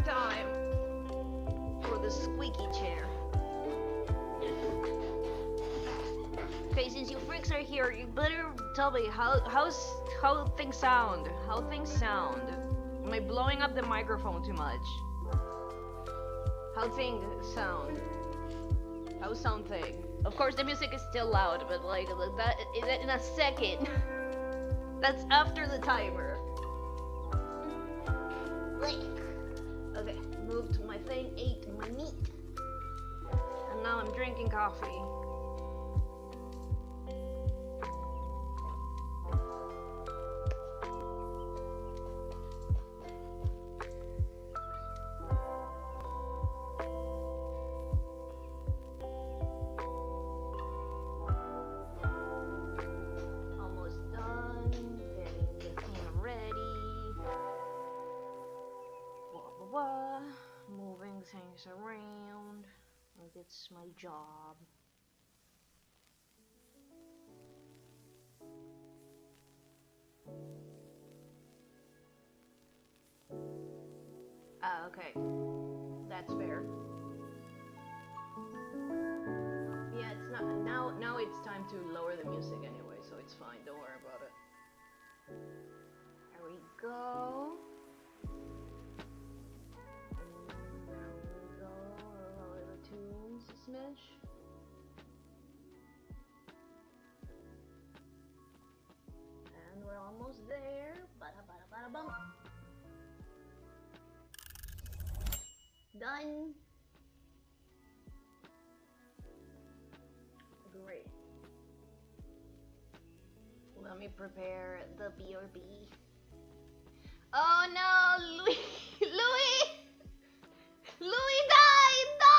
time for the squeaky chair. Okay, since you freaks are here, you better tell me how things sound. How things sound. Am I blowing up the microphone too much? How things sound? How sound thing? Of course, the music is still loud, but like that in a second. That's after the timer. Okay, moved my thing, ate my meat, and now I'm drinking coffee. Things around, like it's my job. Ah, okay, that's fair. Yeah, it's not now. Now it's time to lower the music anyway, so it's fine. Don't worry about it. There we go. Smash. And we're almost there. Bada bada bada bum. Done. Great. Let me prepare the BRB. Oh no, Louis! Louis! Louis died! No!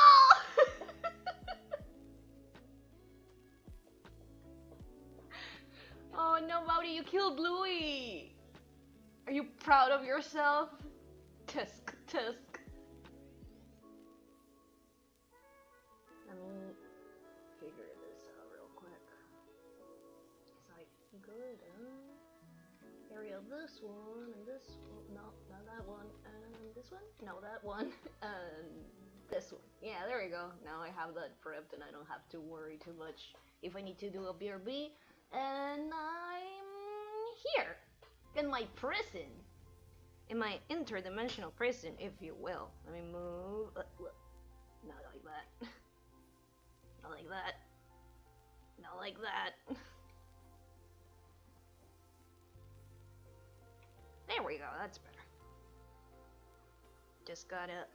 Oh no, Mauri, you killed Louis! Are you proud of yourself? Tusk, tusk. Let me figure this out real quick. It's like, good, area of this one, and this one, no, not that one, and this one? No, that one, and this one. Yeah, there we go. Now I have that prepped and I don't have to worry too much if I need to do a BRB. And I'm here, in my prison, in my interdimensional prison, if you will. Let me move, not like that, not like that, not like that. There we go, that's better. Just gotta,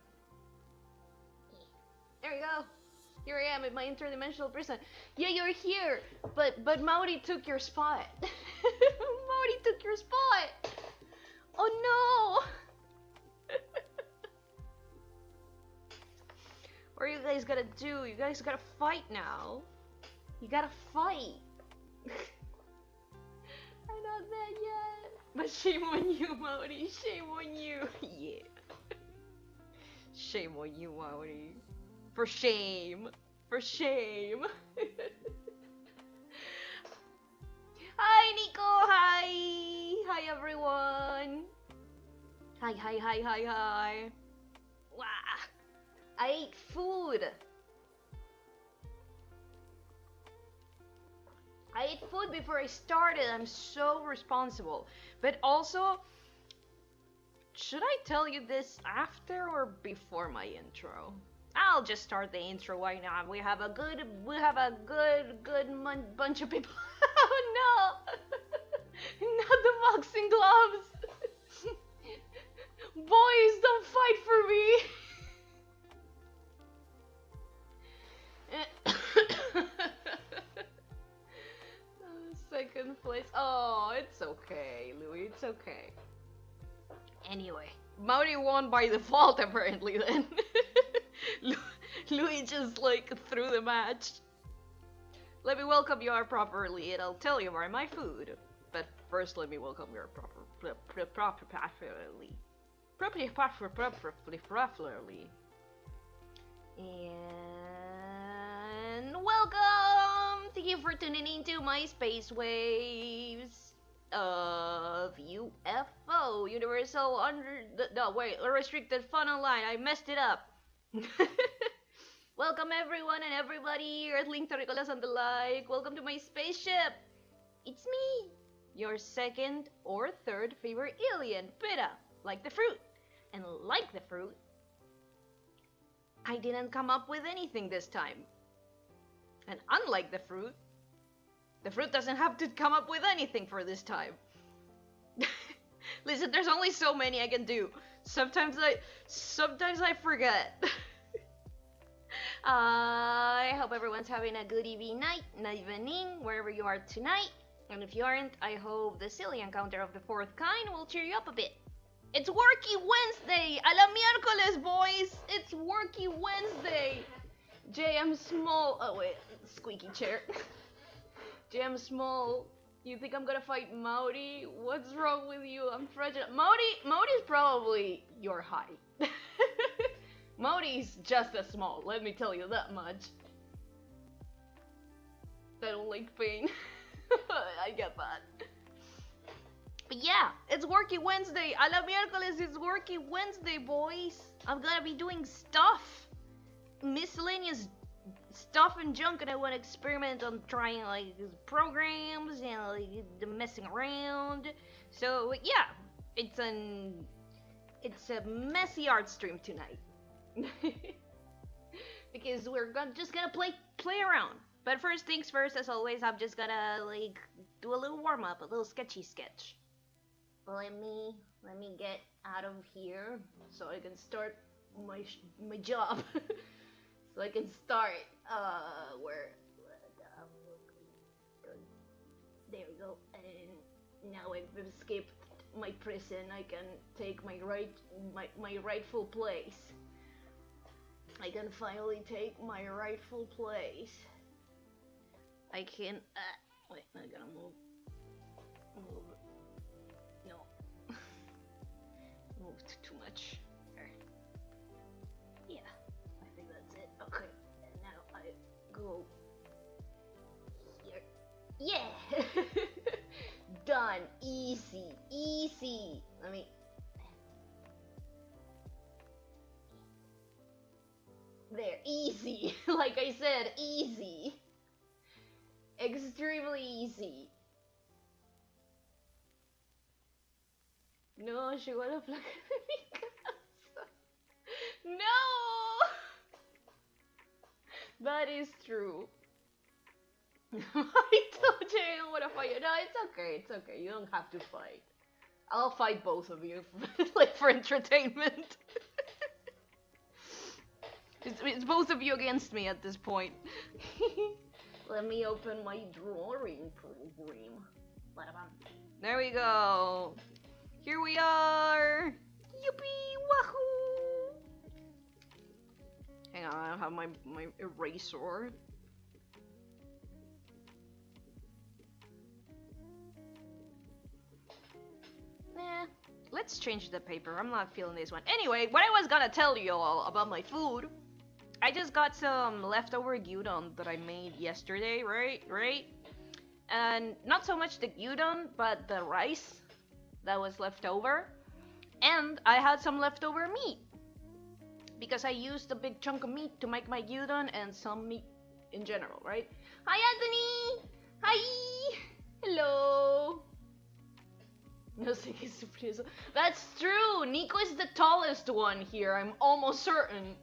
there we go. Here I am in my interdimensional prison. Yeah, you're here, but Mauri took your spot. Mauri took your spot. Oh no! What are you guys gonna do? You guys gotta fight now. You gotta fight. I'm not there yet. But shame on you, Mauri. Shame on you. Yeah. Shame on you, Mauri. For shame. For shame. Hi, Nico. Hi. Hi, everyone. Hi, hi, hi, hi, hi. Wow. I ate food. I ate food before I started. I'm so responsible. But also, should I tell you this after or before my intro? I'll just start the intro right now. We have a good bunch of people. Oh no! Not the boxing gloves. Boys, don't fight for me. Second place. Oh, it's okay, Louis. It's okay. Anyway, Mauri won by default apparently then. Louis just like threw the match. Let me welcome you properly and I'll tell you about my food. But first let me welcome you properly. And welcome! Thank you for tuning into my space waves. of UFO, Universal Restricted Fun Online. I messed it up. Welcome everyone and everybody, Earthling, Terricolas, and the like. Welcome to my spaceship. It's me, your second or third favorite alien, Pera, like the fruit. And like the fruit, I didn't come up with anything this time. And unlike the fruit doesn't have to come up with anything for this time. Listen, there's only so many I can do. Sometimes I forget. I hope everyone's having a good evening, evening, wherever you are tonight. And if you aren't, I hope the silly encounter of the fourth kind will cheer you up a bit. It's Worky Wednesday! A la miercoles, boys! It's Worky Wednesday! JM Small. Oh wait, squeaky chair. JM Small, you think I'm gonna fight Maori? What's wrong with you? I'm fragile. Maori's probably your height. Maori's just as small, let me tell you that much. I don't like pain. I get that. But yeah, it's Worky Wednesday. A la miércoles, it's Worky Wednesday, boys. I'm gonna be doing stuff. Miscellaneous stuff and junk, and I want to experiment on trying like programs and like messing around. So yeah, it's a messy art stream tonight. Because we're just gonna play around. But first things first, as always, I'm just gonna like do a little warm up, a little sketchy sketch. Let me get out of here so I can start my job. So I can start there we go. And now I've escaped my prison. I can take my rightful place. I can finally take my rightful place. I can wait, I gotta move. No. Moved too much. There. Yeah, I think that's it. Okay, and now I go here. Yeah! Done. Easy. Easy. Let me... There. Easy. Like I said, easy. Extremely easy. No, she wanna plug in mi casa. No! That is true. I told you I don't wanna fight you. No, it's okay, you don't have to fight. I'll fight both of you, like for entertainment. It's both of you against me at this point. Let me open my drawing program. There we go. Here we are. Yippee wahoo! Hang on, I don't have my eraser. Nah, let's change the paper. I'm not feeling this one. Anyway, what I was gonna tell you all about my food. I just got some leftover gyudon that I made yesterday, right? And not so much the gyudon, but the rice that was left over. And I had some leftover meat. Because I used a big chunk of meat to make my gyudon and some meat in general, right? Hi, Anthony! Hi! Hello! No sé qué sorpresa. That's true! Nico is the tallest one here, I'm almost certain.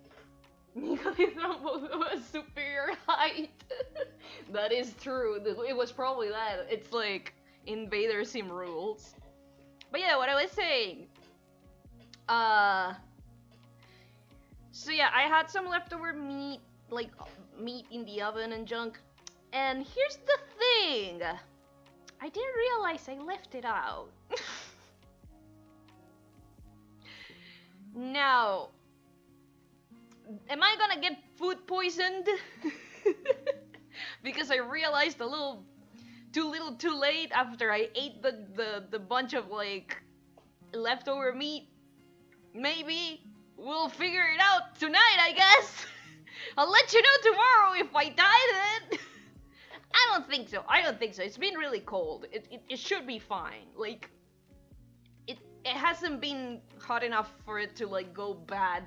Nico is a superior height. That is true. It was probably that. It's like Invader Sim rules. But yeah, what I was saying. So yeah, I had some leftover meat, like meat in the oven and junk. And here's the thing. I didn't realize I left it out. Now, am I gonna get food poisoned? Because I realized too late after I ate the bunch of like leftover meat. Maybe we'll figure it out tonight, I guess. I'll let you know tomorrow if I die then. I don't think so. I don't think so. It's been really cold. It should be fine. Like, it hasn't been hot enough for it to like go bad,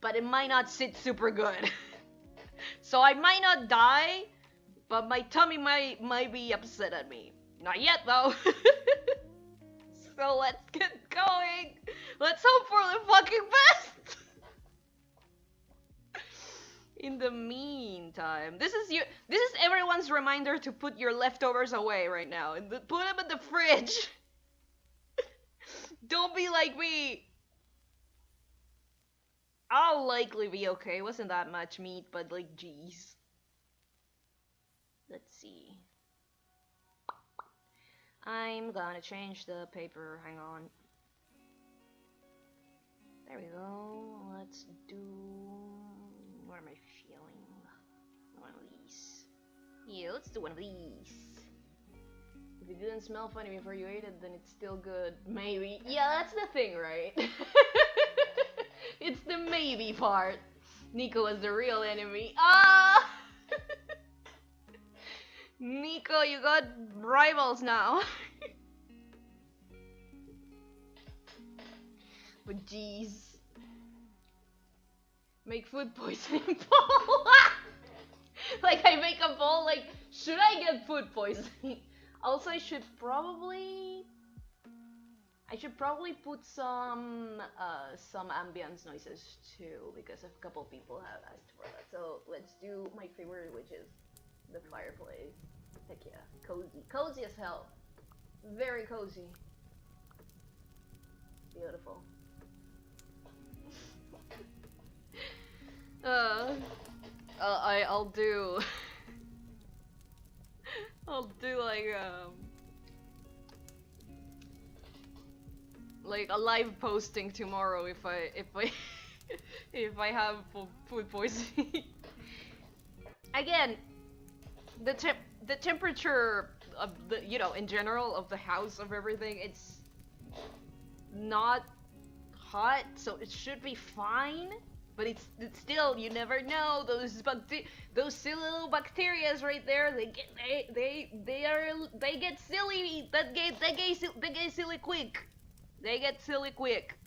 but it might not sit super good. So I might not die, but my tummy might be upset at me. Not yet though. So let's get going. Let's hope for the fucking best. In the meantime, this is everyone's reminder to put your leftovers away right now. And put them in the fridge. Don't be like me. I'll likely be okay. It wasn't that much meat, but like, jeez. Let's see. I'm gonna change the paper. Hang on. There we go. Let's do... What am I feeling? One of these. Yeah, let's do one of these. If it didn't smell funny before you ate it, then it's still good. Maybe. Yeah, that's the thing, right? It's the maybe part. Nico was the real enemy. Ah! Nico, you got rivals now. But jeez. Make food poisoning bowl. Like I make a bowl like, should I get food poisoning? Also, I should probably put some ambience noises too, because a couple people have asked for that. So let's do my favorite, which is the fireplace. Heck yeah, cozy, cozy as hell, very cozy, beautiful. I'll do like a live posting tomorrow if I if I have food poisoning. Again, the temperature of the, you know, in general of the house, of everything, it's not hot, so it should be fine. But it's still, you never know. Those silly little bacterias right there, they get silly. They get silly quick. They get silly quick.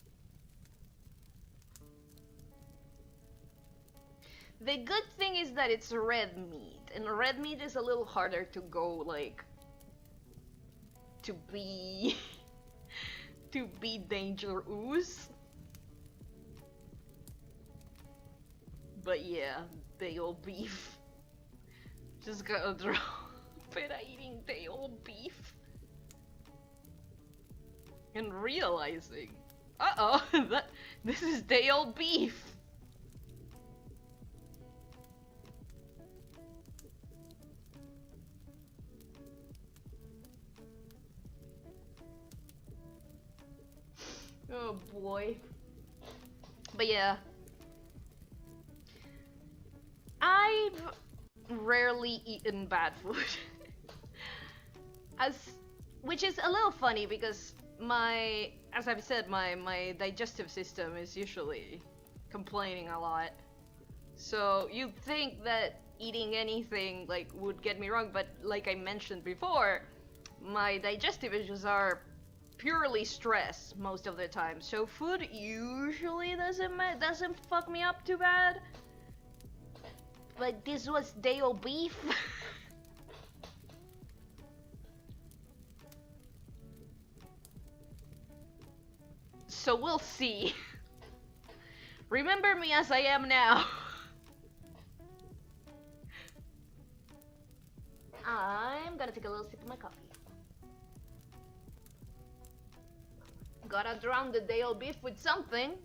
The good thing is that it's red meat, and red meat is a little harder to go like to be dangerous. But yeah, day old beef. Just gotta draw Pera eating day old beef. And realizing, that this is day old beef. Oh boy. But yeah. I've rarely eaten bad food. Which is a little funny because as I've said, my digestive system is usually complaining a lot. So you'd think that eating anything like would get me wrong, but like I mentioned before, my digestive issues are purely stress most of the time. So food usually doesn't fuck me up too bad. But this was day old beef. So we'll see. Remember me as I am now. I'm gonna take a little sip of my coffee. Gotta drown the day old beef with something.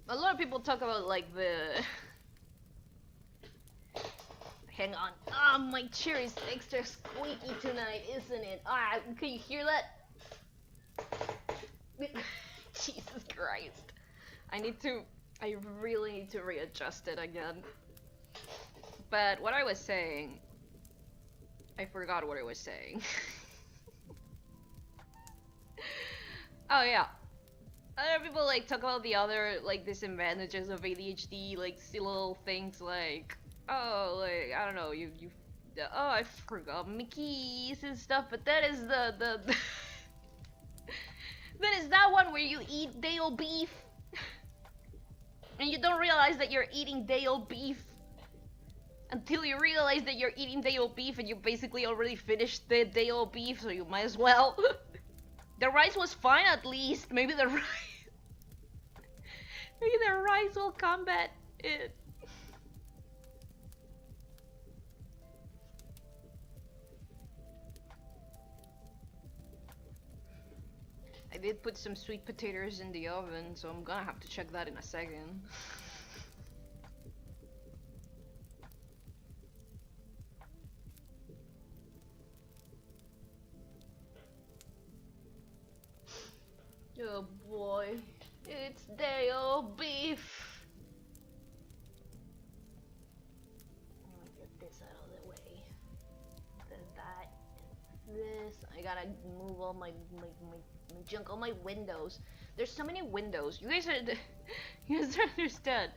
A lot of people talk about like the... Hang on. Ah, my chair is extra squeaky tonight, isn't it? Ah, can you hear that? Jesus Christ. I really need to readjust it again. But what I was saying... I forgot what I was saying. Oh yeah. Other people like talk about the other like disadvantages of ADHD, like silly little things like, oh, like I don't know, oh, I forgot my keys and stuff. But that is the that is that one where you eat day-old beef and you don't realize that you're eating day-old beef until you realize that you're eating day-old beef and you basically already finished the day-old beef, so you might as well. The rice was fine at least. Maybe the rice. Maybe the rice will combat it. I did put some sweet potatoes in the oven, so I'm gonna have to check that in a second. Oh boy, it's day-old beef. Let me get this out of the way. Then that, this. I gotta move all my junk, all my windows. There's so many windows. You guys are, you guys don't understand.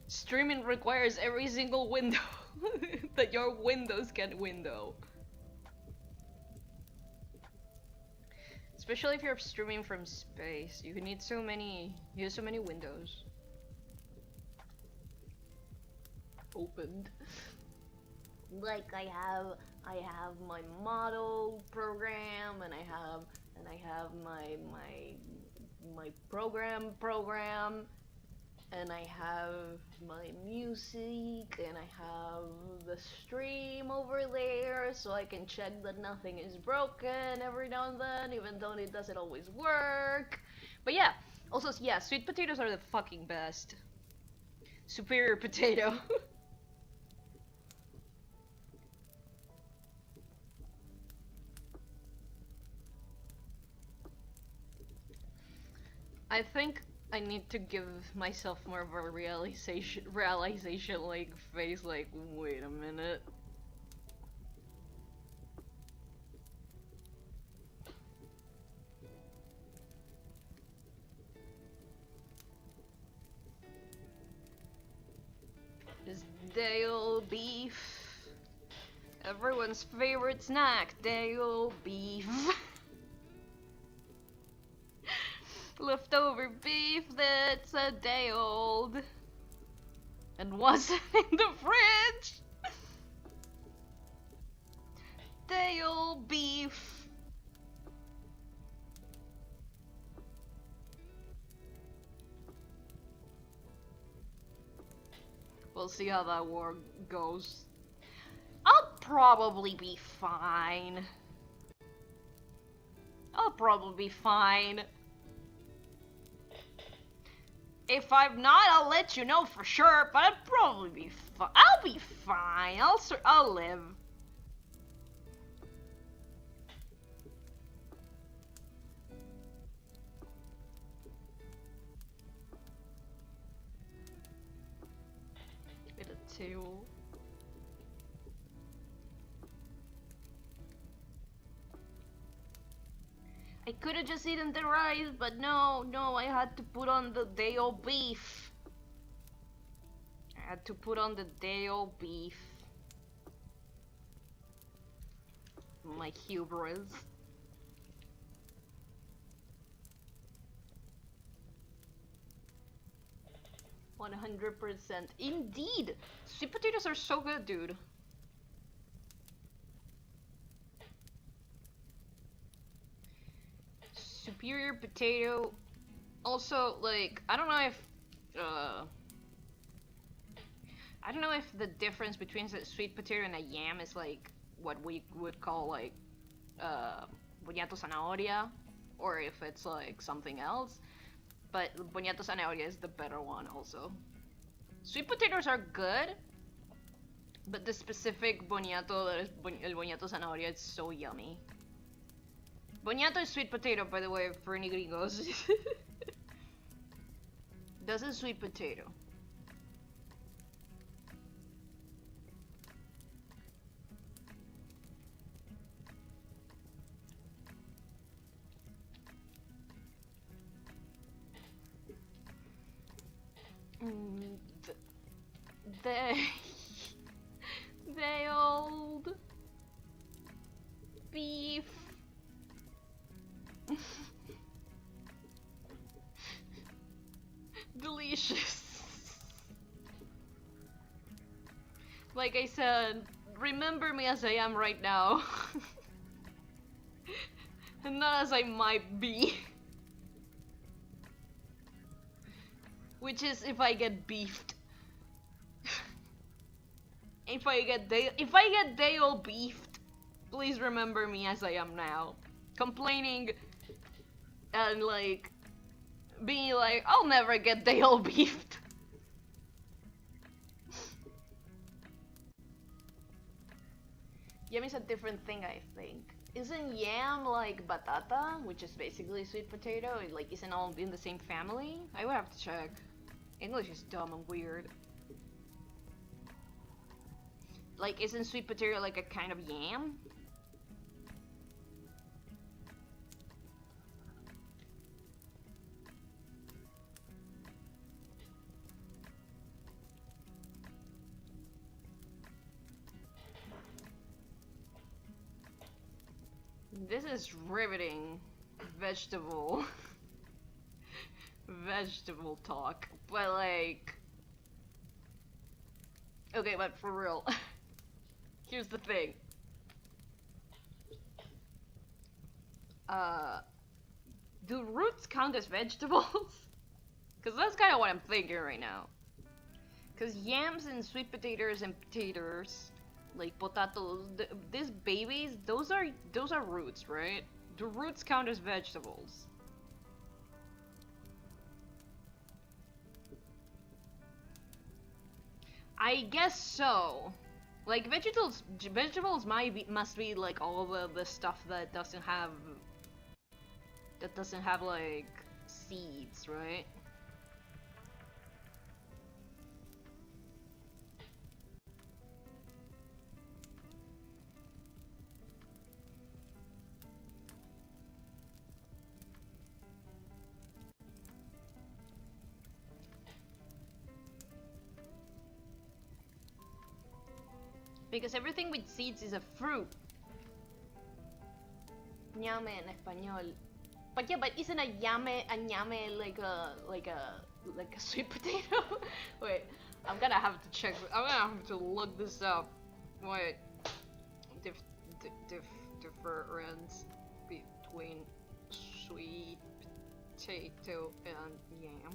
Streaming requires every single window that your windows can window. Especially if you're streaming from space, you need so many. You have so many windows opened. Like I have my model program, and I have my program, and I have my music, and I have the stream over there, so I can check that nothing is broken every now and then, even though it doesn't always work. But yeah, also, yeah, sweet potatoes are the fucking best. Superior potato. I think I need to give myself more of a realization like face, like, wait a minute. This day-old beef. Everyone's favorite snack, day-old beef. Leftover beef that's a day old and wasn't in the fridge. Day old beef. We'll see how that war goes. I'll probably be fine. I'll probably be fine. If I'm not, I'll let you know for sure, but I'll probably be fine. I'll be fine. I'll live. Bit of tail. I could have just eaten the rice, but no, I had to put on the day-old beef. I had to put on the day-old beef. My hubris. %100%. Indeed! Sweet potatoes are so good, dude. Superior potato. Also, like, I don't know if the difference between a sweet potato and a yam is like what we would call like boñato zanahoria, or if it's like something else. But boñato zanahoria is the better one also. Sweet potatoes are good, but the specific boñato that is el boñato zanahoria, it's so yummy. Boñato is sweet potato, by the way, for any gringos. This is sweet potato. Mm, they they old beef. Delicious. Like I said, remember me as I am right now. And not as I might be. Which is if I get beefed. If I get day old beefed, please remember me as I am now. Complaining and like being like, I'll never get day old beefed. Yam is a different thing, I think. Isn't yam like batata, which is basically sweet potato? Like, isn't all in the same family? I would have to check. English is dumb and weird. Like, isn't sweet potato like a kind of yam? This is riveting vegetable vegetable talk, but like, okay, but for real. Here's the thing. Do roots count as vegetables? Cause that's kind of what I'm thinking right now. Cause yams and sweet potatoes and potatoes, like potatoes, these babies, those are roots, right? Do roots count as vegetables? I guess so. Like vegetables must be like all the stuff that doesn't have like seeds, right? Because everything with seeds is a fruit. Ñame en español. But yeah, but isn't a ñame like a sweet potato? Wait, I'm gonna have to check. I'm gonna have to look this up. Wait, difference between sweet potato and yam.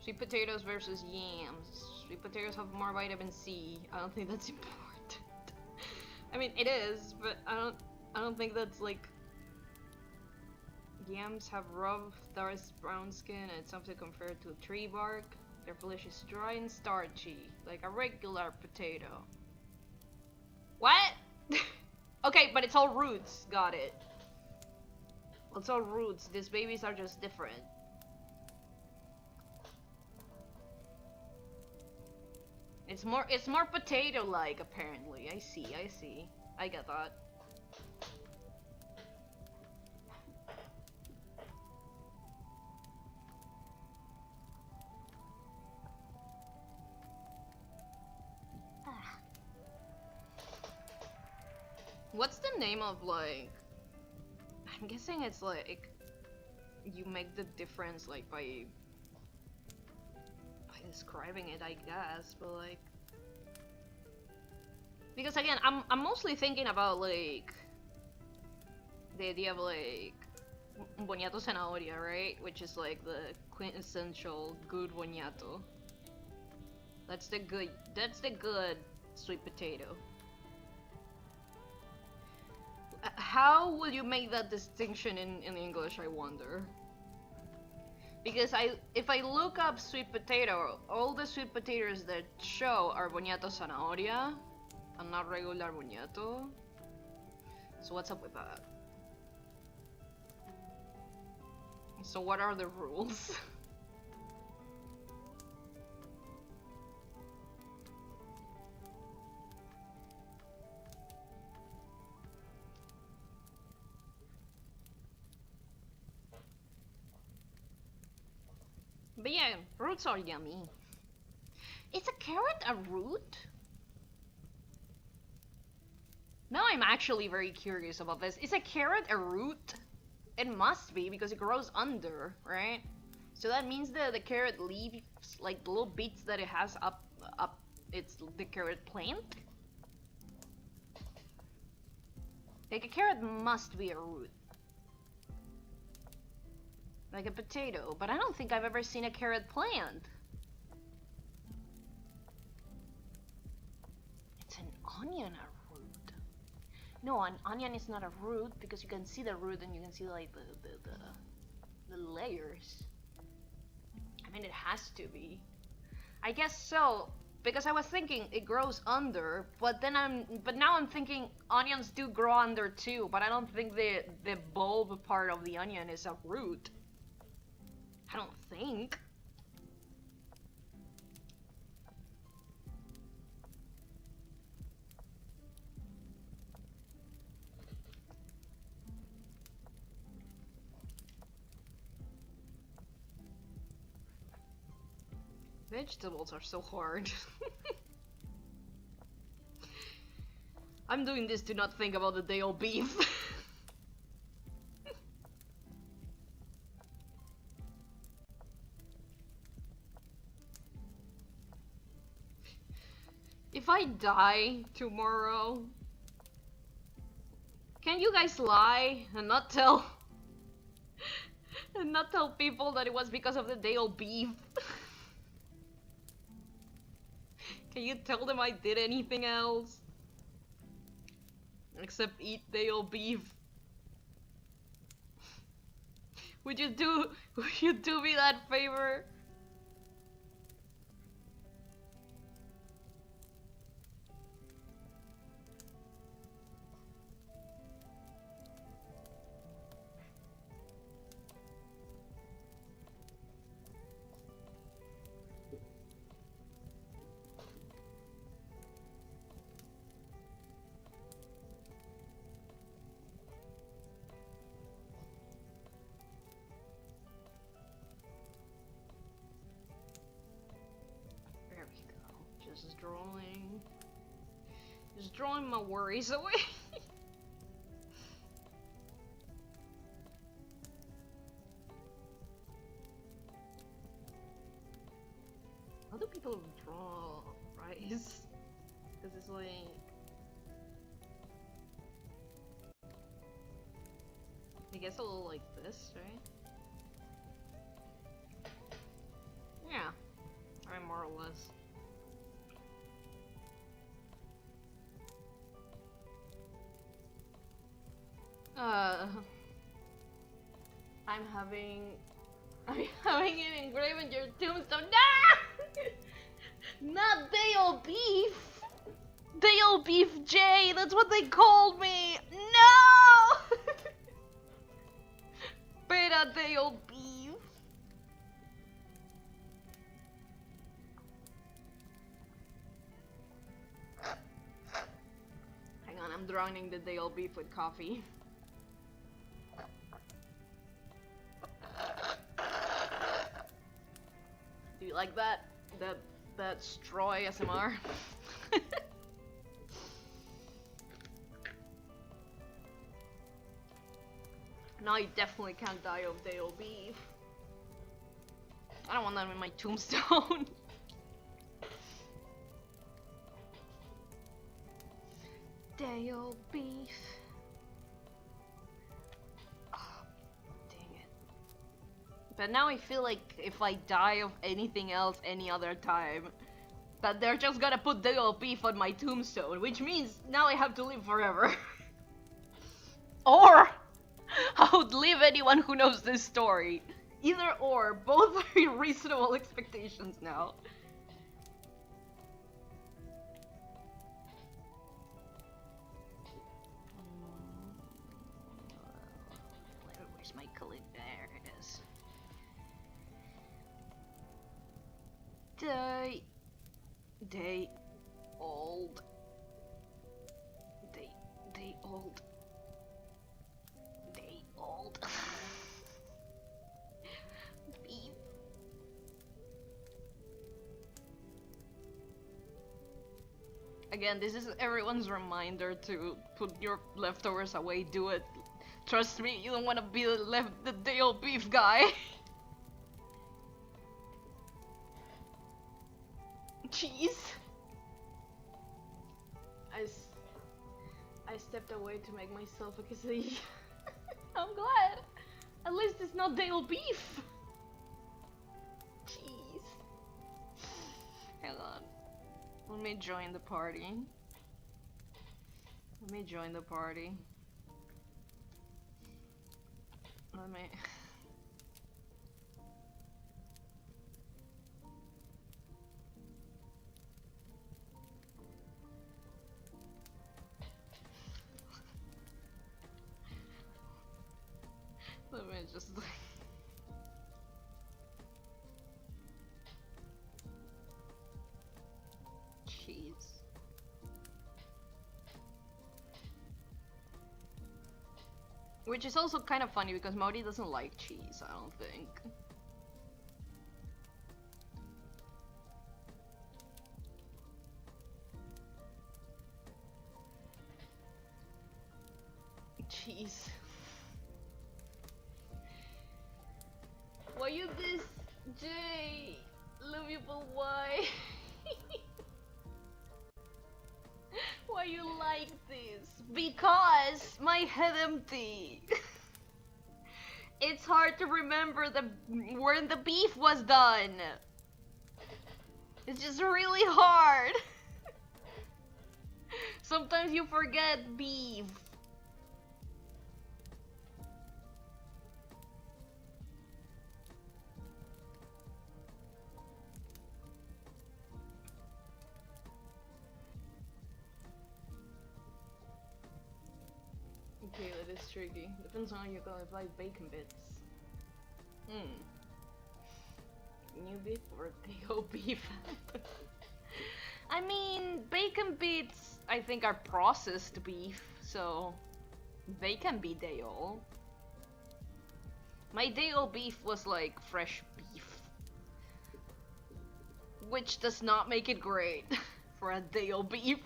Sweet potatoes versus yams. Sweet potatoes have more vitamin C. I don't think that's important. I mean, it is, but I don't think that's like. Yams have rough, dark brown skin, and it's often compared to a tree bark. Their flesh is dry and starchy, like a regular potato. What? Okay, but it's all roots. Got it. It's all roots. These babies are just different. It's more potato-like, apparently. I see. I get that. What's the name of, like... I'm guessing it's like... You make the difference, like, by describing it, I guess, but like... Because again, I'm mostly thinking about like... The idea of like... Boniato zanahoria, right? Which is like the quintessential good boniato. That's the good sweet potato. How will you make that distinction in English, I wonder? Because if I look up sweet potato, all the sweet potatoes that show are boniato zanahoria, and not regular boniato. So what's up with that? So what are the rules? But yeah, roots are yummy. Is a carrot a root? Now I'm actually very curious about this. Is a carrot a root? It must be, because it grows under, right? So that means the carrot leaves, like the little bits that it has up, it's the carrot plant? Like a carrot must be a root. Like a potato, but I don't think I've ever seen a carrot plant. It's an onion a root. No, an onion is not a root because you can see the root and you can see like the layers. I mean, it has to be. I guess so, because I was thinking it grows under, but now I'm thinking onions do grow under too, but I don't think the bulb part of the onion is a root. I don't think. Vegetables are so hard. I'm doing this to not think about the day-old beef. If I die tomorrow, can you guys lie and not tell people that it was because of the day-old beef? Can you tell them I did anything else except eat day-old beef? Would you do me that favor? Just drawing my worries away. How do people draw rice? Because it's like... I guess a little like this, right? Yeah. Right, more or less. I'm having it engraved in your tombstone. Nah! Not day-old beef! Day-old beef J, that's what they called me! No! Pera day-old beef. Hang on, I'm drowning the day-old beef with coffee. Do you like that? That straw ASMR? Now you definitely can't die of day-old beef. I don't want that in my tombstone. Day-old beef. But now I feel like if I die of anything else any other time, that they're just gonna put day-old beef on my tombstone, which means now I have to live forever. Or outlive anyone who knows this story. Either or, both are reasonable expectations now. Where's my color? There it is. Day old beef. Again, this is everyone's reminder to put your leftovers away. Do it. Trust me, you don't want to be the day-old beef guy. Cheese. I stepped away to make myself a quesadilla. I'm glad. At least it's not day-old beef. Jeez. Hang on. Let me join the party. Let me join the party. Let me... Let me just... Cheese. Which is also kind of funny because Modi doesn't like cheese, I don't think. Cheese. Why you this, Jay? Love you, but why? Why you like this? Because my head empty. It's hard to remember when the beef was done. It's just really hard. Sometimes you forget beef. Okay, that is tricky. Depends on how you're gonna apply bacon bits. New beef or day-old beef? I mean, bacon bits I think are processed beef, so they can be day-old. My day-old beef was like fresh beef, which does not make it great for a day-old beef.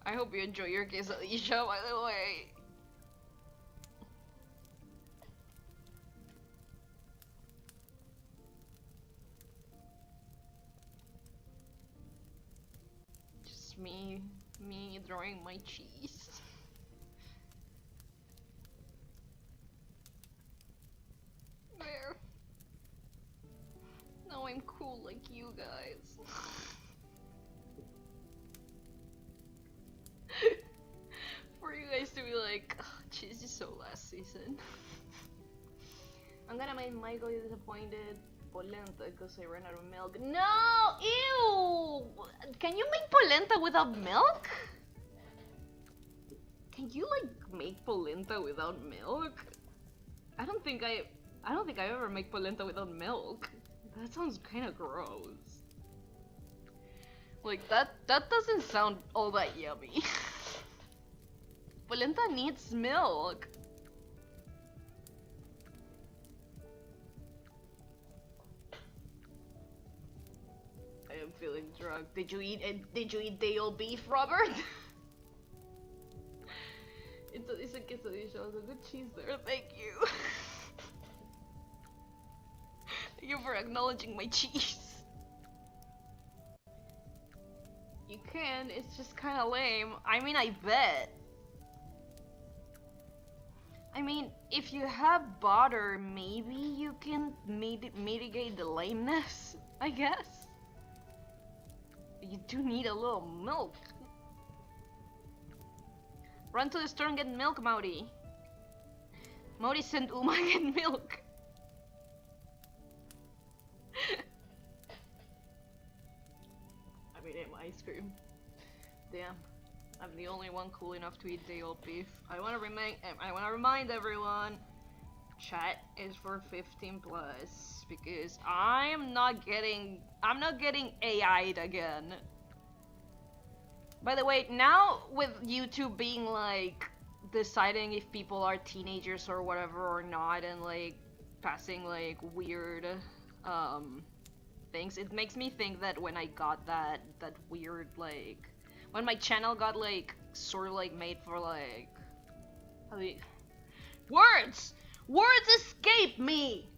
I hope you enjoy your quesadilla, by the way. Just me throwing my cheese. There. Now I'm cool like you guys. For you guys to be like, oh, cheese is so last season. I'm gonna make Michael disappointed polenta because I ran out of milk. No! Ew! Can you make polenta without milk? Can you like make polenta without milk? I don't think I ever make polenta without milk. That sounds kind of gross. Like that doesn't sound all that yummy. Polenta needs milk. I am feeling drunk. Did you eat day-old beef, Robert? It's a quesadilla. There's a good cheese there. Thank you. Thank you for acknowledging my cheese. You can. It's just kind of lame. I mean, I bet. I mean, if you have butter, maybe you can mitigate the lameness, I guess. You do need a little milk. Run to the store and get milk, Mauri. Mauri sent Uma get milk. I mean, ice cream. Damn. I'm the only one cool enough to eat day-old beef. I want to remind everyone, chat is for 15 plus because I'm not getting AI'd again. By the way, now with YouTube being like deciding if people are teenagers or whatever or not, and like passing like weird things. It makes me think that when I got that weird like when my channel got like sort of like made for like how do you... words escape me.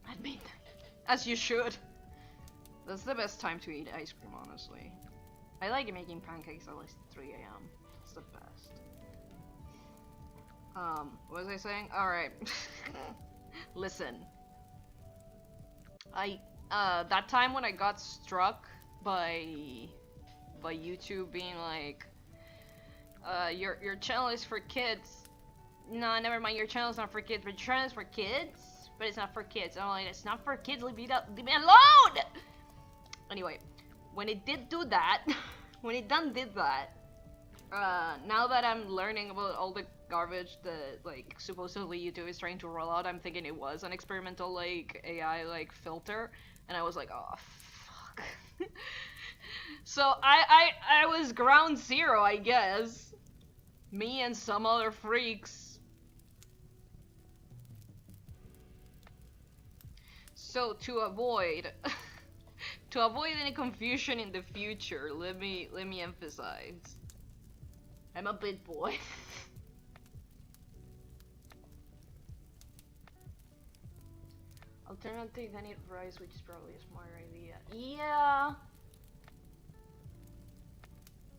I mean, as you should. That's the best time to eat ice cream, honestly. I like making pancakes at least 3 a.m. It's the best. What was I saying? Alright. Listen. That time when I got struck by YouTube being like, your channel is for kids. No, never mind, your channel's not for kids, but your channel is for kids? But it's not for kids. I'm like, it's not for kids, leave me alone! Anyway, when it did do that, when it did that, now that I'm learning about all the garbage that, like, supposedly YouTube is trying to roll out, I'm thinking it was an experimental, like, AI, like, filter, and I was like, oh, fuck. So, I was ground zero, I guess. Me and some other freaks. So, to avoid any confusion in the future, let me emphasize. I'm a big boy. Alternative than eat rice, which is probably a smart idea. Yeah.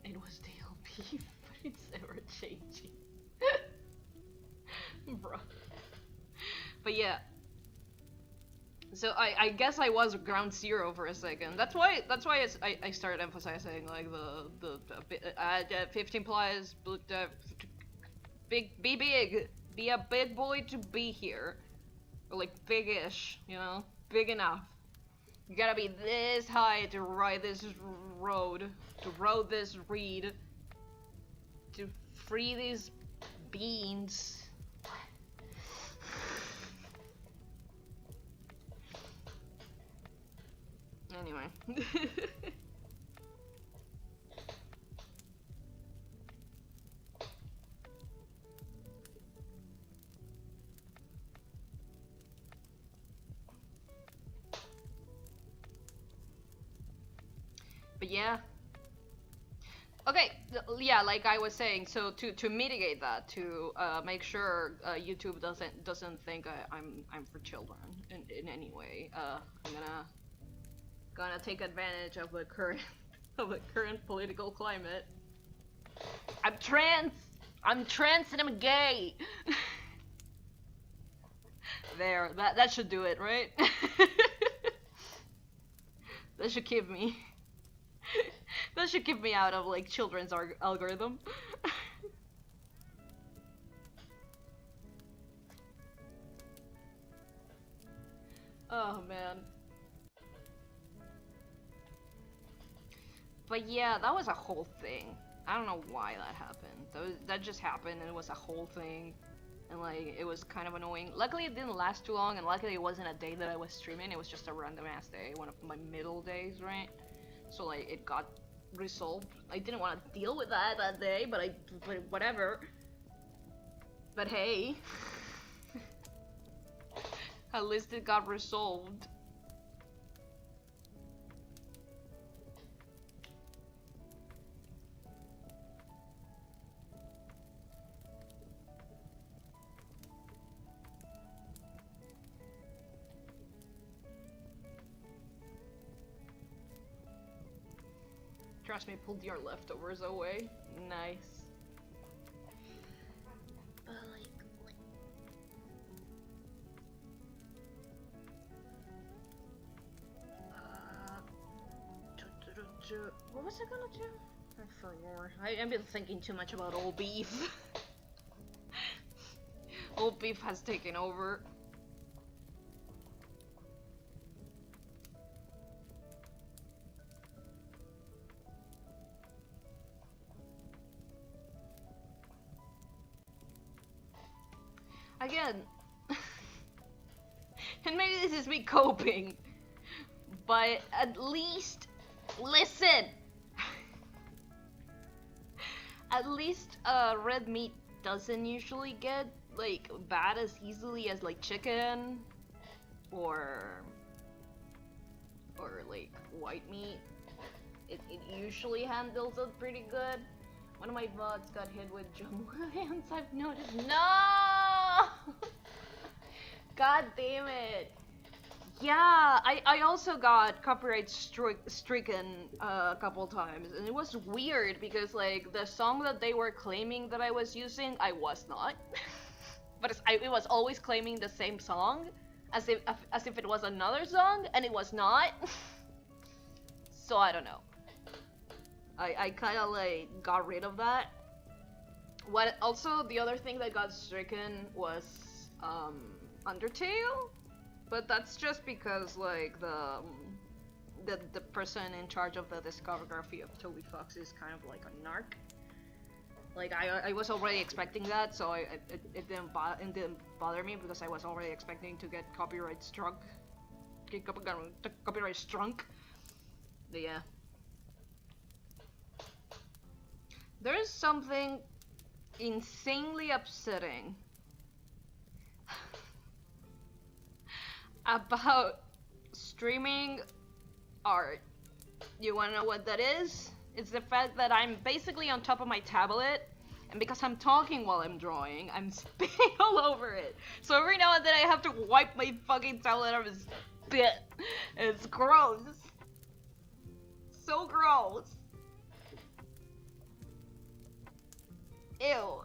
It was DLP, but it's ever changing. Bro. But yeah. So I guess I was ground zero for a second. That's why I started emphasizing like the 15 plus be big, be a big boy to be here, or like big-ish, you know, big enough. You gotta be this high to ride this road, to row this reed, to free these beans. Anyway. But yeah. Okay, yeah, like I was saying, so to mitigate that, to make sure YouTube doesn't think I'm for children in any way, I'm gonna take advantage of the current political climate. I'm trans and I'm gay. There, that should do it, right? That should keep me. That should keep me out of like children's algorithm. Oh man. But yeah, that was a whole thing. I don't know why that happened. That just happened and it was a whole thing. And like, it was kind of annoying. Luckily it didn't last too long, and luckily it wasn't a day that I was streaming, it was just a random ass day, one of my middle days, right? So like, it got resolved. I didn't want to deal with that day, but whatever. But hey. At least it got resolved. Trust me, pulled your leftovers away. Nice. But like... what was I gonna do? I forgot. I've been thinking too much about old beef. Old beef has taken over. Again, and maybe this is me coping, but at least, listen! At least red meat doesn't usually get like bad as easily as like chicken or like white meat. It usually handles it pretty good. One of my VODs got hit with jumbo hands, I've noticed. No! God damn it. Yeah, I also got copyright stricken a couple times, and it was weird because like the song that they were claiming that I was using, I was not. But it was always claiming the same song, as if it was another song, and it was not. So I don't know. I kind of like got rid of that. What also the other thing that got stricken was Undertale, but that's just because like the person in charge of the discography of Toby Fox is kind of like a narc. Like I was already expecting that, so it didn't bother me because I was already expecting to get copyright struck. Copyright strunk. But yeah. There is something insanely upsetting about streaming art. You wanna know what that is? It's the fact that I'm basically on top of my tablet, and because I'm talking while I'm drawing, I'm spitting all over it. So every now and then I have to wipe my fucking tablet off and spit. It's gross. So gross. Ew.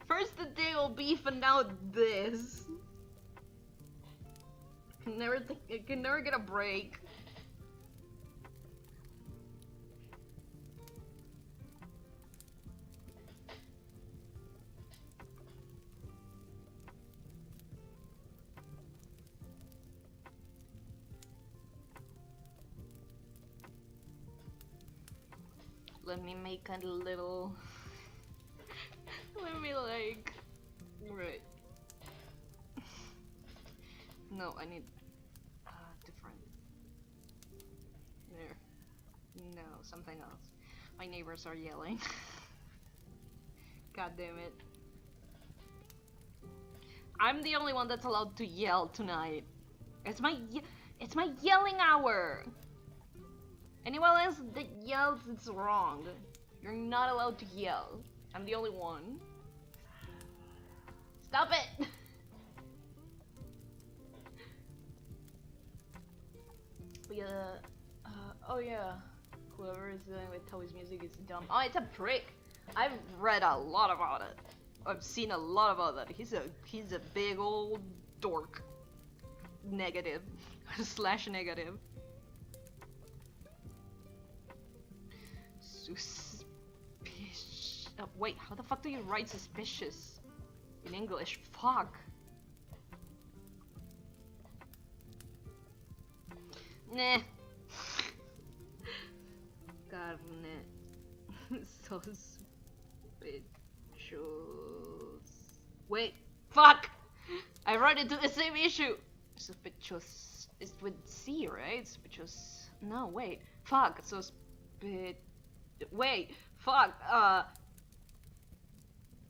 First the Dale beef and now this. I can never get a break. Let me make a little... Let me like... Right. No, I need... different. There. No, something else. My neighbors are yelling. God damn it. I'm the only one that's allowed to yell tonight. It's my yelling hour! Anyone else that yells, it's wrong. You're not allowed to yell. I'm the only one. Stop it! Yeah, oh yeah. Whoever is dealing with Toby's music is dumb. Oh, it's a prick! I've read a lot about it. I've seen a lot about that. He's a big old dork. Negative. Slash negative. Suspicious. Wait, how the fuck do you write suspicious in English? Fuck. Nah. Carnet. So suspicious. Wait. Fuck! I wrote it to the same issue. Suspicious. It's with C, right? Suspicious. No, wait. Fuck. Suspicious. Wait, fuck,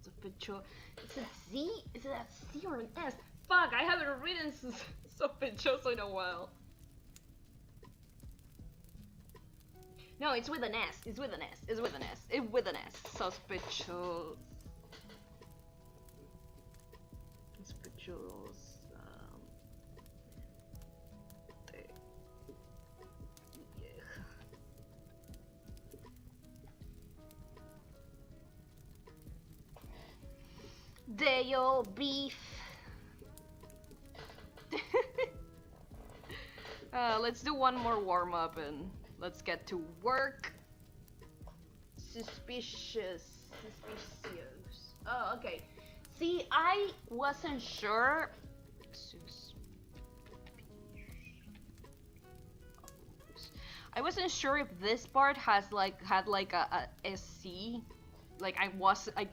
suspicious. Is it Z? Is it a C or an S? Fuck, I haven't written suspicious in a while. No, it's with an S. It's with an S. It's with an S. It's with an S. Suspicious. Suspicious. Dale beef. Let's do one more warm up and let's get to work. Suspicious. Oh, okay. See, I wasn't sure. I wasn't sure if this part had like a SC. Like I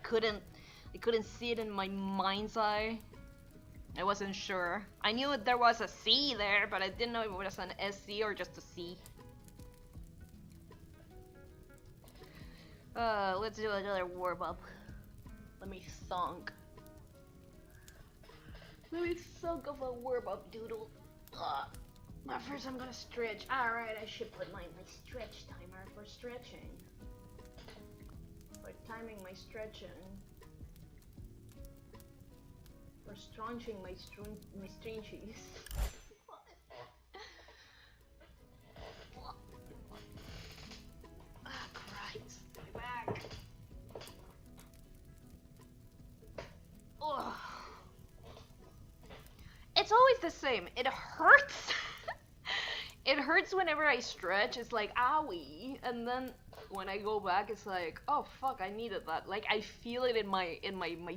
couldn't see it in my mind's eye. I wasn't sure. I knew there was a C there, but I didn't know if it was an SC or just a C. Let's do another warm up. Let me thunk. Let me thunk of a warm-up doodle. But first I'm gonna stretch. Alright, I should put my stretch timer for stretching. For timing my stretching. For straunching my strinchies. Ah, Christ, my back. Ugh. It's always the same. It hurts. It hurts whenever I stretch. It's like, owie. And then when I go back, it's like, oh fuck, I needed that. Like, I feel it in my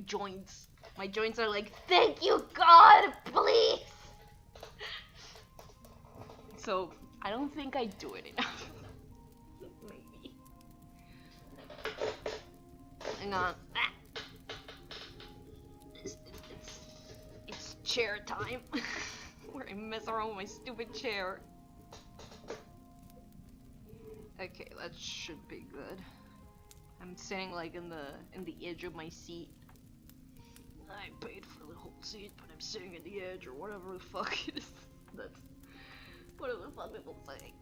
joints. My joints are like, thank you, God, please. So I don't think I do it enough. Maybe. Hang on. It's chair time. Where I mess around with my stupid chair. Okay, that should be good. I'm sitting like in the edge of my seat. I paid for the whole seat, but I'm sitting at the edge or whatever the fuck it is. That's whatever the fuck people say.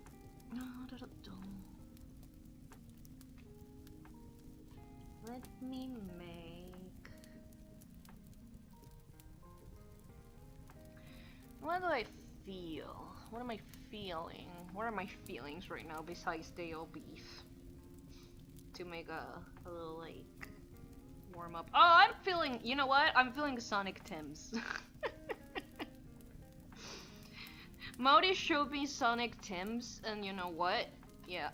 Let me make. What do I feel? What am I feeling? What are my feelings right now besides day-old beef? To make a little like warm up. Oh, I'm feeling. You know what? I'm feeling Sonic Tims. Modi showed me Sonic Tims, and you know what? Yeah.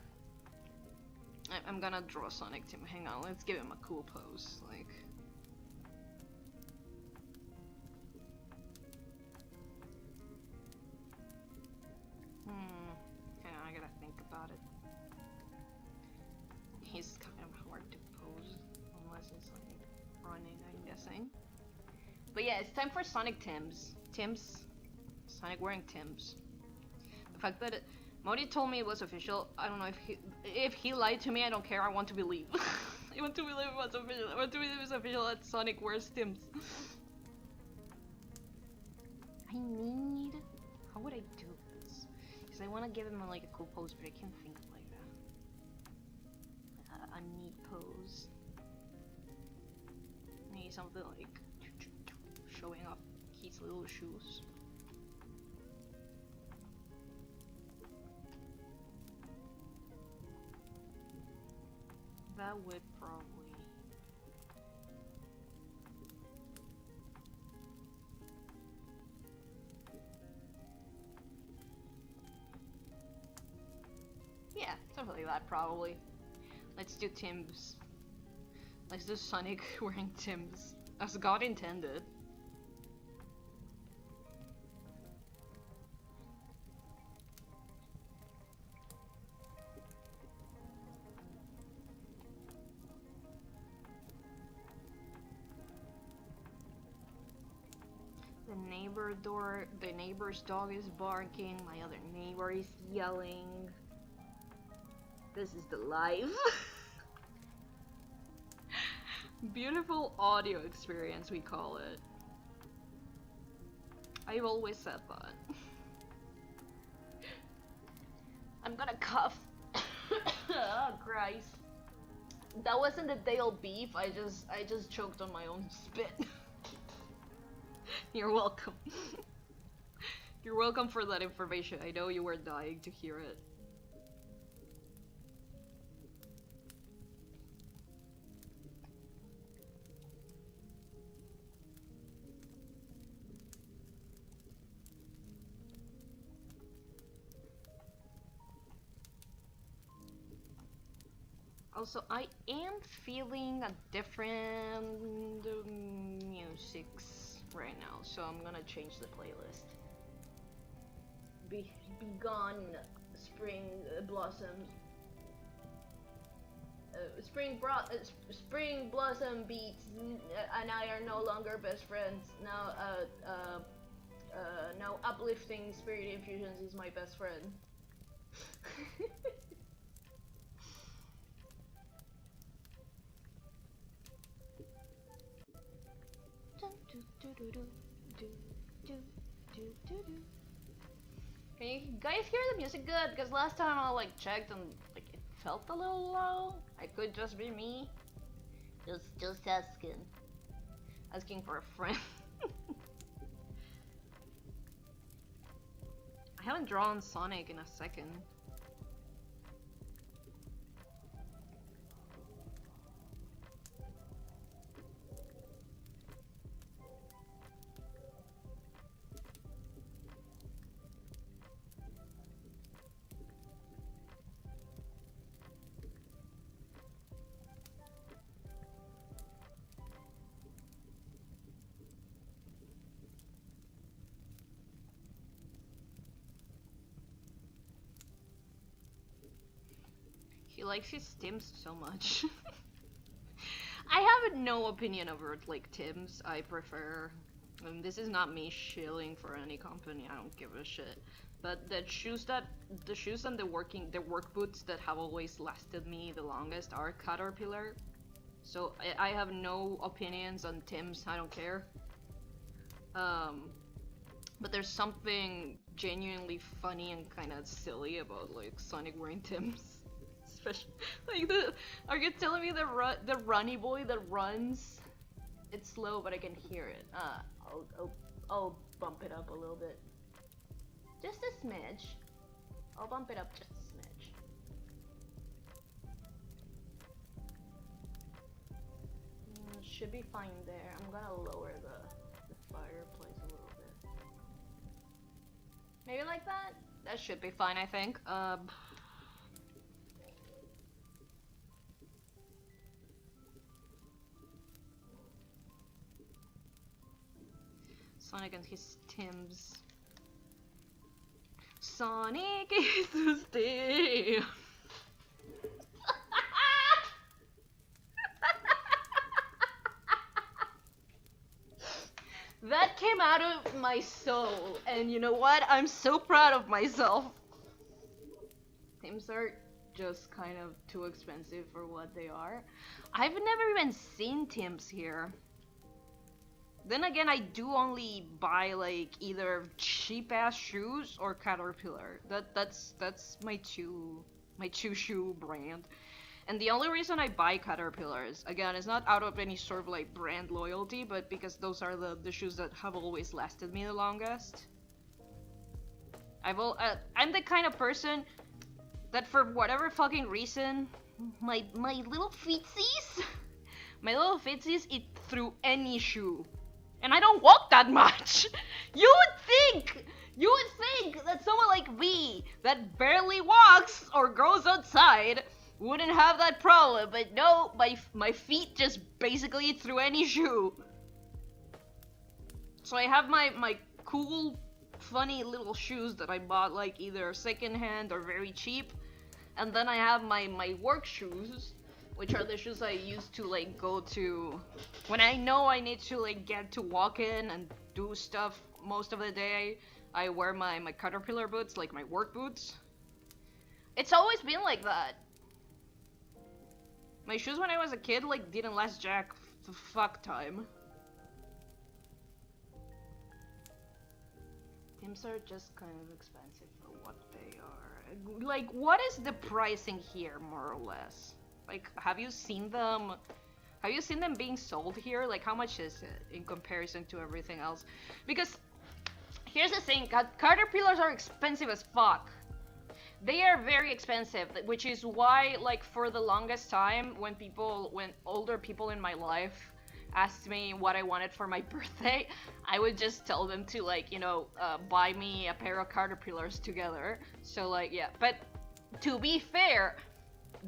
I'm gonna draw Sonic Tim. Hang on, let's give him a cool pose. Like. Hang on, I gotta think about it. He's kind of hard to pose, unless it's like running, I'm guessing. But yeah, it's time for Sonic Tims. Sonic wearing Tims. The fact that Modi told me it was official, I don't know if he lied to me, I don't care, I want to believe. I want to believe it was official. I want to believe it was official that Sonic wears Tims. How would I do this? Because I want to give him like a cool pose, but I can't think of like a neat pose. Maybe something like showing off his little shoes. That would probably. Yeah, something like that probably. Let's do Tims. Let's do Sonic wearing Tims. As God intended. The neighbor's dog is barking, my other neighbor is yelling. This is the life. Beautiful audio experience, we call it. I've always said that. I'm gonna cough. Oh Christ. That wasn't a day-old beef, I just choked on my own spit. You're welcome. You're welcome for that information. I know you were dying to hear it. Also, I am feeling a different musics right now, so I'm gonna change the playlist. Be gone, spring blossoms. Spring blossom beats and I are no longer best friends. Now uplifting spirit infusions is my best friend. Can you guys hear the music good? Because last time I like checked and like it felt a little low. It could just be me. Just asking for a friend. I haven't drawn Sonic in a second. He likes his Tims so much. I have no opinion over like Tims. I prefer. And this is not me shilling for any company. I don't give a shit. But the shoes and the work boots that have always lasted me the longest are Caterpillar. So I have no opinions on Tims. I don't care. But there's something genuinely funny and kind of silly about like Sonic wearing Tims. Like are you telling me the runny boy that runs? It's slow, but I can hear it. I'll bump it up a little bit, just a smidge. I'll bump it up just a smidge. Should be fine there. I'm gonna lower the fireplace a little bit. Maybe like that. That should be fine, I think. Sonic and his Tims. Sonic is the Tim. That came out of my soul, and you know what? I'm so proud of myself. Tims are just kind of too expensive for what they are. I've never even seen Tims here. Then again, I do only buy like either cheap ass shoes or Caterpillar. That's my two shoe brand. And the only reason I buy Caterpillars, again, is not out of any sort of like brand loyalty, but because those are the shoes that have always lasted me the longest. I'm the kind of person that for whatever fucking reason, my little feetsies, eat through any shoe. And I don't walk that much. You would think that someone like me that barely walks or goes outside wouldn't have that problem, but no, my feet just basically eat through any shoe. So I have my cool, funny little shoes that I bought like either secondhand or very cheap, and then I have my work shoes, which are the shoes I use to like go to when I know I need to like get to walk in and do stuff most of the day. I wear my Caterpillar boots, like my work boots. It's always been like that. My shoes when I was a kid like didn't last jack fuck time. Tims are just kind of expensive for what they are. Like, what is the pricing here, more or less? Like, have you seen them? Have you seen them being sold here? Like, how much is it in comparison to everything else? Because here's the thing, Caterpillars are expensive as fuck. They are very expensive, which is why, like, for the longest time, when older people in my life asked me what I wanted for my birthday, I would just tell them to, like, you know, buy me a pair of Caterpillars together. So, like, yeah. But to be fair,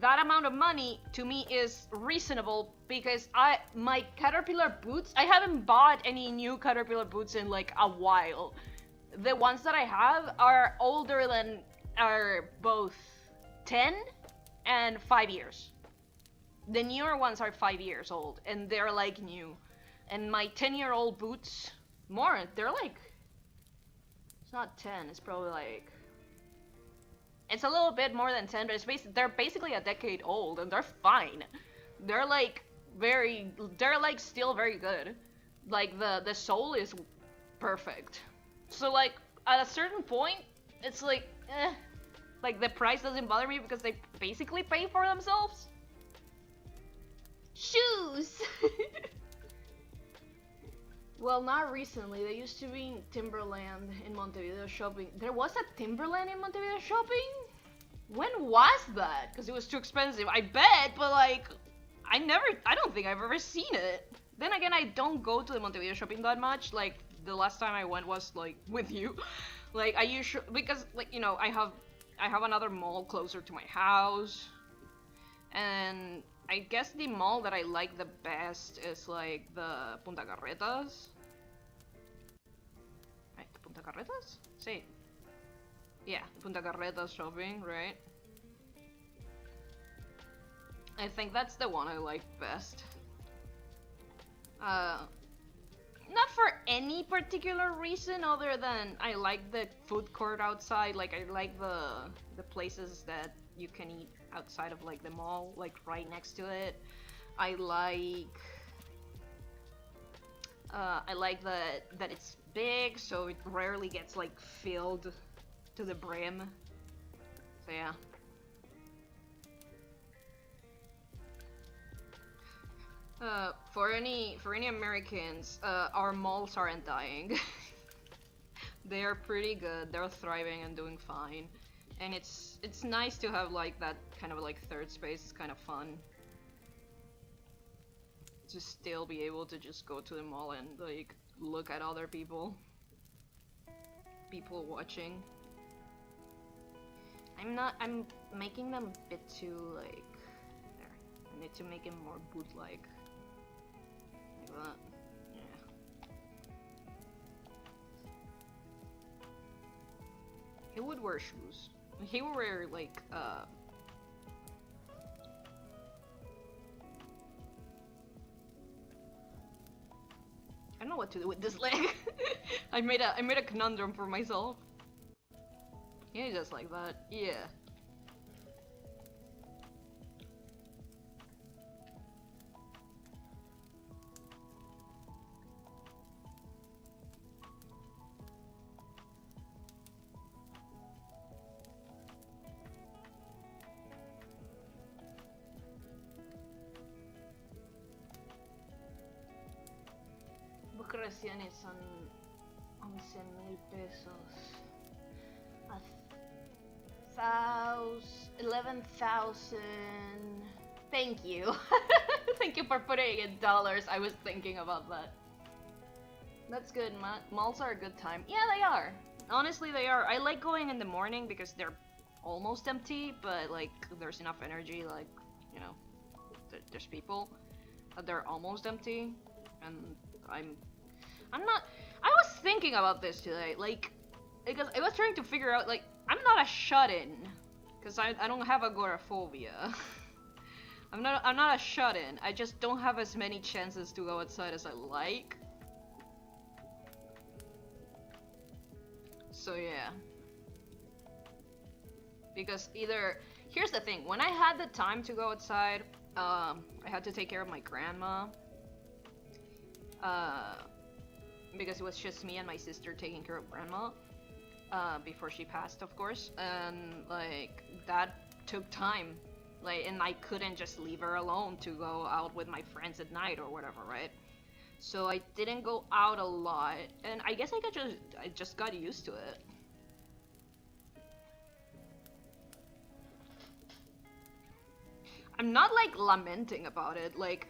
that amount of money to me is reasonable because my Caterpillar boots, I haven't bought any new Caterpillar boots in like a while. The ones that I have are older than, are both 10 and 5 years. The newer ones are 5 years old and they're like new. And my 10-year-old boots, they're like, it's not 10, it's probably like, it's a little bit more than 10, but they're basically a decade old, and they're fine. They're like still very good. like the sole is perfect. So like at a certain point, it's like, like the price doesn't bother me because they basically pay for themselves. Shoes. Well, not recently. They used to be in Timberland in Montevideo Shopping. There was a Timberland in Montevideo Shopping? When was that? Because it was too expensive. I bet, but like, I don't think I've ever seen it. Then again, I don't go to the Montevideo Shopping that much. Like, the last time I went was like with you. Like, I usually, because like, you know, I have another mall closer to my house. And I guess the mall that I like the best is like the Punta Carretas. Right, Punta Carretas? Say, yeah, Punta Carretas shopping, right? I think that's the one I like best. Not for any particular reason other than I like the food court outside. Like, I like the places that you can eat outside of like the mall, like right next to it. I like that it's big, so it rarely gets like filled to the brim. So yeah. For any Americans, our malls aren't dying. They are pretty good. They're thriving and doing fine. And it's nice to have like that kind of like third space. It's kind of fun to still be able to just go to the mall and like look at other people watching. I'm making them a bit too like there. I need to make it more boot-like. Like that. Yeah. He would wear shoes. He would wear like I don't know what to do with this leg. I made a conundrum for myself. Yeah, just like that. Yeah. Vacaciones son 11,000 pesos. 11,000. Thank you. Thank you for putting in dollars. I was thinking about that. That's good. Malls are a good time. Yeah, they are. Honestly, they are. I like going in the morning because they're almost empty, but like there's enough energy. Like, you know, there's people. They're almost empty, and I'm not. I was thinking about this today, like, because I was trying to figure out, like, I'm not a shut-in, because I don't have agoraphobia. I'm not a shut-in. I just don't have as many chances to go outside as I like. So yeah. Because either, here's the thing, when I had the time to go outside, I had to take care of my grandma. Because it was just me and my sister taking care of grandma. Before she passed, of course. And like, that took time. Like, and I couldn't just leave her alone to go out with my friends at night or whatever, right? So I didn't go out a lot, and I guess I just got used to it. I'm not like lamenting about it. Like,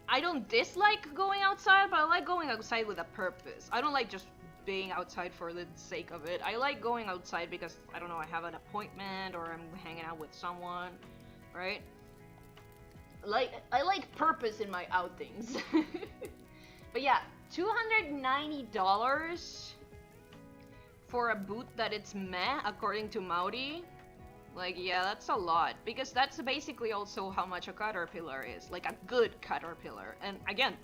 I don't dislike going outside, but I like going outside with a purpose. I don't like just being outside for the sake of it. I like going outside because, I don't know, I have an appointment or I'm hanging out with someone, right? Like, I like purpose in my outings. But yeah, $290 for a boot that it's meh, according to Maudi. Like, yeah, that's a lot, because that's basically also how much a caterpillar is, like a good caterpillar. And again,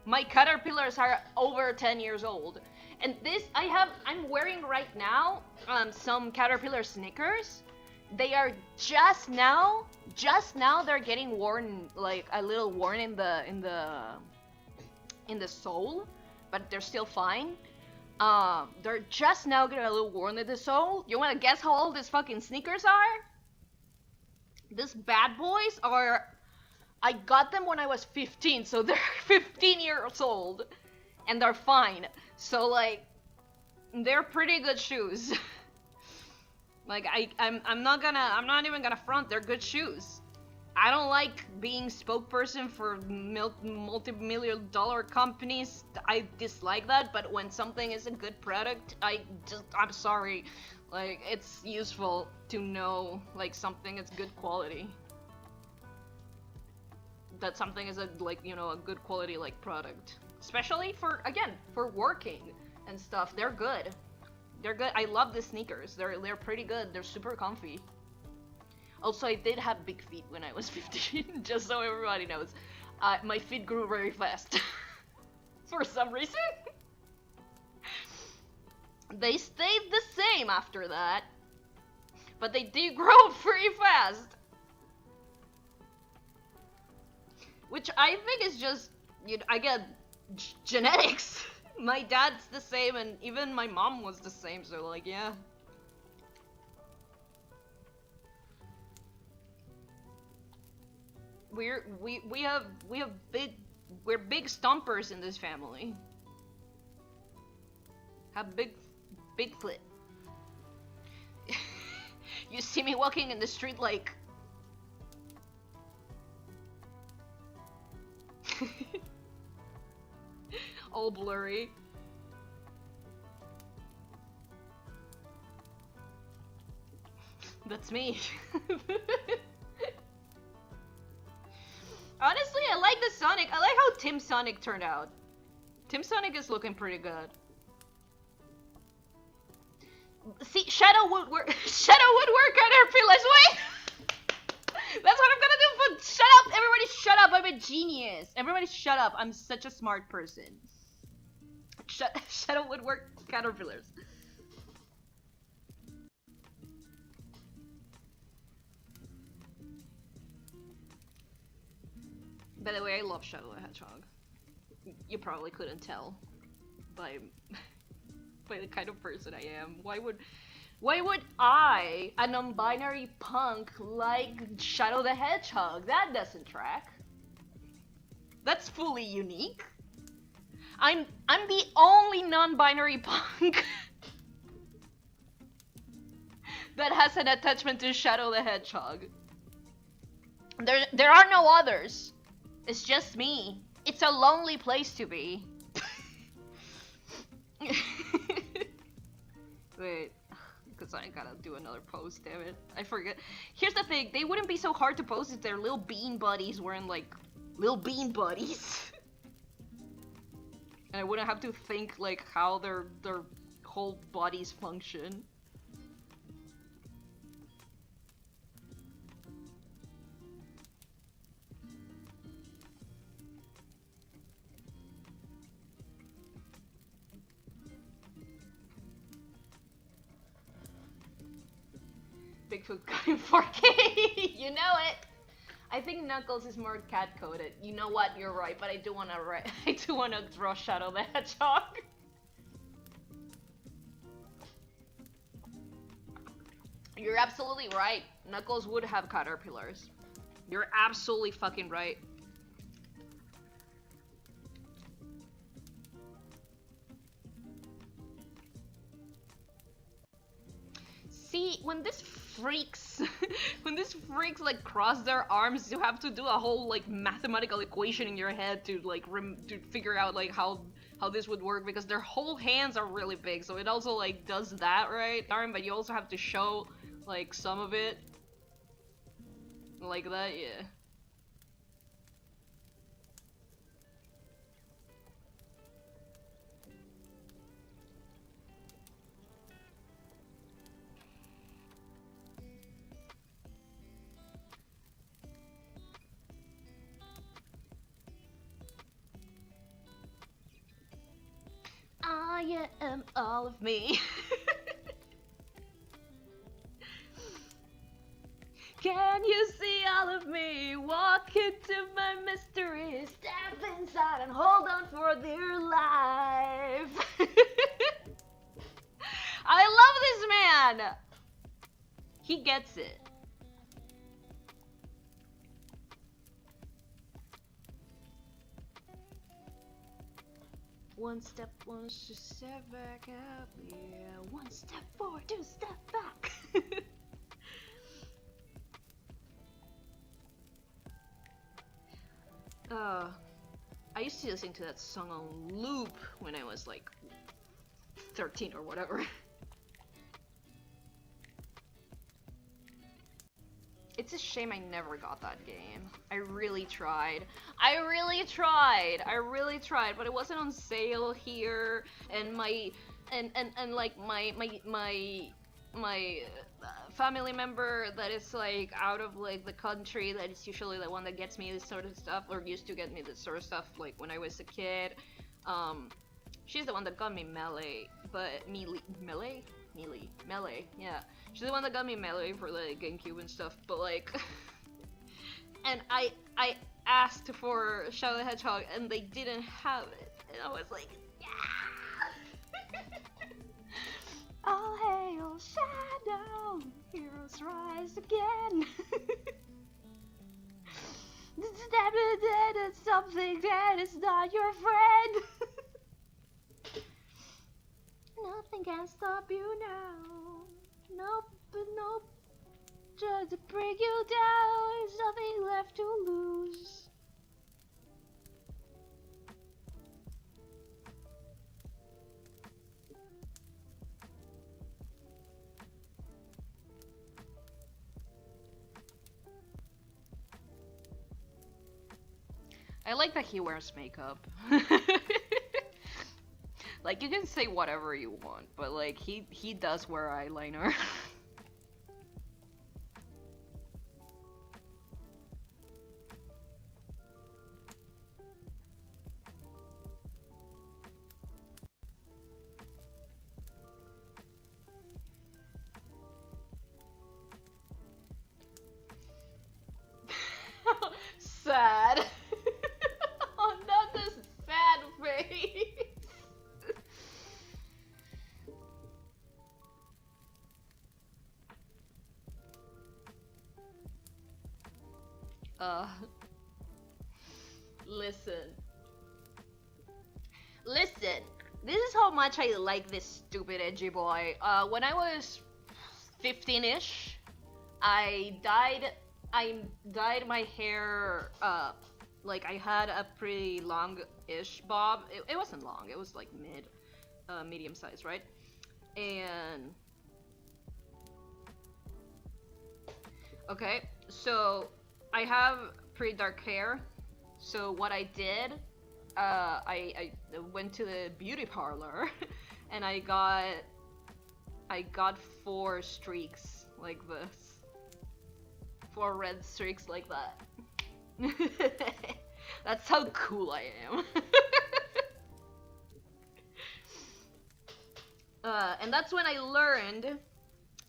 my caterpillars are over 10 years old. And this, I'm wearing right now, some caterpillar sneakers. They are just now they're getting worn, like a little worn in the in the sole, but they're still fine. They're just now getting a little worn in the sole. You wanna guess how old these fucking sneakers are? These bad boys are... I got them when I was 15, so they're 15 years old. And they're fine. So, like, they're pretty good shoes. Like, I'm not even gonna front, they're good shoes. I don't like being spokesperson for multi-million dollar companies. I dislike that, but when something is a good product, I'm sorry. Like, it's useful to know, like, something is good quality. That something is a good quality, like, product. Especially for, again, for working and stuff. They're good. They're good. I love the sneakers. They're pretty good. They're super comfy. Also, I did have big feet when I was 15, just so everybody knows. My feet grew very fast. For some reason. They stayed the same after that. But they did grow pretty fast. Which I think is just, again, genetics. My dad's the same, and even my mom was the same, so like, yeah. We're big stompers in this family. Have big foot. You see me walking in the street like all blurry. That's me. Honestly, I like the Sonic. I like how Tim Sonic turned out. Tim Sonic is looking pretty good. See, Shadow Woodwork Caterpillars, wait! That's what I'm gonna do, but shut up! Everybody shut up, I'm a genius! Everybody shut up, I'm such a smart person. Shadow Woodwork Caterpillars. By the way, I love Shadow the Hedgehog. You probably couldn't tell by the kind of person I am. Why would I, a non-binary punk, like Shadow the Hedgehog? That doesn't track. That's fully unique. I'm the only non-binary punk that has an attachment to Shadow the Hedgehog. There are no others. It's just me. It's a lonely place to be. Wait, because I gotta do another post, damn it. I forget. Here's the thing, they wouldn't be so hard to post if their little bean buddies weren't like little bean buddies. And I wouldn't have to think like how their whole bodies function. Bigfoot got in 4K. You know it. I think Knuckles is more cat-coded. You know what? You're right, but I do wanna draw Shadow the Hedgehog. You're absolutely right. Knuckles would have caterpillars. You're absolutely fucking right. See, when these freaks like cross their arms, you have to do a whole like mathematical equation in your head to like to figure out like how this would work, because their whole hands are really big, so it also like does that, right? But you also have to show like some of it like that, yeah. I am all of me. Can you see all of me? Walk into my mystery. Step inside and hold on for dear life. I love this man! He gets it. One step back up, yeah. One step forward, 2 step back. I used to listen to that song on loop when I was like 13 or whatever. It's a shame I never got that game. I really tried. I really tried, but it wasn't on sale here, and my family member that is like out of like the country, that is usually the one that gets me this sort of stuff, or used to get me this sort of stuff like when I was a kid. She's the one that got me Melee, but Melee, yeah. She's the one that got me Melee for like GameCube and stuff, but like, and I asked for Shadow the Hedgehog and they didn't have it, and I was like, yeah. All hail Shadow, heroes rise again. It's something that is not your friend. Nothing can stop you now. Nope, nope. Try to break you down. There's nothing left to lose. I like that he wears makeup. Like, you can say whatever you want, but like, he does wear eyeliner. Sad. Oh, not this sad face. Listen, this is how much I like this stupid edgy boy. When I was 15-ish, I dyed my hair, like I had a pretty long-ish bob. It wasn't long, it was like medium size, right? And okay, so I have pretty dark hair. So what I did, I went to the beauty parlor and I got 4 streaks like this. 4 red streaks like that. That's how cool I am. And that's when I learned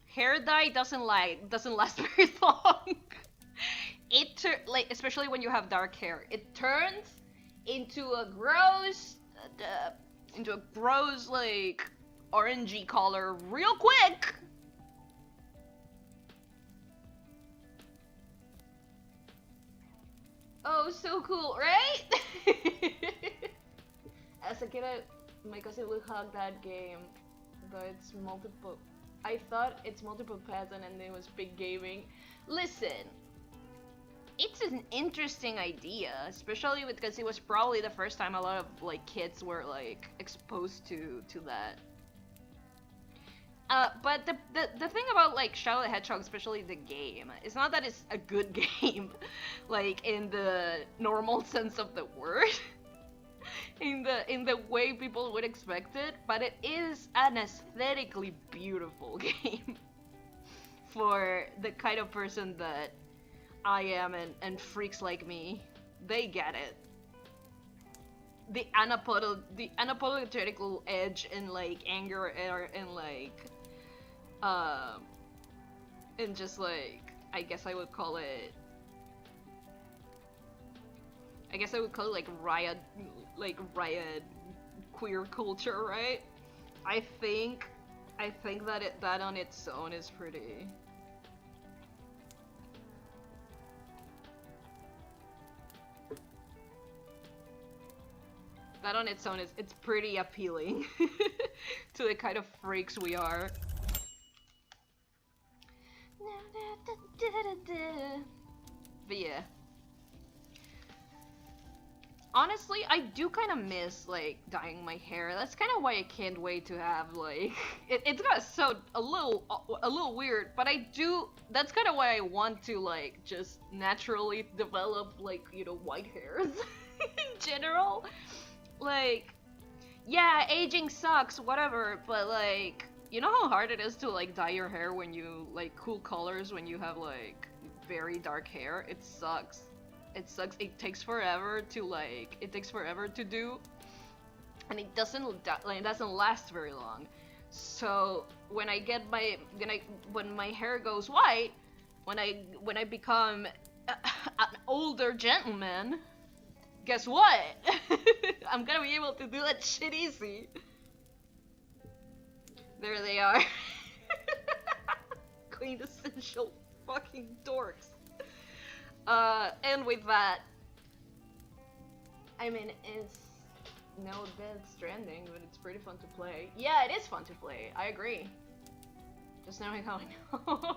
hair dye doesn't last very long. Like, especially when you have dark hair, it turns into a gross like orangey color real quick. Oh, so cool, right? As a kid, my cousin would hug that game, though it's multiple. I thought it's multiple paths and then it was big gaming. Listen, it's an interesting idea, especially because it was probably the first time a lot of like kids were like exposed to that. But the thing about like Shadow the Hedgehog, especially the game, is not that it's a good game, like in the normal sense of the word, in the way people would expect it, but it is an aesthetically beautiful game for the kind of person that I am and freaks like me. They get it. The unapologetical edge and like anger and like and just like, I guess I would call it I guess I would call it like riot queer culture, right? I think that on its own is pretty. That on its own it's pretty appealing to the kind of freaks we are. But yeah. Honestly, I do kind of miss, like, dyeing my hair. That's kind of why I can't wait to have, like... It's gonna sound a little weird, but I do... That's kind of why I want to, like, just naturally develop, like, you know, white hairs in general. Like, yeah, aging sucks, whatever, but, like... You know how hard it is to, like, dye your hair when you, like, cool colors when you have, like, very dark hair? It sucks. It sucks. It takes forever to, like, do, and it doesn't last very long. So when I get when my hair goes white, when I become an older gentleman, guess what? I'm gonna be able to do that shit easy. There they are. Quintessential fucking dorks. And with that, I mean, it's no Death Stranding, but it's pretty fun to play. Yeah, it is fun to play. I agree. Just knowing how I know.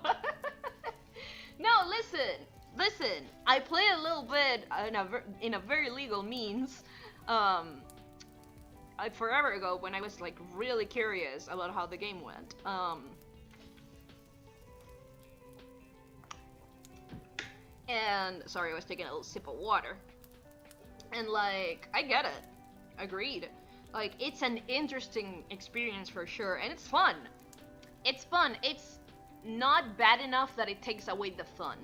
No, listen. I play a little bit in a very legal means. Forever ago, when I was like really curious about how the game went. And sorry, I was taking a little sip of water. And like, I get it. Agreed. Like, it's an interesting experience for sure, and it's fun. It's fun. It's not bad enough that it takes away the fun.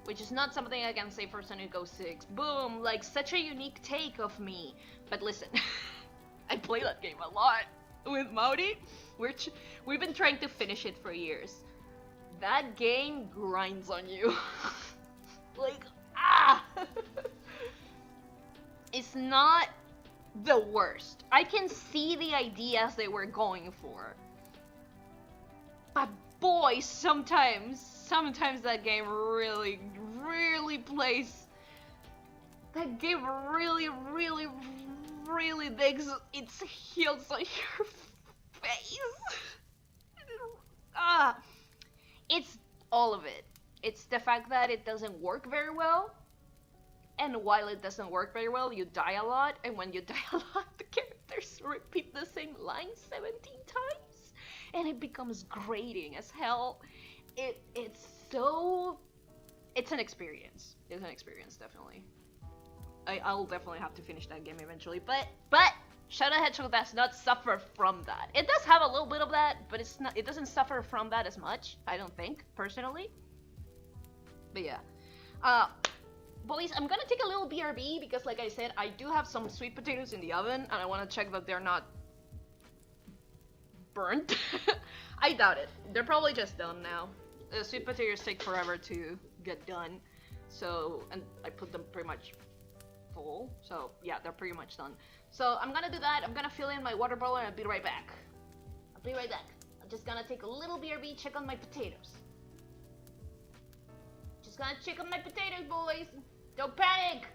Which is not something I can say for Sonic 06. Boom! Like, such a unique take of me. But listen, I play that game a lot with Mauri. We've been trying to finish it for years. That game grinds on you. Like, ah! It's not the worst. I can see the ideas they were going for. But boy, sometimes that game really plays. That game really digs its heels on your face. Ah! It's all of it. It's the fact that it doesn't work very well. And while it doesn't work very well, you die a lot. And when you die a lot, the characters repeat the same line 17 times. And it becomes grating as hell. It's an experience. It's an experience, definitely. I'll definitely have to finish that game eventually. But Shadow Hedgehog does not suffer from that. It does have a little bit of that, but it doesn't suffer from that as much, I don't think, personally. But yeah. Boys, I'm gonna take a little BRB because, like I said, I do have some sweet potatoes in the oven, and I want to check that they're not burnt. I doubt it. They're probably just done now. The sweet potatoes take forever to get done, so, and I put them pretty much full, so yeah, they're pretty much done. So I'm gonna do that. I'm gonna fill in my water bottle and I'll be right back. I'm just gonna take a little BRB, check on my potatoes. Just gonna check on my potatoes, boys. Don't panic.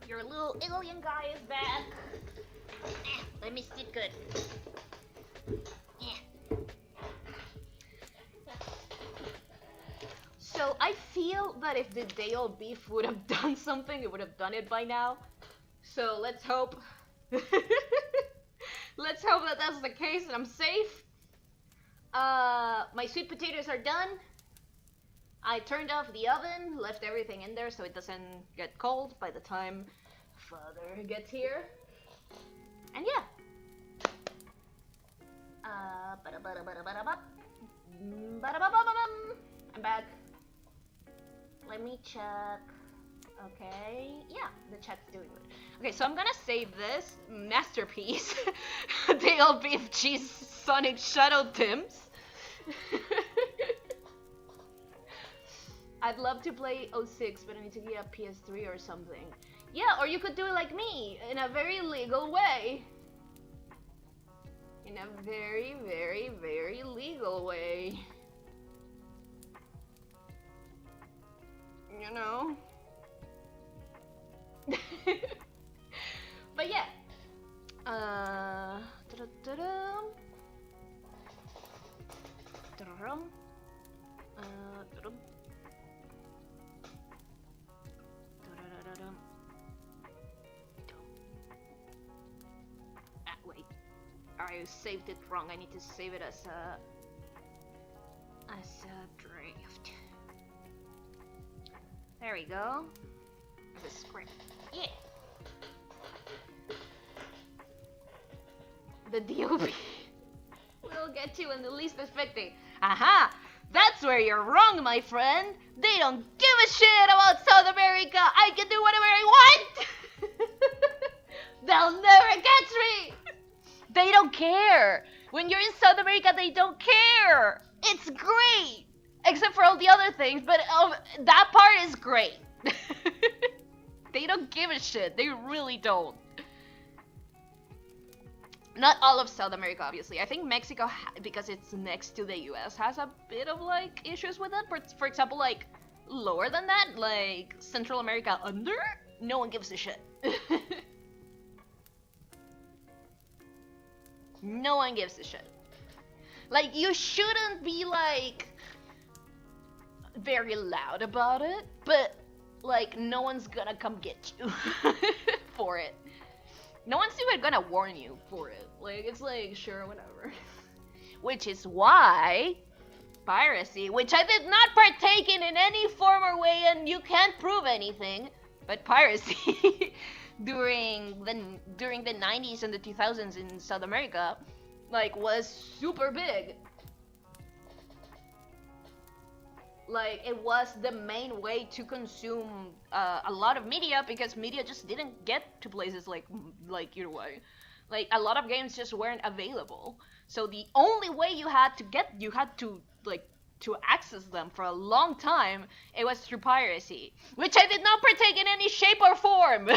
Your little alien guy is back. Let me sit good. So I feel that if the day-old beef would have done something, it would have done it by now. So let's hope. Let's hope that that's the case and I'm safe. My sweet potatoes are done. I turned off the oven, left everything in there so it doesn't get cold by the time Father gets here. And yeah. I'm back. Let me check. Okay, yeah, the chat's doing good. Okay, so I'm gonna save this masterpiece. Day-old beef cheese Sonic Shadow Tims. I'd love to play 06, but I need to get a PS3 or something. Yeah, or you could do it like me, in a very legal way. In a very, very, very legal way. You know? But yeah. Wait. I saved it wrong. I need to save it as a draft. There we go. The script. Yeah. The DOB. We'll get to in the least expecting. Aha! That's where you're wrong, my friend. They don't give a shit about South America. I can do whatever I want. They'll never catch me. They don't care. When you're in South America, they don't care. It's great. Except for all the other things, but that part is great. They don't give a shit. They really don't. Not all of South America, obviously. I think Mexico, because it's next to the US, has a bit of, like, issues with it. For example, like, lower than that, like, Central America under, no one gives a shit. No one gives a shit. Like, you shouldn't be, like, very loud about it, but, like, no one's gonna come get you for it. No one's even gonna warn you for it. Like, it's like, sure, whatever. Which is why piracy, which I did not partake in any form or way, and you can't prove anything, but piracy during the 90s and the 2000s in South America, like, was super big. Like, it was the main way to consume a lot of media, because media just didn't get to places like Uruguay. Like, a lot of games just weren't available. So the only way you had to access them for a long time, it was through piracy, which I did not partake in any shape or form.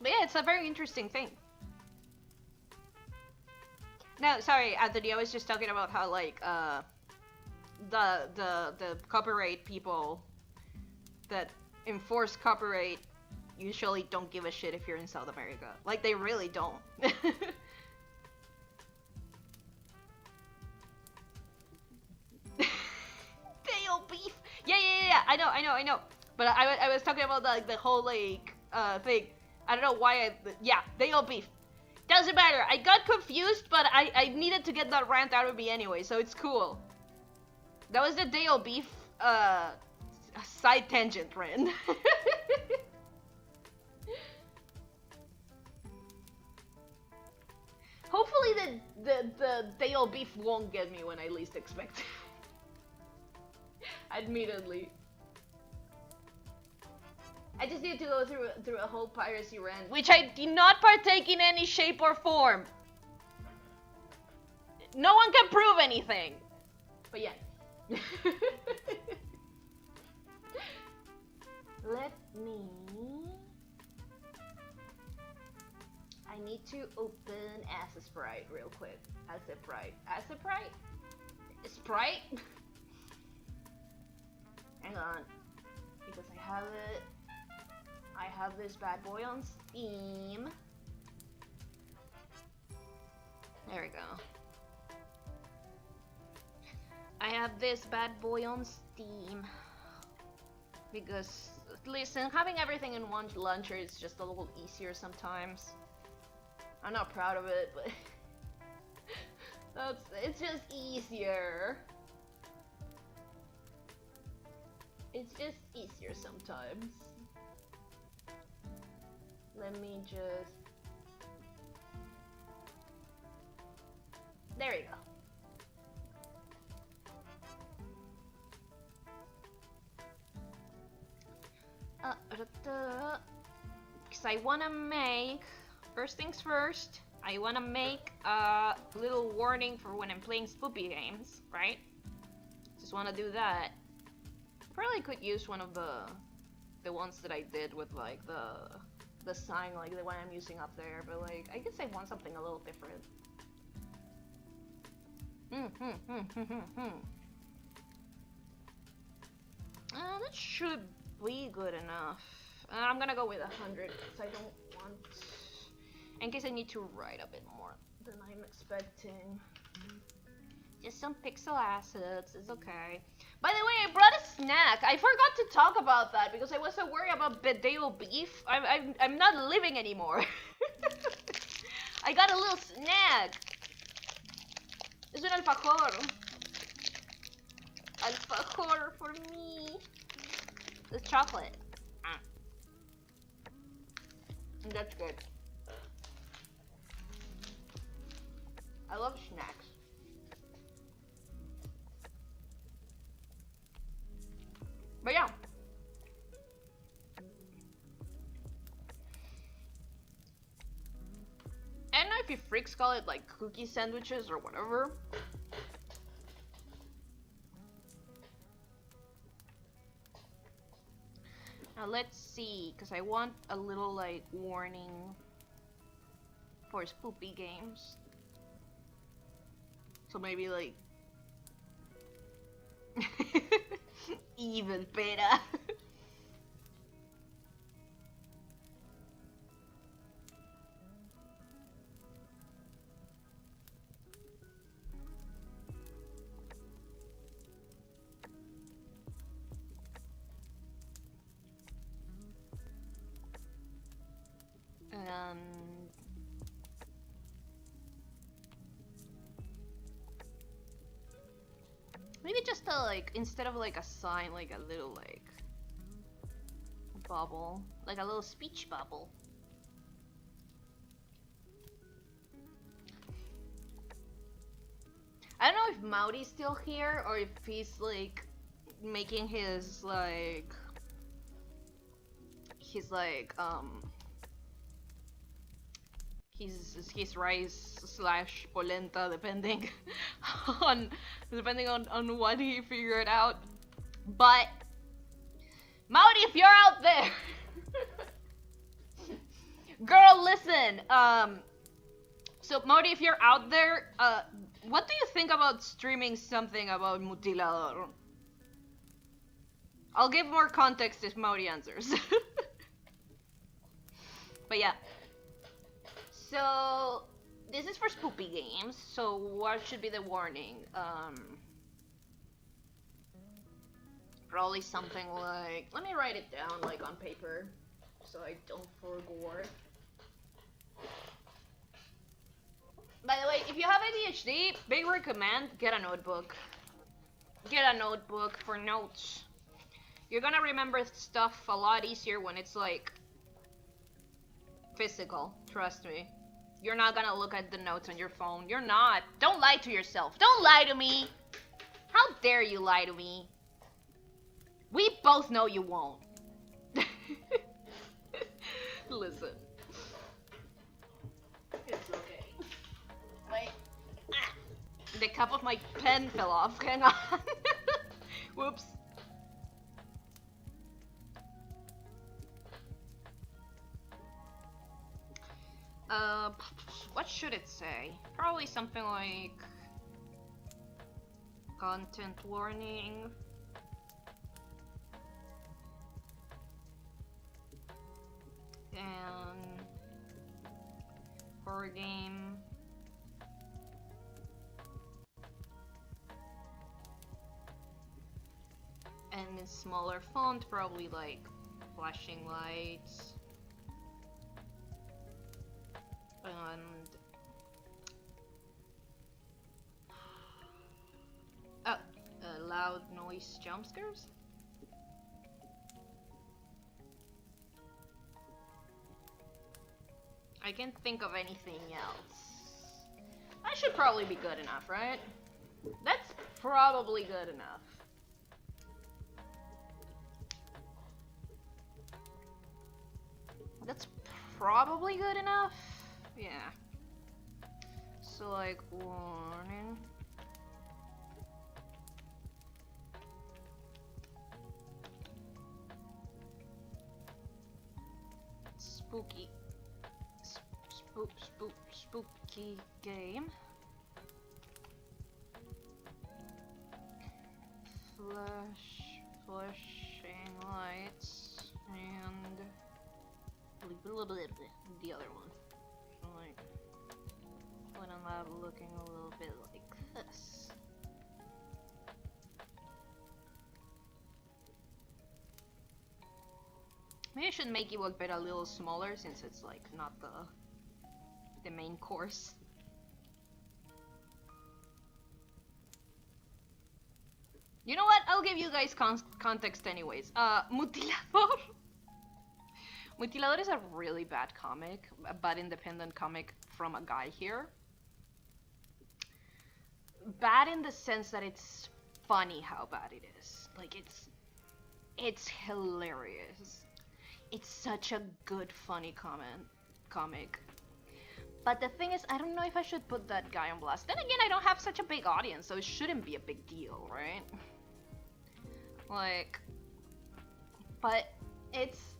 But yeah, it's a very interesting thing. No, sorry, Anthony, I was just talking about how, like, the copyright people that enforce copyright usually don't give a shit if you're in South America. Like, they really don't. Day-old beef! Yeah, I know. But I was talking about, like, the whole, like, thing. I don't know why day-old beef. Doesn't matter. I got confused, but I needed to get that rant out of me anyway, so it's cool. That was the day-old beef side tangent rant. Hopefully the day-old beef won't get me when I least expect it. Admittedly. I just need to go through a whole piracy rant, which I did not partake in any shape or form. No one can prove anything. But yeah. Let me... need to open ASEPRITE real quick. ASEPRITE. ASEPRITE? Sprite? Hang on. Because I have it. I have this bad boy on Steam. There we go. I have this bad boy on Steam. Because, listen, having everything in one launcher is just a little easier sometimes. I'm not proud of it, but it's just easier. It's just easier sometimes. Let me just... There you go. Because I want to make, first things first, I want to make a little warning for when I'm playing spoopy games, right? Just want to do that. Probably could use one of the ones that I did with like the sign, like the one I'm using up there, but like I guess I want something a little different. That should be good enough. I'm gonna go with 100 because I don't want, in case I need to write a bit more than I'm expecting. Just some pixel assets, it's okay. By the way, I brought a snack. I forgot to talk about that because I was so worried about Bedeo beef. I'm not living anymore. I got a little snack. Es un alfajor. Alfajor for me. It's chocolate. That's good. I love snacks. But yeah. I don't know if you freaks call it like cookie sandwiches or whatever. Now let's see, because I want a little like warning for spoopy games. So maybe like evil Pera. Maybe just a like, instead of like a sign, like a little like bubble, like a little speech bubble. I don't know if Maudi's still here or if he's like making his like his rice slash polenta, depending on what he figured out. But Maudi, if you're out there, girl, listen. So Maudi, if you're out there, what do you think about streaming something about Mutilador? I'll give more context if Maudi answers. But yeah. So this is for spoopy games. So what should be the warning? Probably something like, let me write it down like on paper so I don't forget. By the way, if you have ADHD, big recommend, get a notebook. Get a notebook for notes. You're gonna remember stuff a lot easier when it's like physical, trust me. You're not gonna look at the notes on your phone. You're not. Don't lie to yourself. Don't lie to me. How dare you lie to me? We both know you won't. Listen. It's okay. Wait. Ah. The cap of my pen fell off. Hang on. Whoops. What should it say? Probably something like content warning. And horror game. And in smaller font, probably like flashing lights. And loud noise jump scares. I can't think of anything else. That should probably be good enough, right? That's probably good enough. That's probably good enough. Yeah. So like warning. Spooky. Spooky game. Flashing lights and the other one. So like when I'm out looking a little bit like this. Maybe I should make Pera a little smaller since it's like not the main course. You know what? I'll give you guys context anyways. Mutilador. Mutilador is a really bad comic, a bad independent comic from a guy here. Bad in the sense that it's funny how bad it is. Like it's hilarious. It's such a good funny comic. But the thing is, I don't know if I should put that guy on blast. Then again, I don't have such a big audience, so it shouldn't be a big deal, right? Like, but it's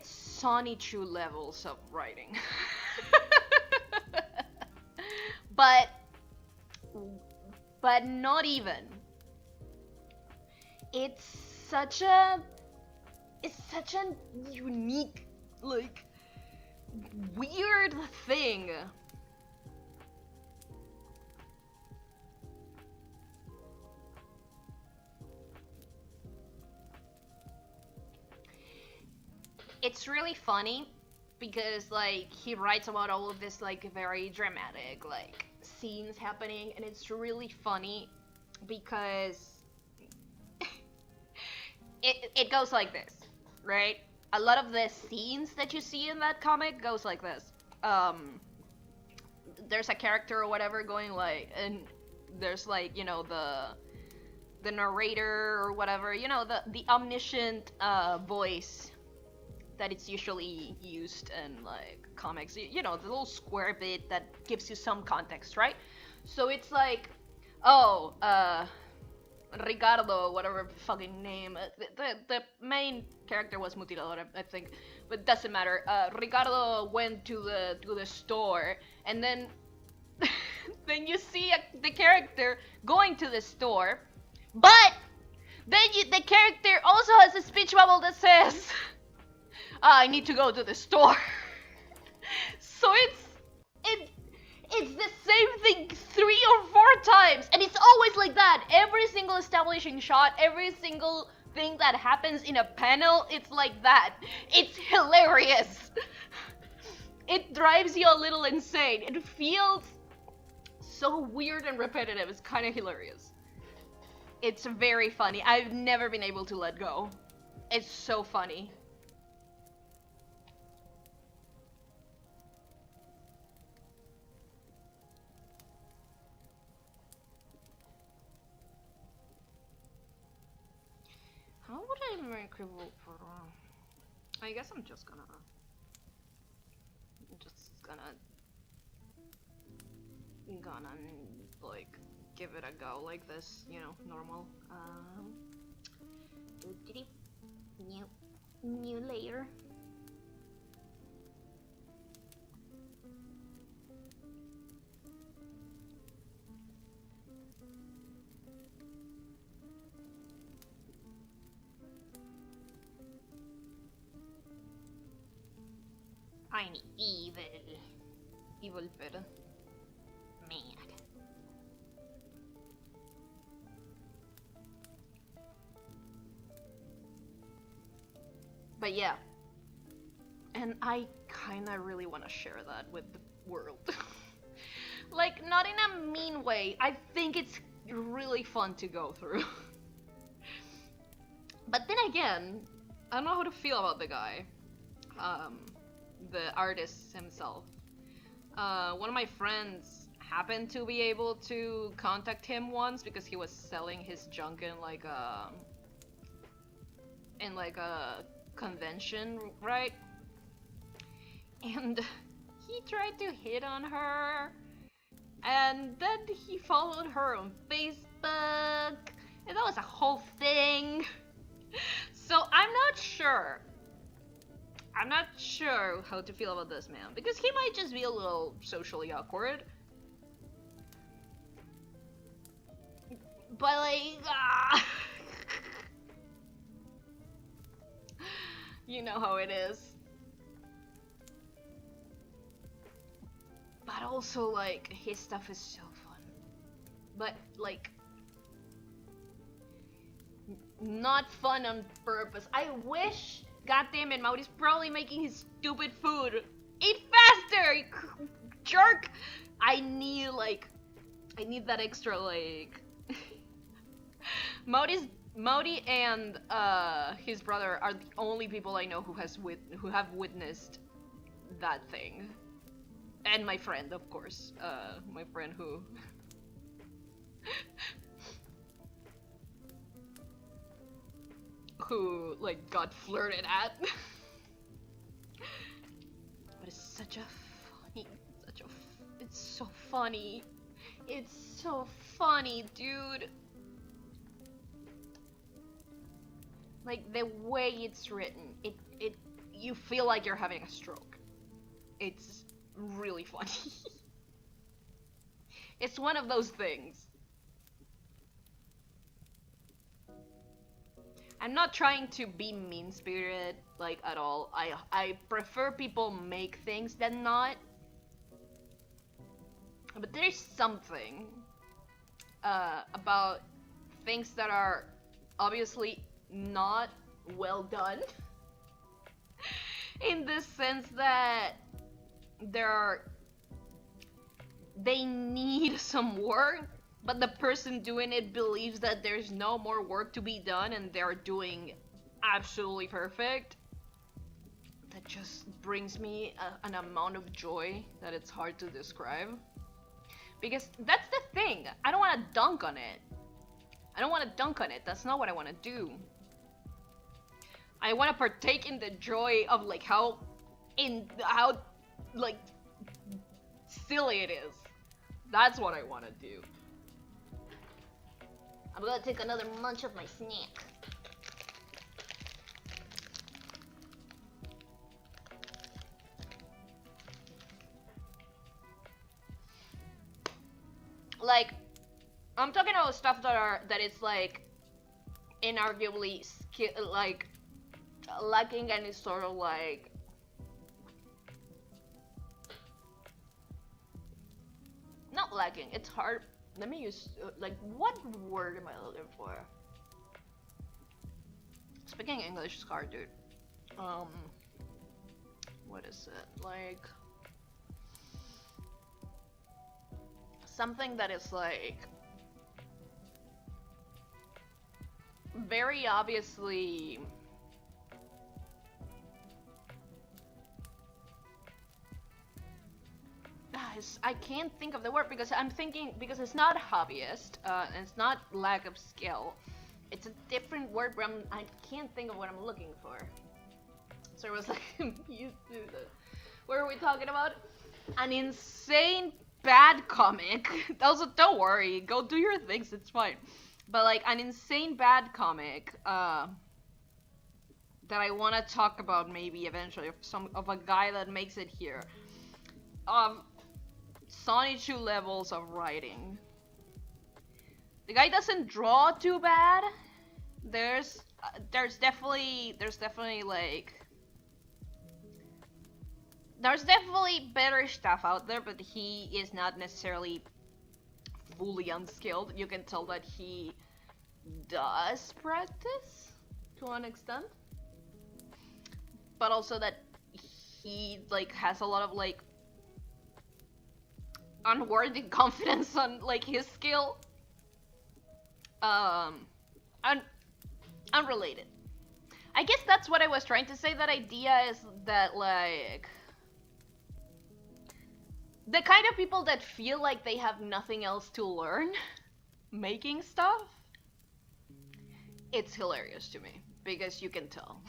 Sonny Chu levels of writing. but not even. It's such a unique, like, weird thing. It's really funny because, like, he writes about all of this, like, very dramatic, like, scenes happening, and it's really funny because it goes like this, right? A lot of the scenes that you see in that comic goes like this. There's a character or whatever going like, and there's like, you know, the narrator or whatever, you know, the omniscient voice that it's usually used in like comics, you know, the little square bit that gives you some context, right? So it's like, oh, Ricardo, whatever fucking name, the main character was Mutilador, I think, but it doesn't matter. Ricardo went to the store, and then then you see the character going to the store, but then the character also has a speech bubble that says, I need to go to the store. So it's the same thing 3 or 4 times, and it's always like that. Every single establishing shot, every single thing that happens in a panel, it's like that. It's hilarious. It drives you a little insane. It feels so weird and repetitive. It's kind of hilarious. It's very funny. I've never been able to let go. It's so funny. How would I make a vote for? I guess I'm just gonna like give it a go like this, you know, normal. New layer. I'm evil. Evil Pera. Mad. But yeah. And I kinda really wanna share that with the world. Like, not in a mean way. I think it's really fun to go through. But then again, I don't know how to feel about the guy. The artist himself. One of my friends happened to be able to contact him once because he was selling his junk in like a convention, right? And he tried to hit on her, and then he followed her on Facebook, and that was a whole thing. So I'm not sure how to feel about this man, because he might just be a little socially awkward. But like, you know how it is. But also, like, his stuff is so fun. But, like, not fun on purpose. I wish, goddammit, Maudi's probably making his stupid food. Eat faster, you jerk! I need that extra, like... Maudi and his brother are the only people I know who have witnessed that thing. And my friend, of course. My friend who like got flirted at. But it's such a funny, it's so funny. It's so funny, dude. Like the way it's written, you feel like you're having a stroke. It's really funny. It's one of those things. I'm not trying to be mean-spirited, like, at all. I prefer people make things than not. But there's something about things that are obviously not well done. In the sense that they need some work, but the person doing it believes that there's no more work to be done and they're doing absolutely perfect. That just brings me an amount of joy that it's hard to describe. Because that's the thing, I don't want to dunk on it. That's not what I want to do. I want to partake in the joy of like how like silly it is. That's what I want to do. I'm gonna take another munch of my snack. Like, I'm talking about stuff that is like inarguably like lacking any sort of like not lacking, it's hard. Let me use like, what word am I looking for? Speaking English is hard, dude. What is it? Like something that is like very obviously I can't think of the word because it's not hobbyist, and it's not lack of skill. It's a different word, but I can't think of what I'm looking for. So it was like, what are we talking about? An insane bad comic. Also, don't worry, go do your things, it's fine. But like an insane bad comic that I want to talk about maybe eventually, of a guy that makes it here. Sonic 2 levels of writing. The guy doesn't draw too bad. There's definitely like there's definitely better stuff out there, but he is not necessarily fully unskilled. You can tell that he does practice to an extent, but also that he like has a lot of like unworthy confidence on like his skill. Unrelated. I guess that's what I was trying to say. That idea is that like the kind of people that feel like they have nothing else to learn making stuff, it's hilarious to me because you can tell.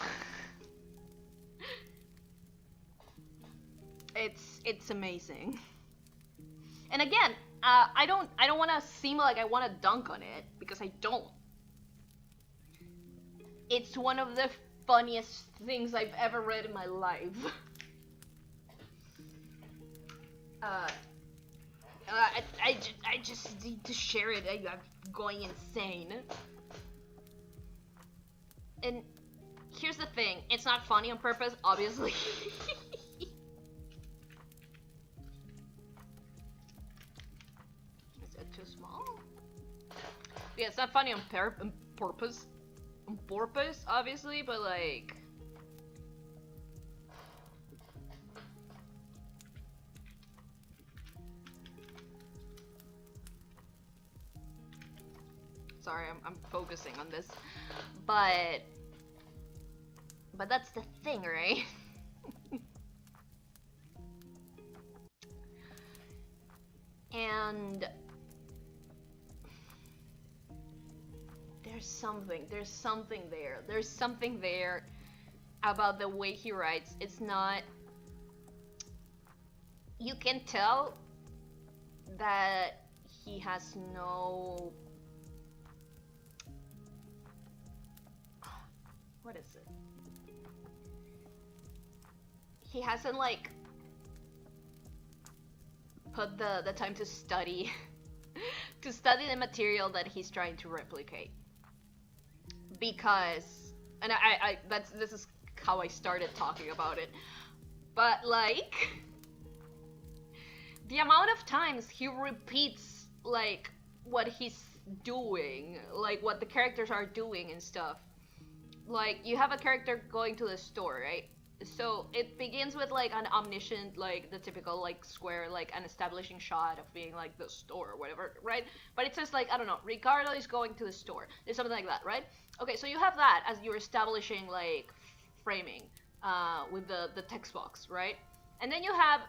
It's amazing. And again, I don't want to seem like I want to dunk on it because I don't. It's one of the funniest things I've ever read in my life. I just need to share it. I'm going insane. And here's the thing, it's not funny on purpose, obviously. Is that too small? Yeah, it's not funny on purpose. On purpose, obviously, but like... Sorry, I'm focusing on this. But that's the thing, right? And there's something there about the way he writes. It's not, you can tell that he has no, what is it? He hasn't like put the time to study the material that he's trying to replicate. Because, and this is how I started talking about it, but like the amount of times he repeats like what he's doing, like what the characters are doing and stuff. Like you have a character going to the store, right? So it begins with like an omniscient, like the typical like square, like an establishing shot of being like the store or whatever, right? But it says like, I don't know, Ricardo is going to the store. There's something like that, right? Okay, so you have that as you're establishing like framing with the text box, right? And then you have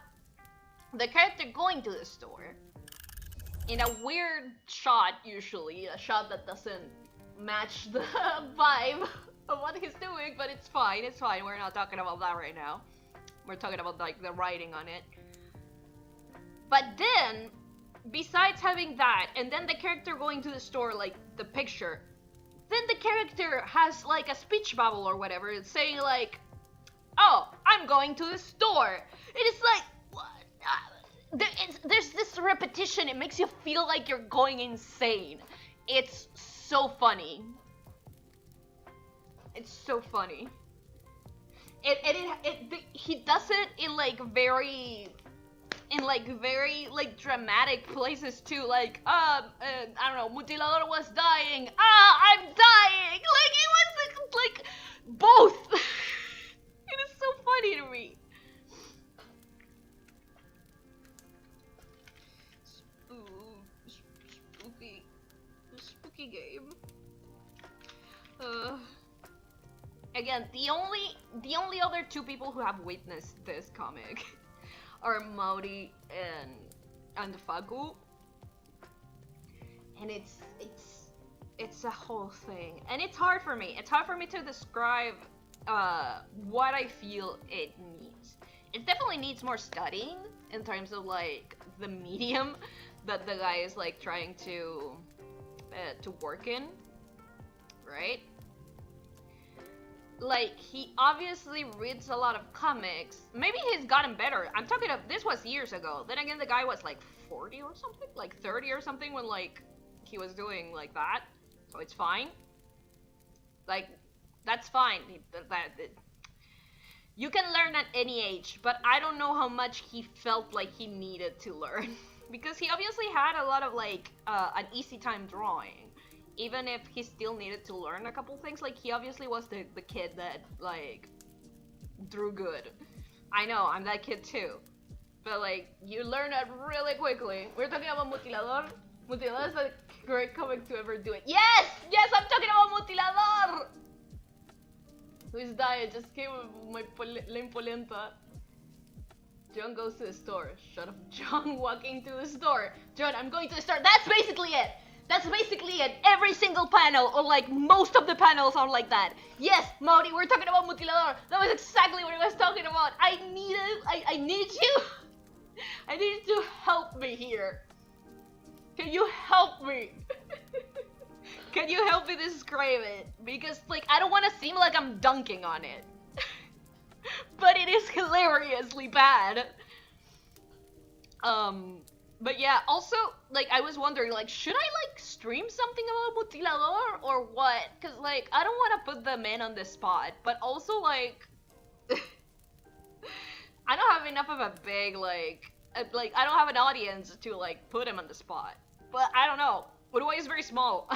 the character going to the store in a weird shot, usually a shot that doesn't match the vibe of what he's doing, but it's fine, we're not talking about that right now. We're talking about like the writing on it. But then, besides having that, and then the character going to the store, like the picture, then the character has like a speech bubble or whatever, it's saying like, oh, I'm going to the store. It is like, what? There's this repetition, it makes you feel like you're going insane. It's so funny. It's so funny. He does it in like very dramatic places too. Like I don't know, Mutilador was dying. I'm dying. Like it was like both. It is so funny to me. Spooky game. Again, the only other two people who have witnessed this comic are Mauri and Fagu, and it's a whole thing, and it's hard for me. It's hard for me to describe what I feel it needs. It definitely needs more studying in terms of like the medium that the guy is like trying to work in, right? Like, he obviously reads a lot of comics. Maybe he's gotten better. I'm talking of, this was years ago. Then again, the guy was like 40 or something, like 30 or something when like he was doing like that. So it's fine. Like, that's fine. You can learn at any age, but I don't know how much he felt like he needed to learn. Because he obviously had a lot of, like, an easy time drawing. Even if he still needed to learn a couple things, like, he obviously was the kid that, like, drew good. I know, I'm that kid too. But, like, you learn it really quickly. We're talking about Mutilador. Mutilador is a great comic to ever do it. Yes! Yes, I'm talking about Mutilador! Whose diet just came with my lame polenta. John goes to the store. Shut up, John walking to the store. John, I'm going to the store. That's basically it. That's basically it. Every single panel, or like most of the panels are like that. Yes, Mauri, we're talking about Mutilador. That was exactly what I was talking about. I need you. I need you to help me here. Can you help me? Can you help me describe it? Because, like, I don't want to seem like I'm dunking on it. But it is hilariously bad. But yeah, also, like, I was wondering, like, should I, like, stream something about Mutilador or what? Because, like, I don't want to put them in on the spot, but also, like, I don't have enough of a big, like, I don't have an audience to, like, put him on the spot. But I don't know. Uruguay is very small.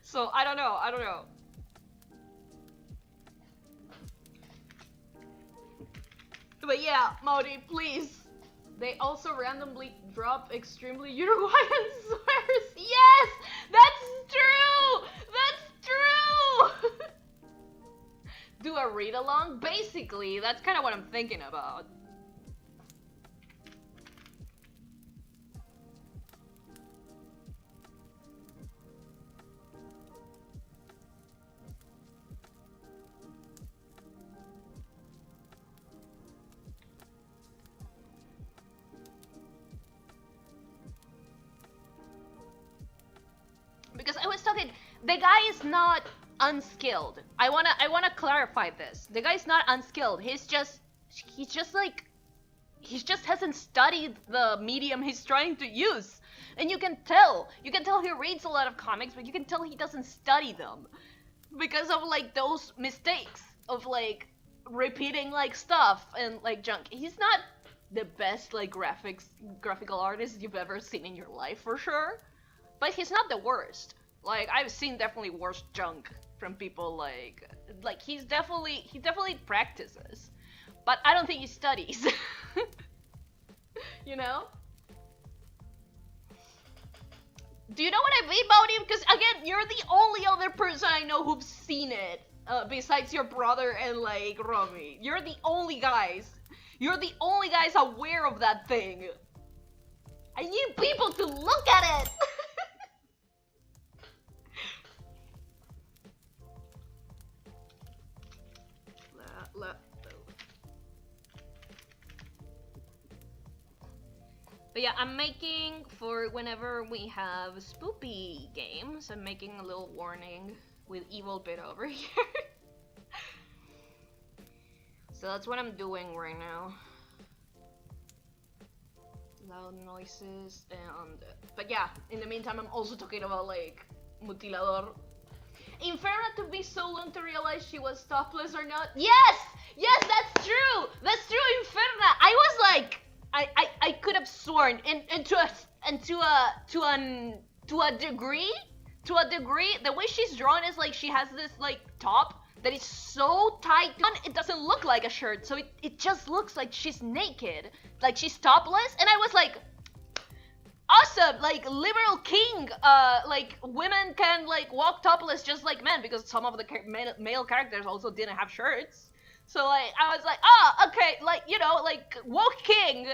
So, I don't know. But yeah, Mauri, please. They also randomly drop extremely Uruguayan swears. Yes! That's true! That's true! Do a read-along? Basically, that's kind of what I'm thinking about. Because I was talking, the guy is not unskilled. I wanna clarify this. The guy's not unskilled. He just hasn't studied the medium he's trying to use. And you can tell he reads a lot of comics, but you can tell he doesn't study them. Because of, like, those mistakes of, like, repeating, like, stuff and, like, junk. He's not the best, like, graphical artist you've ever seen in your life, for sure. But he's not the worst. Like, I've seen definitely worse junk from people, like he definitely practices. But I don't think he studies. You know? Do you know what I mean, Mauri? Because, again, you're the only other person I know who's seen it. Besides your brother and, like, Romy. You're the only guys. You're the only guys aware of that thing. I need people to look at it! But yeah, I'm making, for whenever we have spoopy games, I'm making a little warning with evil bit over here. So that's what I'm doing right now. Loud noises and... But yeah, in the meantime, I'm also talking about, like, Mutilador. Inferna took me so long to realize she was topless or not. Yes! Yes, that's true! That's true, Inferna! I was like... I could have sworn, and to a degree, the way she's drawn is like she has this, like, top that is so tight on, it doesn't look like a shirt, so it just looks like she's naked, like she's topless, and I was like, awesome, like, liberal king, like, women can, like, walk topless just like men, because some of the male characters also didn't have shirts. So, like, I was like, oh, okay, like, you know, like, woke king.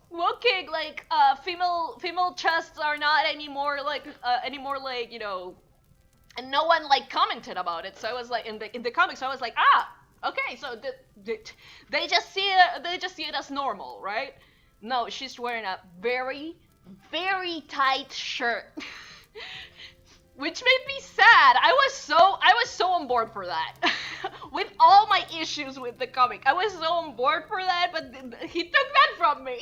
Woke king, like, female chests are not anymore, like, you know, and no one, like, commented about it. So I was like, in the comics, I was like, ah, okay, so they just see it as normal, right? No, she's wearing a very, very tight shirt. Which made me sad. I was so on board for that. With all my issues with the comic, I was so on board for that, but he took that from me.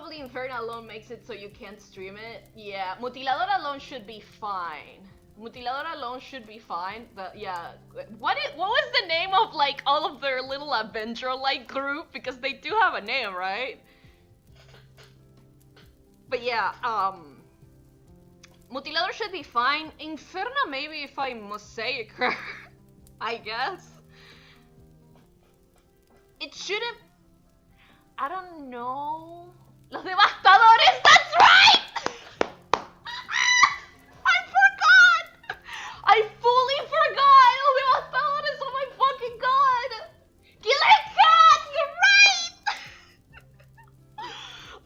probably Inferno alone makes it so you can't stream it. Yeah, Mutilador alone should be fine. Mutilador alone should be fine, but yeah. What was the name of like all of their little Avenger-like group? Because they do have a name, right? But yeah, Mutilador should be fine. Inferno maybe if I mosaic her, I guess. It shouldn't. I don't know. Los Devastadores, that's right! I forgot! I fully forgot! Los Devastadores, oh my fucking god! Killer Cat, you're right!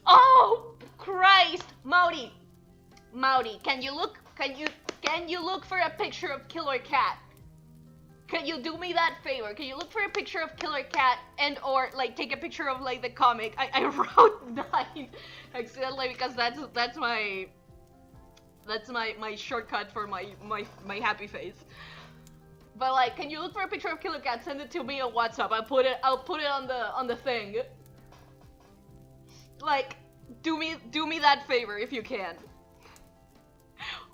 Oh, Christ! Maori, can you look for a picture of Killer Cat? Can you do me that favor? Can you look for a picture of Killer Cat and or like take a picture of like the comic? I wrote 9 accidentally because that's my shortcut for my happy face. But like, can you look for a picture of Killer Cat? Send it to me on WhatsApp. I'll put it on the thing. Like, do me that favor if you can.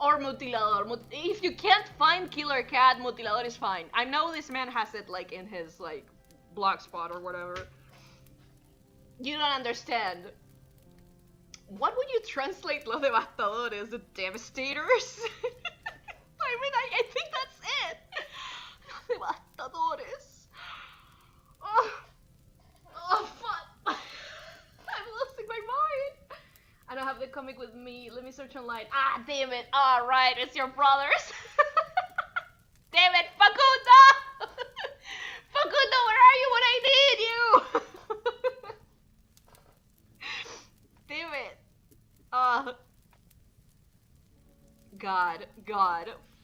Or Mutilador. If you can't find Killer Cat, Mutilador is fine. I know this man has it like in his like blogspot or whatever. You don't understand. What would you translate Los Devastadores? The Devastators? I mean, I think that's it. Los Devastadores. Oh fuck. I'm losing my mind. I don't have the comic with me. Let me search online. Ah, damn it. Alright, it's your brothers. Damn it, Facundo! Facundo, where are you when I need you? Damn it. God.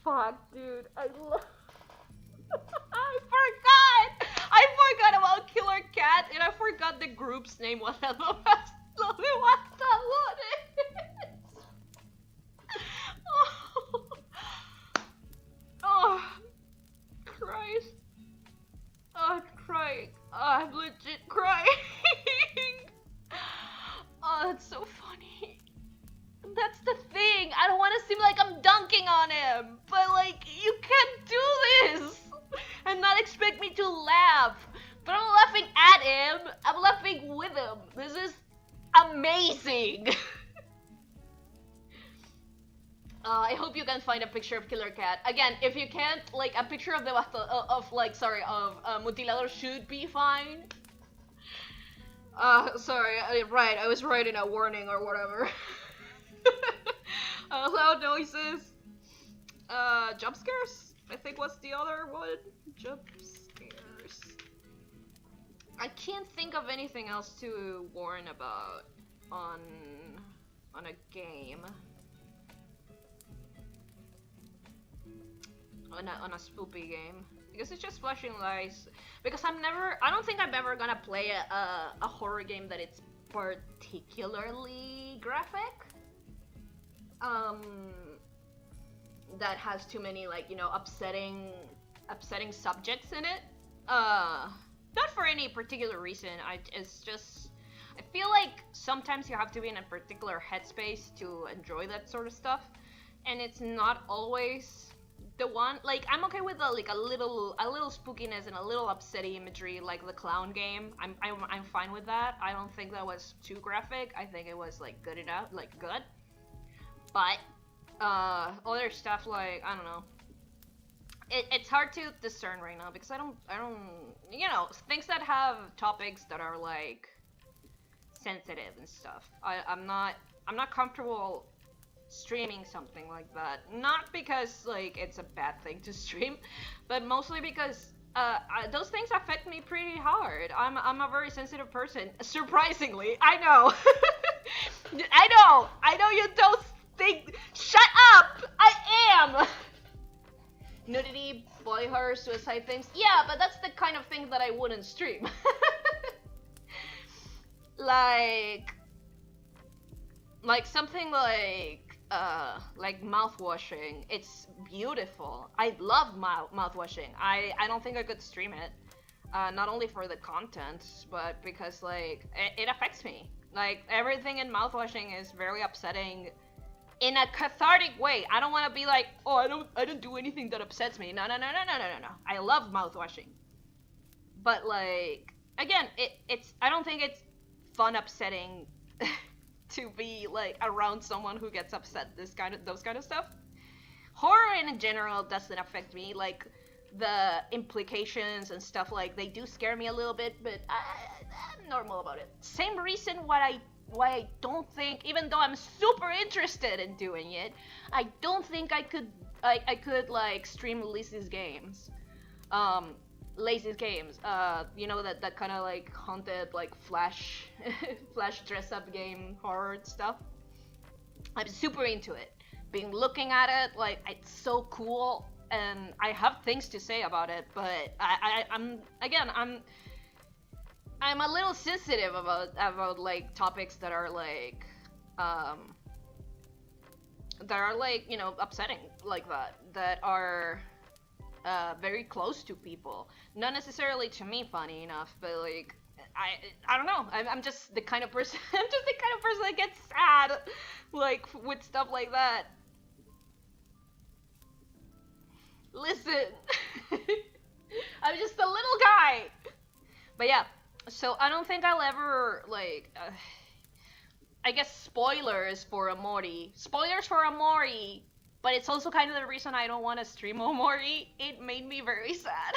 Fuck, dude. I forgot about Killer Cat, and I forgot the group's name. What the Oh, Christ. Oh, I'm crying. I'm legit crying. Oh, that's so funny. That's the thing. I don't want to seem like I'm dunking on him, but like, you can't do this and not expect me to laugh. But I'm laughing at him. I'm laughing with him. This is amazing. I hope you can find a picture of Killer Cat. Again, if you can't, like, a picture of Mutilador should be fine. Sorry, right, I was writing a warning or whatever. Loud noises. Jump scares? I think was the other one. Jump scares. I can't think of anything else to warn about on a game. On a spoopy game, because it's just flashing lights. Because I don't think I'm ever gonna play a horror game that it's particularly graphic. That has too many, like, you know, upsetting subjects in it. Not for any particular reason. It's just, I feel like sometimes you have to be in a particular headspace to enjoy that sort of stuff, and it's not always the one. Like, I'm okay with a little spookiness and a little upsetting imagery, like the clown game. I'm fine with that. I don't think that was too graphic. I think it was like good enough, like good. But other stuff, like, I don't know. It's hard to discern right now because I don't, you know, things that have topics that are like sensitive and stuff. I'm not comfortable streaming something like that. Not because like it's a bad thing to stream, but mostly because those things affect me pretty hard. I'm a very sensitive person, surprisingly. I know. I know you don't think. Shut up! I am. Nudity, body horror, suicide things. Yeah, but that's the kind of thing that I wouldn't stream. like something like mouth washing. It's beautiful. I love mouth washing. I don't think I could stream it. Not only for the content, but because like it affects me. Like, everything in mouthwashing is very upsetting in a cathartic way. I don't want to be like, oh, I don't do anything that upsets me. No. I love mouthwashing. But like, again, I don't think it's fun upsetting to be like around someone who gets upset those kind of stuff. Horror in general doesn't affect me. Like, the implications and stuff, like, they do scare me a little bit, but I'm normal about it. Same reason why I don't think, even though I'm super interested in doing it, I don't think I could like stream Lizzie's games. Lazy's games. You know, that kind of like haunted, like flash dress up game horror stuff. I'm super into it. Been looking at it, like, it's so cool, and I have things to say about it, but I'm a little sensitive about like topics that are like you know, upsetting like that are very close to people. Not necessarily to me, funny enough, but like I don't know. I'm just the kind of person. I'm just the kind of person that gets sad, like, with stuff like that. Listen, I'm just a little guy. But yeah, so I don't think I'll ever, like, I guess spoilers for Omori. Spoilers for Omori, but it's also kind of the reason I don't want to stream Omori. It made me very sad.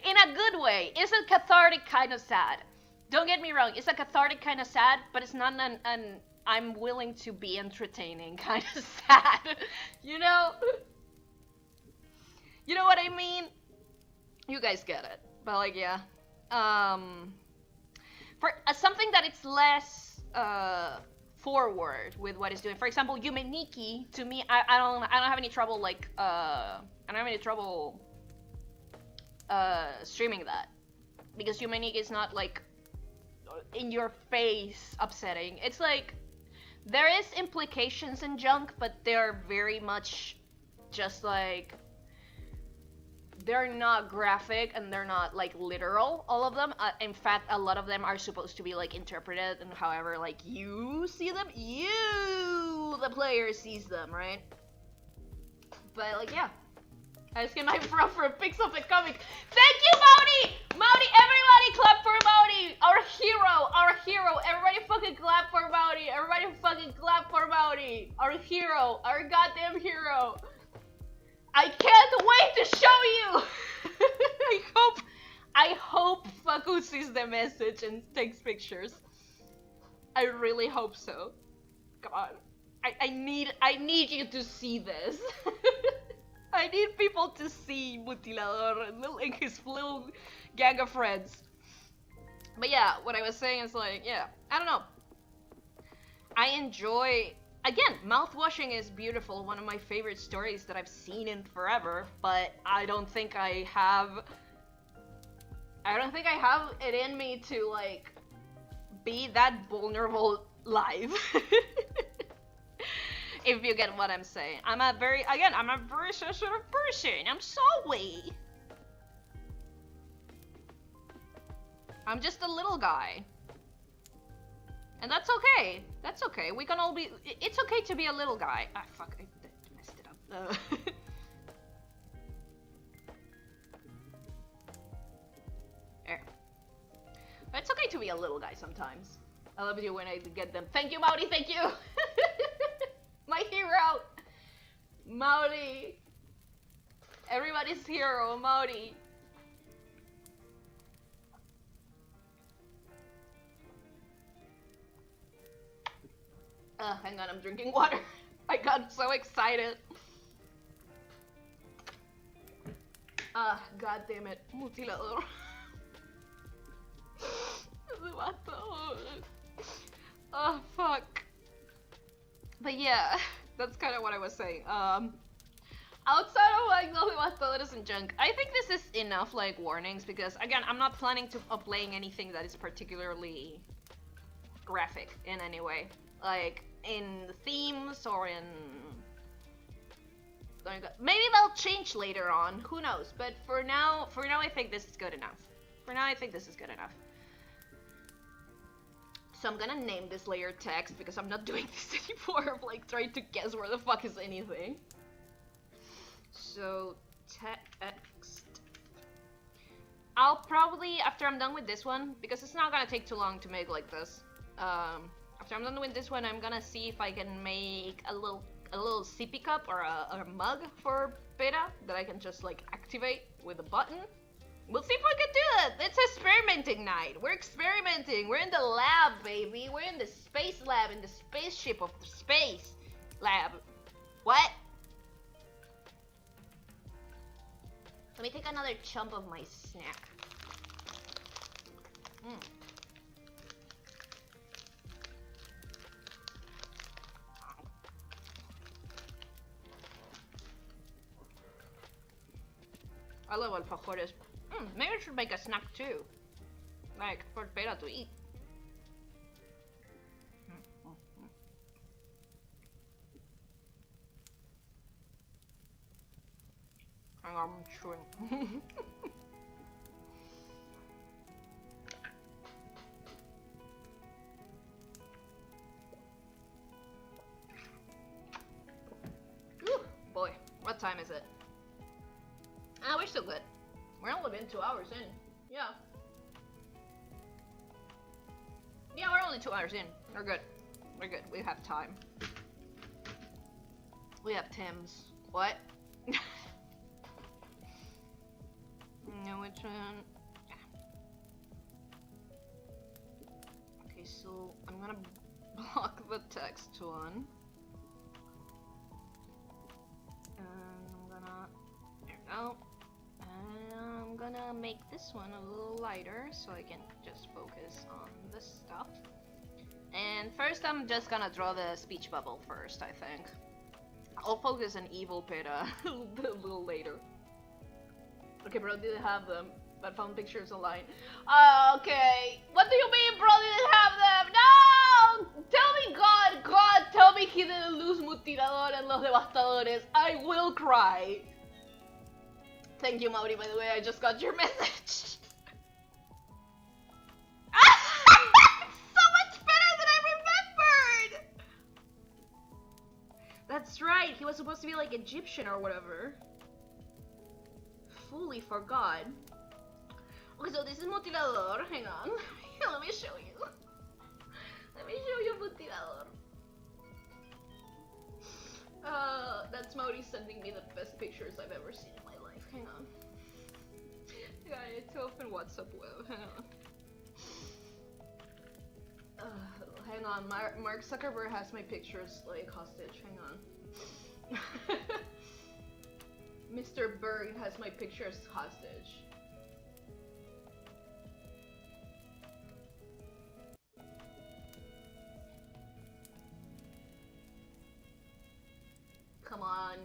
In a good way. It's a cathartic kind of sad. Don't get me wrong, it's a cathartic kind of sad, but it's not an I'm willing to be entertaining kind of sad. You know? You know what I mean? You guys get it. But like, yeah. For something that it's less forward with what it's doing. For example, Yume Nikki, to me, I don't have any trouble, like, I don't have any trouble streaming that. Because Yume Nikki is not, like, in your face upsetting. It's like, there is implications and junk, but they're very much just like, they're not graphic and they're not like literal, all of them. In fact, a lot of them are supposed to be like interpreted and however like you see them, the player sees them, right? But like, yeah. I just get my friend for a pics of the comic. Thank you, Maudi! Maudi, everybody clap for Maudi! Our hero! Everybody fucking clap for Maudi! Everybody fucking clap for Maudi! Our hero! Our goddamn hero! I can't wait to show you! I hope Faku sees the message and takes pictures. I really hope so. Come on. I need you to see this. I need people to see Mutilador and like his little gang of friends. But yeah, what I was saying is like, yeah, I don't know. I enjoy, again, mouthwashing is beautiful, one of my favorite stories that I've seen in forever, but I don't think I have it in me to like be that vulnerable live. If you get what I'm saying. I'm a very sensitive person. I'm sorry. I'm just a little guy. And that's okay. That's okay. We can all be... It's okay to be a little guy. Ah, fuck. I messed it up. There. But it's okay to be a little guy sometimes. I love you when I get them. Thank you, Maudi. Thank you. My hero! Maudi! Everybody's hero, Maudi! Hang on, I'm drinking water. I got so excited. God damn it. Mutilador. Oh, fuck. But yeah, that's kind of what I was saying. Outside of like Los Devastadores and junk, I think this is enough like warnings because again, I'm not planning to playing anything that is particularly graphic in any way, like in the themes or in. Maybe they'll change later on. Who knows? But for now, I think this is good enough. For now, I think this is good enough. So I'm gonna name this layer text because I'm not doing this anymore of like trying to guess where the fuck is anything. So text. I'll probably, after I'm done with this one, because it's not gonna take too long to make like this. After I'm done with this one, I'm gonna see if I can make a little sippy cup or a mug for Pera that I can just like activate with a button. We'll see if we can do it. It's experimenting night. We're experimenting. We're in the lab, baby. We're in the space lab, in the spaceship of the space lab. What? Let me take another chunk of my snack. I love alfajores. Maybe I should make a snack too. Like, for Pera to eat. Hang on, I'm chewing. Ooh, boy, what time is it? Ah, we're still good. We're only been 2 hours in. Yeah. Yeah, we're only 2 hours in. We're good. We're good. We have time. We have Tim's. What? No, which one? Okay, so I'm gonna block the text one. And I'm gonna. There we go. I'm gonna make this one a little lighter so I can just focus on this stuff. And first I'm just gonna draw the speech bubble first, I think. I'll focus on evil Pera a little later. Okay, bro, didn't have them, but found pictures online. Okay, what do you mean, bro, didn't have them? No! Tell me God, tell me he didn't lose Mutilador and Los Devastadores. I will cry. Thank you, Mauri, by the way, I just got your message. It's so much better than I remembered! That's right, he was supposed to be like Egyptian or whatever. Fully forgot. Okay, so this is Mutilador, hang on. Let me show you. Let me show you Mutilador. That's Mauri sending me the best pictures I've ever seen in my life. Hang on. Yeah, I need to open WhatsApp web. Hang on. Hang on. Mark Zuckerberg has my pictures like hostage. Hang on. Mr. Berg has my pictures hostage. Come on.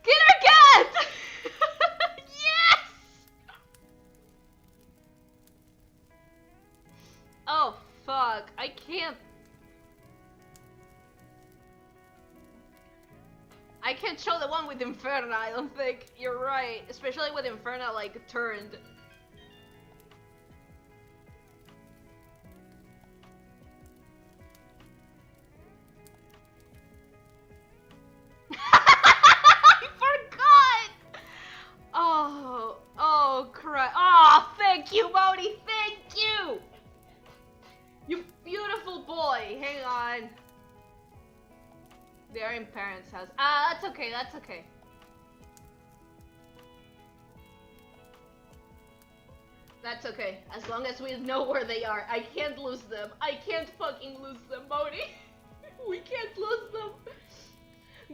Get our cat! Yes! Oh, fuck. I can't. I can't show the one with Inferna, I don't think. You're right. Especially with Inferna, like, turned. I forgot! Oh, crap. Oh, thank you, Modi, thank you! You beautiful boy. Hang on. They're in parents' house. Ah, that's okay, that's okay. That's okay. As long as we know where they are. I can't lose them. I can't fucking lose them, Modi. We can't lose them.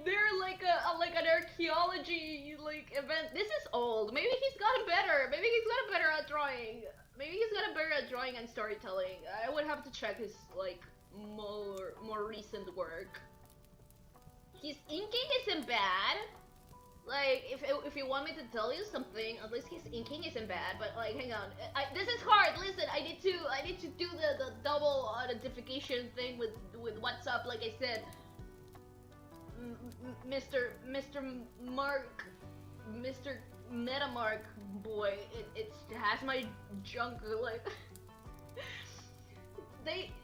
They're like an archaeology like event. This is old. Maybe he's gotten better. Maybe he's gotten better at drawing. Maybe he's gotten better at drawing and storytelling. I would have to check his like more recent work. His inking isn't bad. Like, if you want me to tell you something, at least his inking isn't bad. But like, hang on, this is hard. Listen, I need to do the double identification thing with WhatsApp. Like I said, Mr. MetaMark boy, it has my junk, like...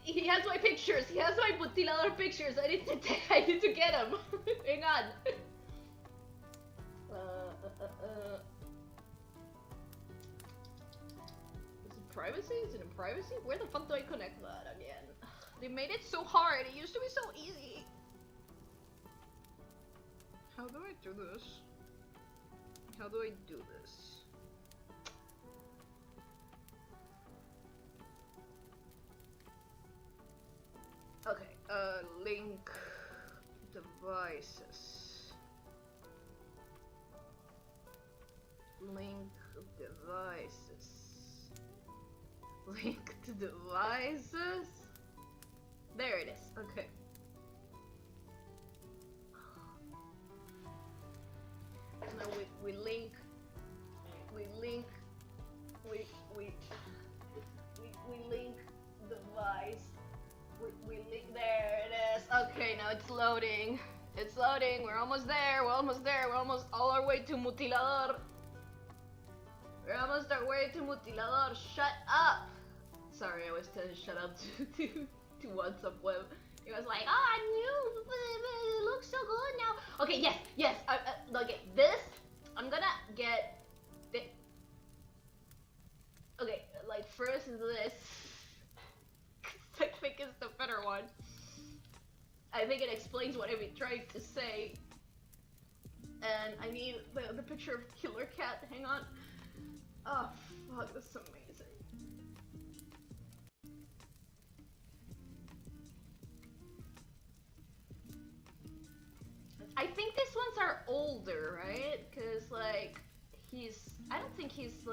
He has my pictures, he has my mutilador pictures, I need to get him. Hang on. Is it privacy? Is it in privacy? Where the fuck do I connect that again? They made it so hard, it used to be so easy. How do I do this? How do I do this? Okay, link devices. Link devices. Link to devices. There it is. Okay. Now we link device. We link, there it is. Okay, now it's loading. It's loading. We're almost there. We're almost there. We're almost all our way to mutilador. We're almost our way to mutilador. Shut up. Sorry, I was telling shut up to WhatsApp web. It was like, oh, I'm new. It looks so good now. Okay, yes. Okay, this. I'm gonna get. Okay, like first this. I think it's the better one. I think it explains what I've been trying to say. And I need the picture of Killer Cat. Hang on. Oh, fuck, this is amazing. I think these ones are older, right? Because, like, I don't think his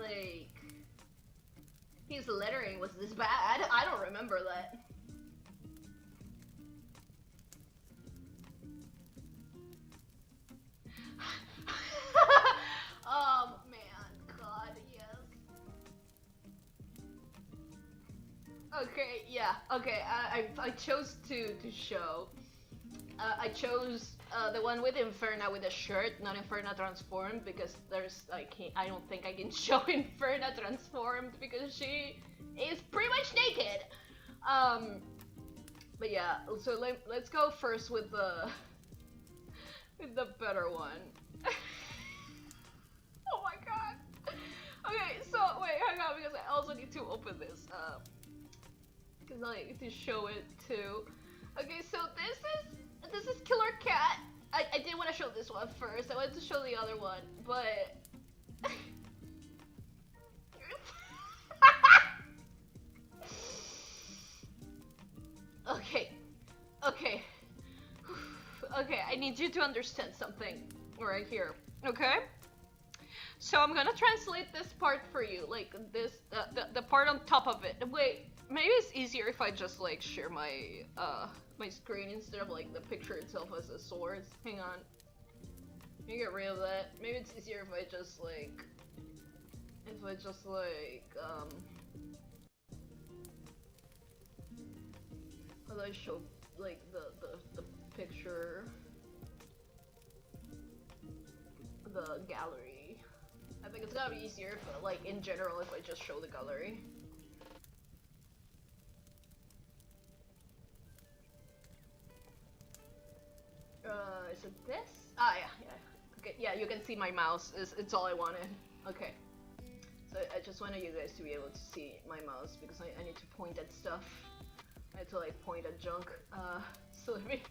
lettering was this bad. I don't remember that. Oh man, god, yes. Okay, yeah, okay, I chose to show. I chose the one with Inferna with a shirt, not Inferna transformed, because there's like, I don't think I can show Inferna transformed because she is pretty much naked. But yeah, so let's go first with the better one. Oh my god. Okay, so wait, hang on, because I also need to open this because I need to show it too. Okay, so this is Killer Cat. I did want to show this one first. I wanted to show the other one, but okay, I need you to understand something right here, okay? So I'm gonna translate this part for you, like this, the part on top of it. Wait, maybe it's easier if I just like share my my screen instead of like the picture itself as a source. Hang on, let me get rid of that. Maybe it's easier if I just like, how do I show like the picture, the gallery. I think it's gotta be easier if, like, in general, if I just show the gallery. Is it this? Ah, yeah. Okay, yeah, you can see my mouse. It's all I wanted. Okay. So I just wanted you guys to be able to see my mouse because I need to point at stuff. I had to, like, point at junk. So let me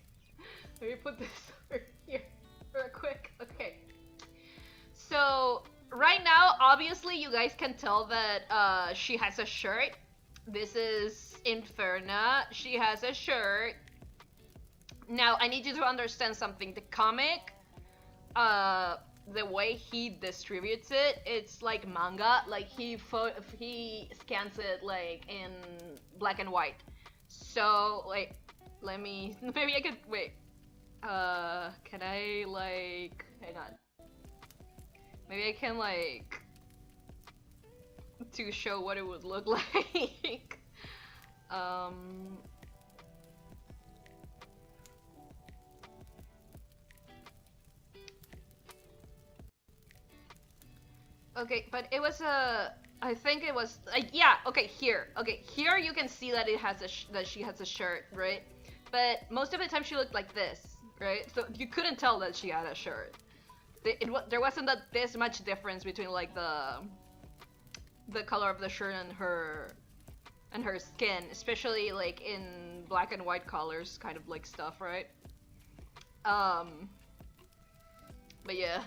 put this over here real quick. Okay. So right now, obviously, you guys can tell that she has a shirt. This is Inferna. She has a shirt. Now, I need you to understand something. The comic, the way he distributes it, it's like manga. Like, he scans it, like, in black and white. So, like, maybe I could, wait. Can I, like, hang on. Maybe I can, like, to show what it would look like. Okay, but it was a. I think it was. Yeah. Okay, here. Okay, here you can see that it has that she has a shirt, right? But most of the time she looked like this, right? So you couldn't tell that she had a shirt. There wasn't this much difference between like the color of the shirt and her skin, especially like in black and white colors, kind of like stuff, right? But yeah.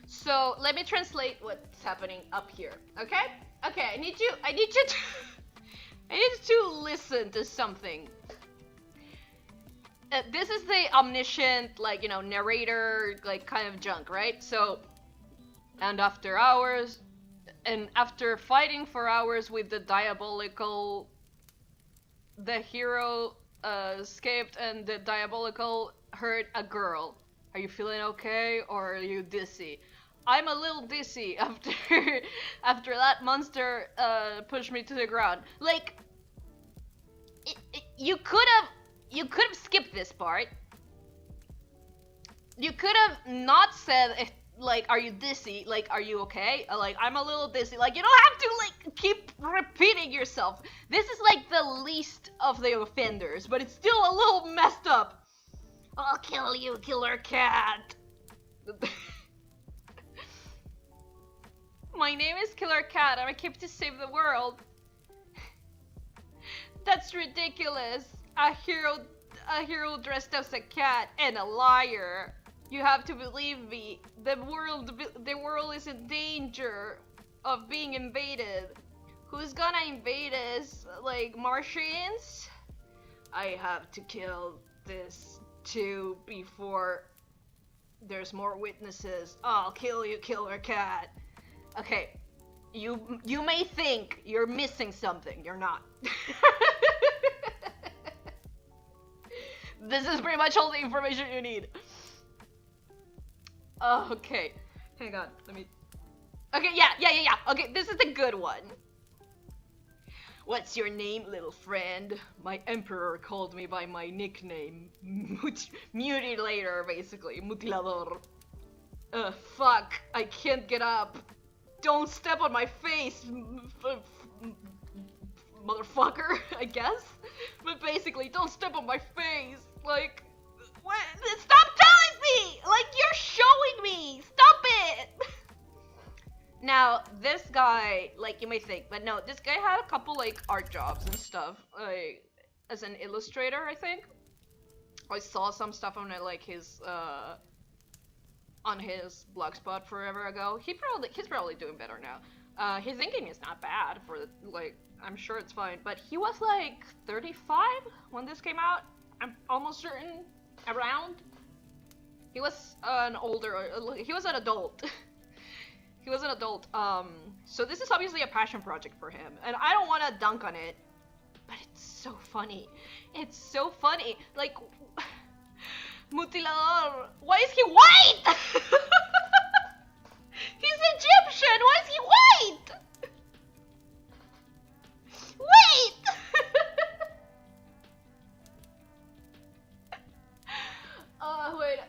So let me translate what's happening up here, okay? Okay, I need you to, I need you to listen to something. This is the omniscient, like, you know, narrator, like, kind of junk, right? So, and after fighting for hours with the diabolical, the hero escaped and the diabolical hurt a girl. Are you feeling okay, or are you dizzy? I'm a little dizzy after that monster pushed me to the ground. Like, you could have skipped this part. You could have not said, like, are you dizzy? Like, are you okay? Like, I'm a little dizzy. Like, you don't have to, like, keep repeating yourself. This is, like, the least of the offenders, but it's still a little messed up. I'll kill you, killer cat. My name is Killer Cat. I'm equipped to save the world. That's ridiculous. A hero dressed as a cat and a liar. You have to believe me. The world is in danger of being invaded. Who's gonna invade us? Like Martians? I have to kill this too before there's more witnesses. I'll kill you, Killer Cat. Okay, you may think you're missing something. You're not. This is pretty much all the information you need. Okay, hang on, let me... Okay, yeah. Okay, this is the good one. What's your name, little friend? My emperor called me by my nickname. Mutilator, basically. Mutilador. Fuck, I can't get up. Don't step on my face, motherfucker, I guess. But basically, don't step on my face. Like, what? Stop telling me! Like, you're showing me! Stop it! Now, this guy, like, you may think, but no, this guy had a couple, like, art jobs and stuff, like, as an illustrator, I think. I saw some stuff on, like, his blogspot forever ago. He's probably doing better now. His inking is not bad for, like, I'm sure it's fine, but he was, like, 35 when this came out. I'm almost certain, around. He was an adult. He was an adult, so this is obviously a passion project for him, and I don't want to dunk on it, but it's so funny. It's so funny. Like, Mutilador, why is he white? He's Egyptian, why is he white? Wait! Wait,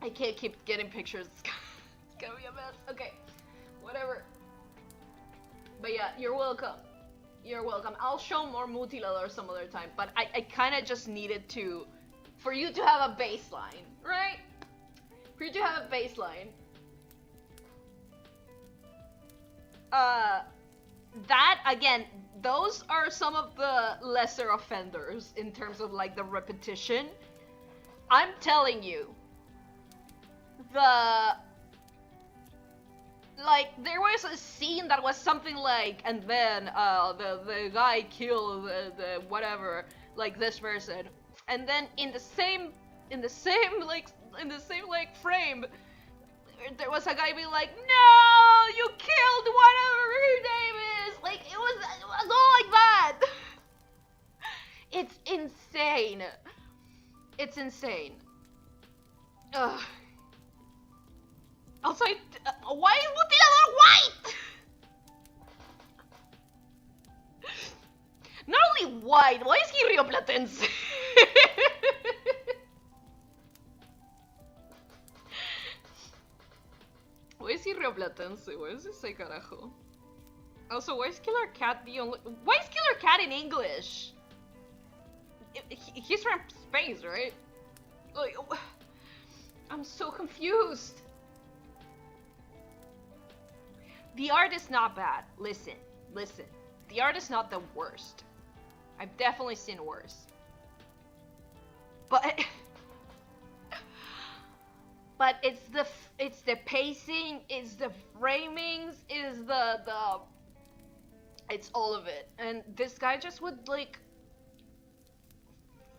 I can't keep getting pictures. It's gonna be a mess. Okay, whatever. But yeah, you're welcome. You're welcome. I'll show more Mutilador some other time, but I kind of just needed to, for you to have a baseline, right? For you to have a baseline. That, again, those are some of the lesser offenders in terms of, like, the repetition. I'm telling you, like, there was a scene that was something like, and then the guy killed the whatever, like, this person, and then in the same frame, there was a guy being like, no, you killed whatever her name is. Like, it was all like that. It's insane. It's insane. Ugh. Also, why is Mutilador white? Not only white, why is he Rio Platense? decir rioplatense, güey. Es ese carajo. Also, why is Killer Cat the only... Why is Killer Cat in English? He's from space, right? Like, I'm so confused. The art is not bad. Listen. The art is not the worst. I've definitely seen worse. But... But it's the pacing, it's the framings, it's it's all of it. And this guy just would like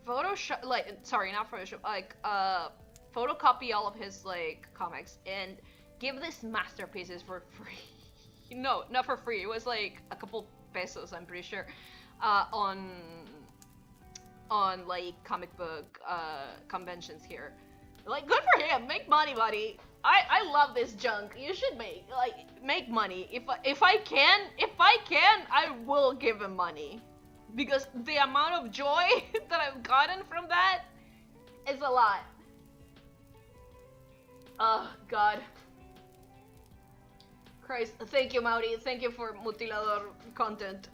Photoshop, like, sorry, not Photoshop, like photocopy all of his like comics and give these masterpieces for free. No, not for free. It was like a couple pesos, I'm pretty sure, on like comic book conventions here. Like, good for him. Make money, buddy. I love this junk. You should make money. If I can, I will give him money, because the amount of joy that I've gotten from that is a lot. Oh God. Christ. Thank you, Mauri. Thank you for Mutilador content.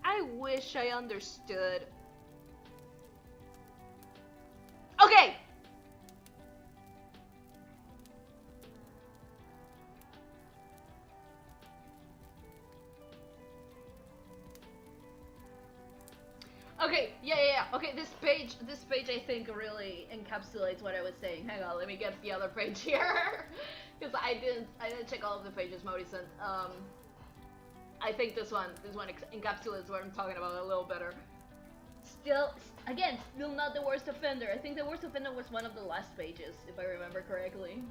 I wish I understood. Okay! Okay, yeah. Okay, this page I think really encapsulates what I was saying. Hang on, let me get the other page here. Because I didn't check all of the pages Modi sent. I think this one encapsulates what I'm talking about a little better. Still not the worst offender. I think the worst offender was one of the last pages, if I remember correctly.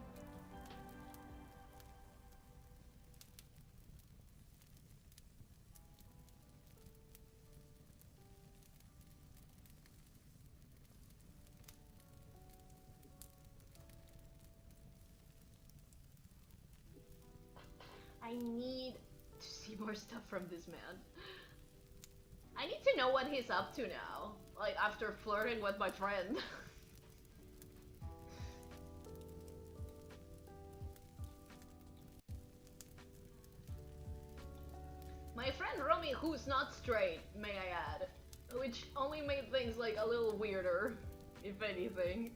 I need to see more stuff from this man. I need to know what he's up to now, like after flirting with my friend. My friend Romy, who's not straight, may I add, which only made things like a little weirder, if anything.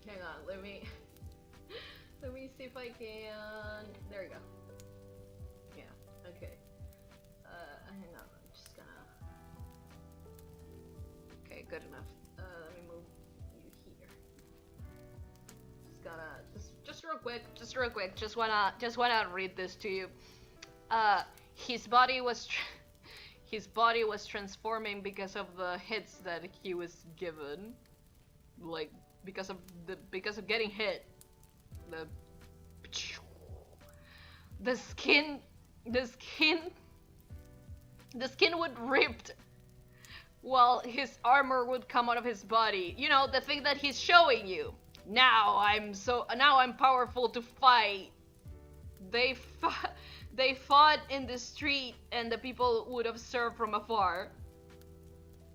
Hang on, let me see if I can. There we go. Yeah, okay. Hang on, I'm just gonna. Okay, good enough. Let me move you here. Just real quick. Just wanna read this to you. His body was transforming because of the hits that he was given, like. Because of getting hit, the skin would ripped while his armor would come out of his body. You know, the thing that he's showing you. Now I'm powerful to fight. They fought in the street and the people would observe from afar.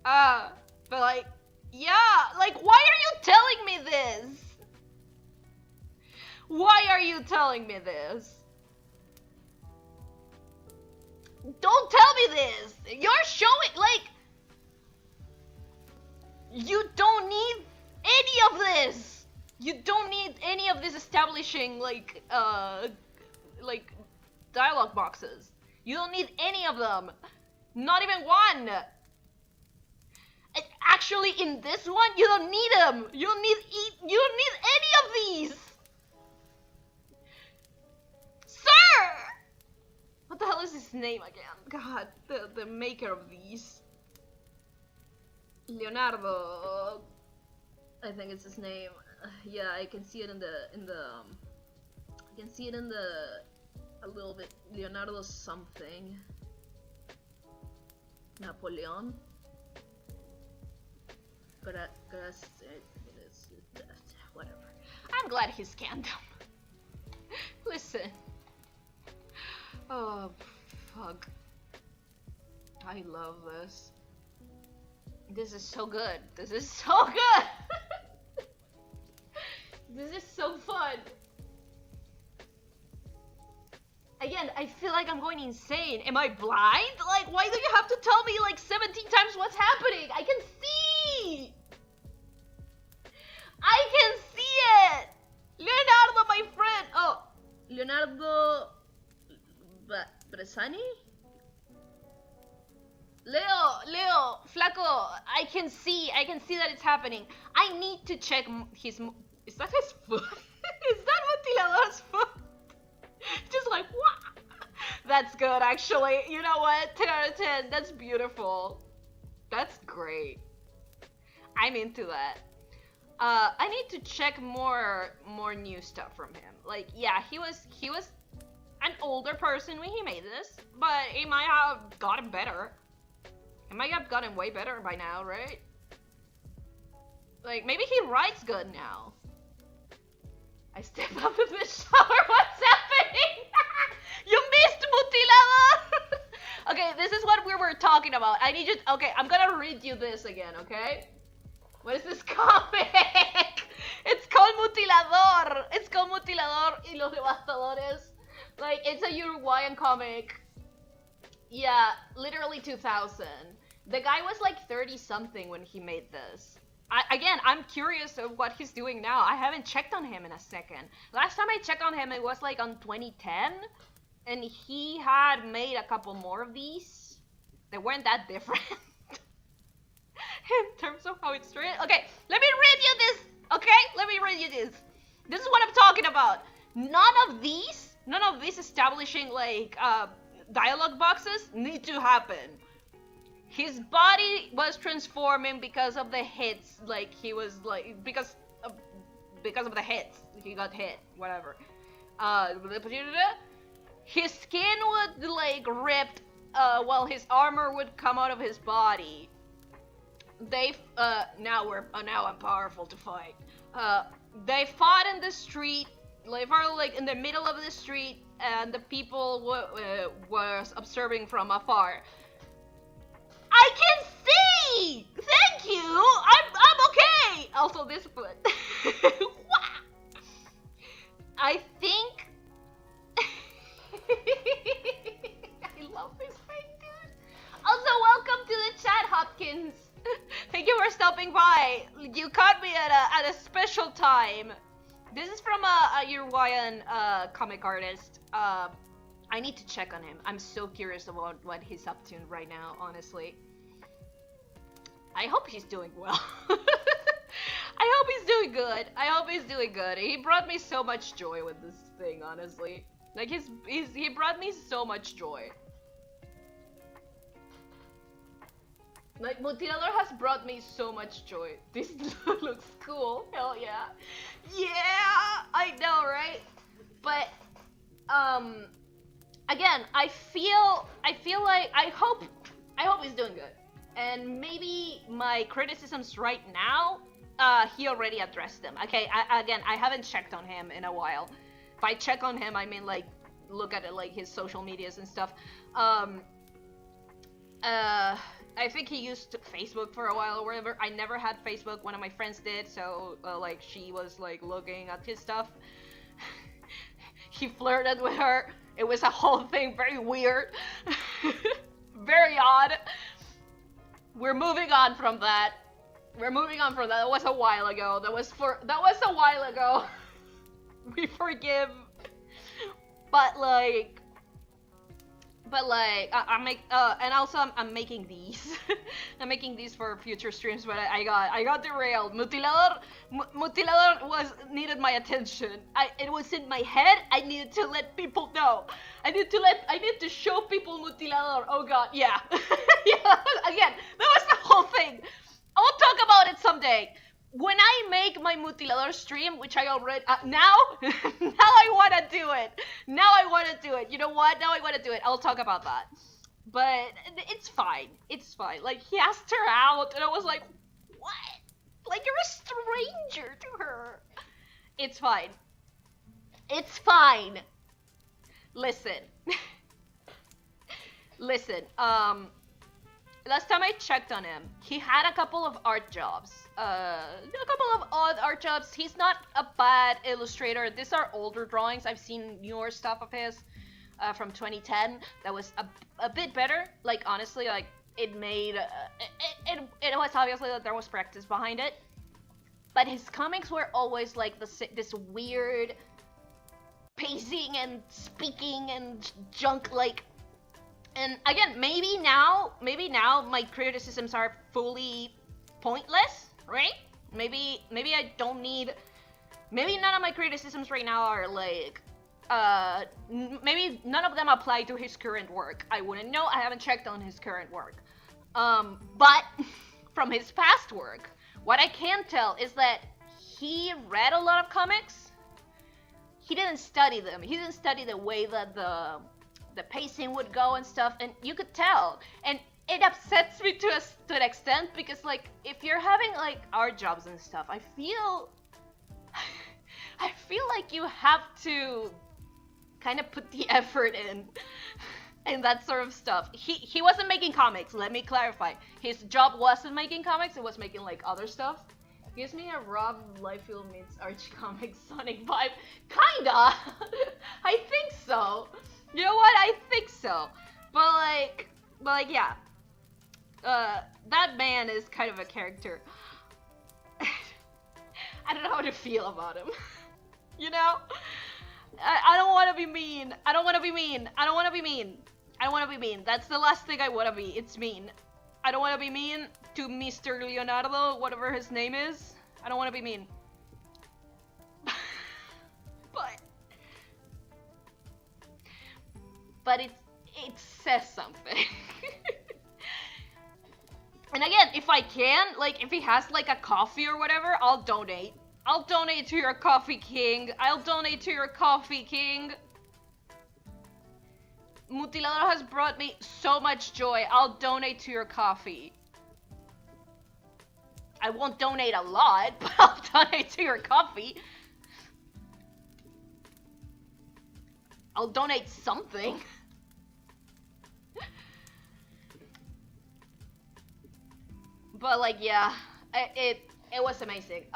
But like, yeah, like, why are you telling me this? Why are you telling me this? Don't tell me this! You're showing, like... You don't need any of this! You don't need any of this establishing, like dialogue boxes. You don't need any of them. Not even one! Actually, in this one, you don't need them. You don't need any of these, sir. What the hell is his name again? God, the maker of these, Leonardo. I think it's his name. Yeah, I can see it in the. I can see it in a little bit. Leonardo something. Napoleon. Whatever. I'm glad he scanned them. Oh, fuck. I love this. This is so good. This is so good! This is so fun. Again, I feel like I'm going insane. Am I blind? Like, why do you have to tell me like 17 times what's happening? I can see! I can see it! Leonardo, my friend! Oh, Leonardo... Bresani? Leo, Flaco, I can see that it's happening. I need to check his... Is that his foot? Is that Mutilador's foot? Just like, what? That's good, actually. You know what? 10 out of 10. That's beautiful. That's great. I'm into that. I need to check more new stuff from him. Like, yeah, he was an older person when he made this, but he might have gotten better. He might have gotten way better by now, right? Like, maybe he writes good now. I step up in the shower, what's happening? You missed Mutilador! Okay, this is what we were talking about. I need you okay, I'm gonna read you this again, okay? What is this comic? It's called Mutilador! It's called Mutilador y los Devastadores. Like, it's a Uruguayan comic. Yeah, literally 2000. The guy was like 30-something when he made this. I'm curious of what he's doing now. I haven't checked on him in a second. Last time I checked on him, it was like on 2010. And he had made a couple more of these. They weren't that different. In terms of how it's written. Okay, let me read you this. Okay, let me read you this. This is what I'm talking about. None of these establishing like dialogue boxes need to happen. His body was transforming because of the hits. Like, he was like, because of the hits. He got hit, whatever. His skin would like ripped while his armor would come out of his body. Now I'm powerful to fight. They fought in the street. They fought like in the middle of the street, and the people was observing from afar. I can see! Thank you! I'm okay! Also this foot. I think... I love this thing, dude. Also, welcome to the chat, Hopkins. Thank you for stopping by. You caught me at a special time. This is from a Uruguayan comic artist. I need to check on him. I'm so curious about what he's up to right now, honestly. I hope he's doing well. I hope he's doing good. I hope he's doing good. He brought me so much joy with this thing, honestly. Like, he brought me so much joy. Like, Mutilador has brought me so much joy. This looks cool. Hell yeah. Yeah! I know, right? But, again, I feel like, I hope he's doing good. And maybe my criticisms right now, he already addressed them. Okay, I haven't checked on him in a while. If I check on him, I mean, like, look at it, like, his social medias and stuff. I think he used Facebook for a while or whatever. I never had Facebook. One of my friends did, so, like, she was, like, looking at his stuff. He flirted with her. It was a whole thing, very weird. Very odd. We're moving on from that. We're moving on from that. That was a while ago. That was a while ago. We forgive. But like and also I'm making these. I'm making these for future streams, but I got derailed. Mutilador needed my attention. It was in my head. I needed to let people know. I need to show people Mutilador. Oh god, yeah. Yeah, again, that was the whole thing. I'll talk about it someday. When I make my Mutilador stream, which I already now I want to do it. Now I want to do it. You know what? Now I want to do it. I'll talk about that. But it's fine. It's fine. Like, he asked her out, and I was like, what? Like, you're a stranger to her. It's fine. It's fine. Listen. Listen, last time I checked on him, he had a couple of art jobs. A couple of odd art jobs. He's not a bad illustrator. These are older drawings. I've seen newer stuff of his from 2010 that was a bit better. Like, honestly, like, it made... it was obviously that there was practice behind it. But his comics were always like this weird pacing and speaking and junk, like... And again, maybe now my criticisms are fully pointless, right? Maybe I don't need... Maybe none of my criticisms right now are like... maybe none of them apply to his current work. I wouldn't know, I haven't checked on his current work. But from his past work, what I can tell is that he read a lot of comics. He didn't study them. He didn't study the way that the pacing would go and stuff, and you could tell. And it upsets me to an extent, because like, if you're having like art jobs and stuff, I feel like you have to kind of put the effort in and that sort of stuff. He wasn't making comics, let me clarify. His job wasn't making comics, it was making like other stuff. Gives me a Rob Liefeld meets Archie Comics Sonic vibe. Kinda! I think so. You know what? I think so. But like, yeah. That man is kind of a character. I don't know how to feel about him. You know? I don't want to be mean. I don't want to be mean. I don't want to be mean. I want to be mean. That's the last thing I want to be. It's mean. I don't want to be mean to Mr. Leonardo, whatever his name is. I don't want to be mean. But it says something. And again, if I can, like, if he has like a coffee or whatever, I'll donate. I'll donate to your coffee king. I'll donate to your coffee king. Mutilador has brought me so much joy. I'll donate to your coffee. I won't donate a lot, but I'll donate to your coffee. I'll donate something. But like, yeah, it was amazing.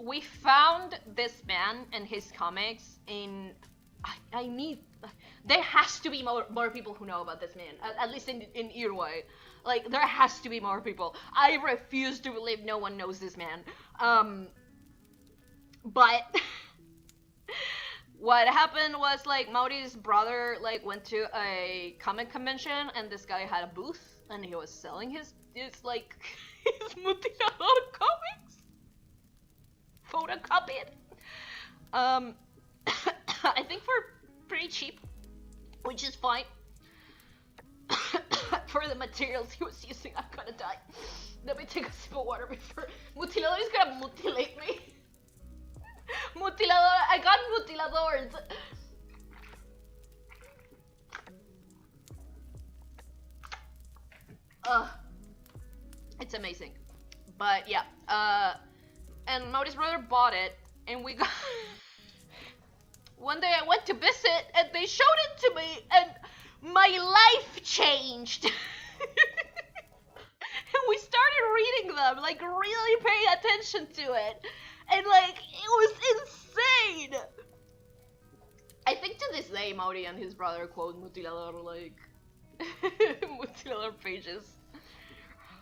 We found this man and his comics in... there has to be more people who know about this man, at least in Uruguay. Like, there has to be more people. I refuse to believe no one knows this man. But what happened was, like, Mauri's brother, like, went to a comic convention, and this guy had a booth, and he was selling his like, his Mutilador comics, photocopied. I think for pretty cheap, which is fine. For the materials he was using, I'm gonna die. Let me take a sip of water before Mutilador is gonna mutilate me. Mutilador, I got mutiladors. It's amazing. But yeah, and Mauri's brother bought it, and we got... One day I went to visit, and they showed it to me, and my life changed. And we started reading them, like, really paying attention to it. And, like, it was insane! I think to this day, Mauri and his brother quote Mutilador, like, Mutilador pages.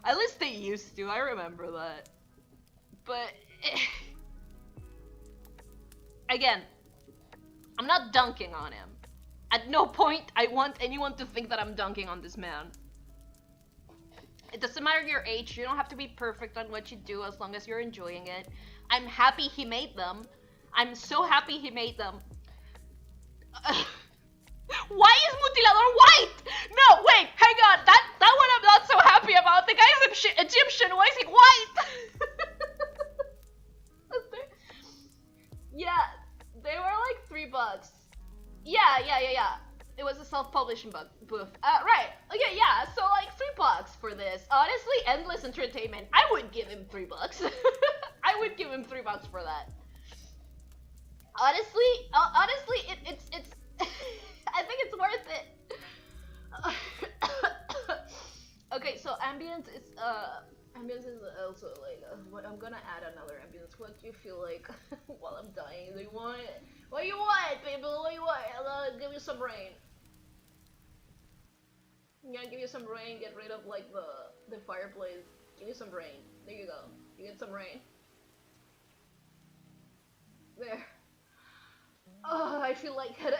At least they used to, I remember that. But, again, I'm not dunking on him. At no point I want anyone to think that I'm dunking on this man. It doesn't matter your age, you don't have to be perfect on what you do as long as you're enjoying it. I'm happy he made them. I'm so happy he made them. Why is Mutilador white? No, wait, hang on. That one I'm not so happy about. The guy's Egyptian. Why is he white? Yeah, they were like $3. Yeah. It was a self-publishing booth. Right. Okay, yeah. So like $3 for this. Honestly, endless entertainment. I would give him $3. I would give him $3 for that. Honestly, it's. I think it's worth it. also like, I'm gonna add another ambulance. What do you feel like while I'm dying? Do you want it? What do you want, people? What do you want? I'll give you some rain. I'm gonna give you some rain. Get rid of like the fireplace. Give you some rain. There you go. You get some rain. There. Oh, I feel like hit it.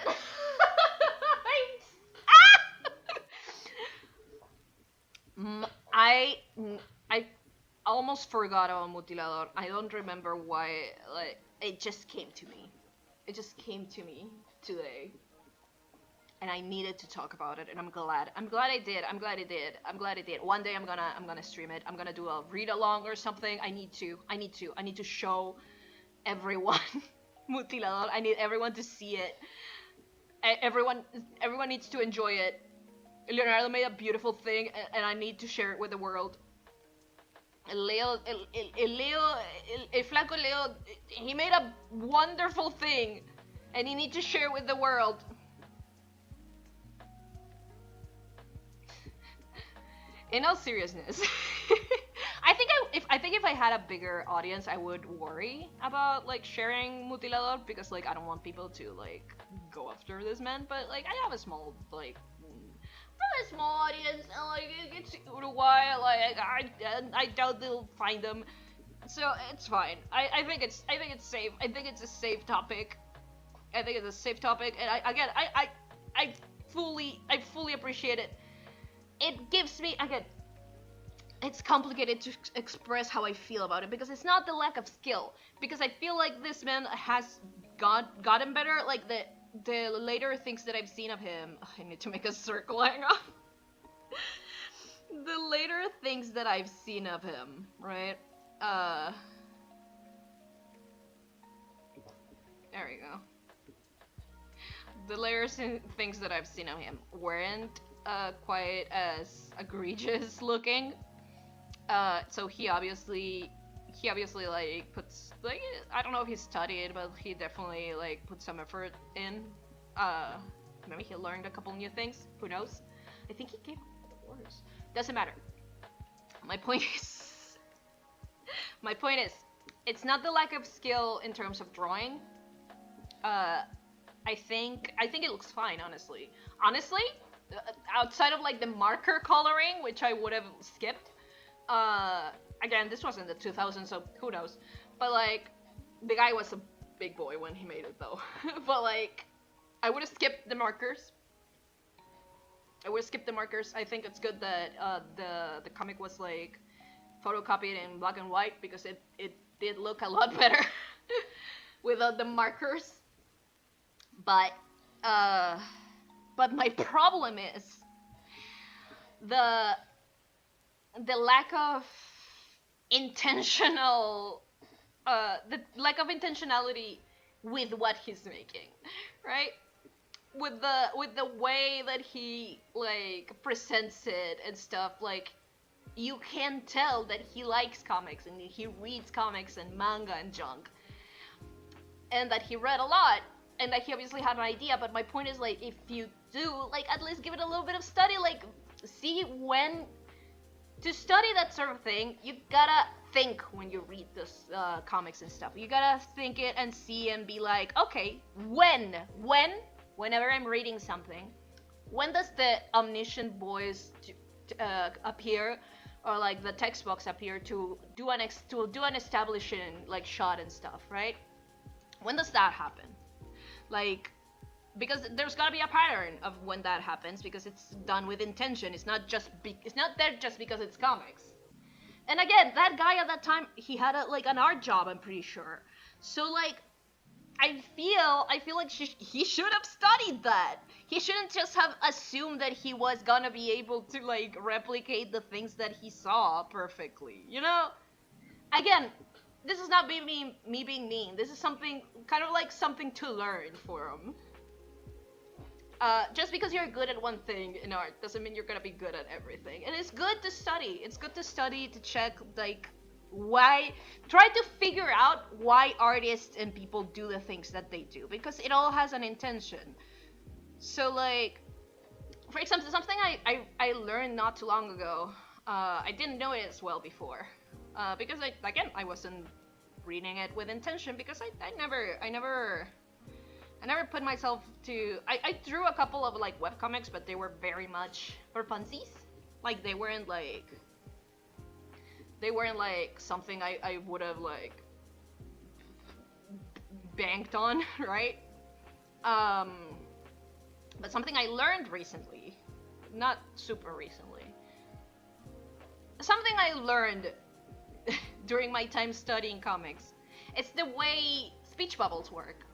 I almost forgot about Mutilador. I don't remember why. Like, it just came to me. It just came to me today, and I needed to talk about it. And I'm glad. I'm glad I did. I'm glad I did. I'm glad I did. One day I'm gonna stream it. I'm gonna do a read along or something. I need to show everyone Mutilador. I need everyone to see it. Everyone needs to enjoy it. Leonardo made a beautiful thing, and I need to share it with the world. El flaco Leo, he made a wonderful thing, and he needs to share it with the world. In all seriousness, I think if I had a bigger audience, I would worry about like sharing Mutilador, because like I don't want people to like go after this man. But like I have a small like. A small audience, and like it's Uruguay, like I doubt they'll find them, so it's fine. I think it's safe. I think it's a safe topic. I think it's a safe topic, and I fully appreciate it. It gives me again. It's complicated to express how I feel about it, because it's not the lack of skill, because I feel like this man has gotten better. Like the later things that I've seen of him, I need to make a circle, hang on. The later things that I've seen of him, right? There we go. The later things that I've seen of him weren't quite as egregious looking. So he obviously like puts like, I don't know if he studied, but he definitely like put some effort in. Maybe he learned a couple new things. Who knows? I think he gave orders. Doesn't matter. My point is, it's not the lack of skill in terms of drawing. I think it looks fine, honestly. Honestly, outside of like the marker coloring, which I would have skipped. Again, this was in the 2000s, so who knows? But like, the guy was a big boy when he made it, though. But like, I would have skipped the markers. I think it's good that the comic was like photocopied in black and white, because it did look a lot better without the markers. But my problem is the lack of the lack of intentionality with what he's making, right? With the way that he like presents it and stuff, like you can tell that he likes comics and he reads comics and manga and junk, and that he read a lot, and that he obviously had an idea. But my point is, like, if you do, like, at least give it a little bit of study, like see when to study that sort of thing. You gotta think when you read this comics and stuff. You gotta think it and see and be like, okay, whenever I'm reading something, when does the omniscient voice appear, or like the text box appear to do an establishing like shot and stuff, right? When does that happen? Like, because there's gotta be a pattern of when that happens, because it's done with intention. It's not there just because it's comics. And again, that guy at that time, he had an art job, I'm pretty sure. So like, I feel like he should have studied that. He shouldn't just have assumed that he was gonna be able to like replicate the things that he saw perfectly, you know? Again, this is not me being mean. This is something kind of like something to learn for him. Just because you're good at one thing in art doesn't mean you're gonna be good at everything. And it's good to study. It's good to study, to check like try to figure out why artists and people do the things that they do, because it all has an intention. So like, for example, something I learned not too long ago, I didn't know it as well before. because I wasn't reading it with intention, because I never put myself to. I drew a couple of like webcomics, but they were very much for funsies. Like they weren't like something I would have like banked on, right? But something I learned recently, not super recently, something I learned during my time studying comics, it's the way speech bubbles work.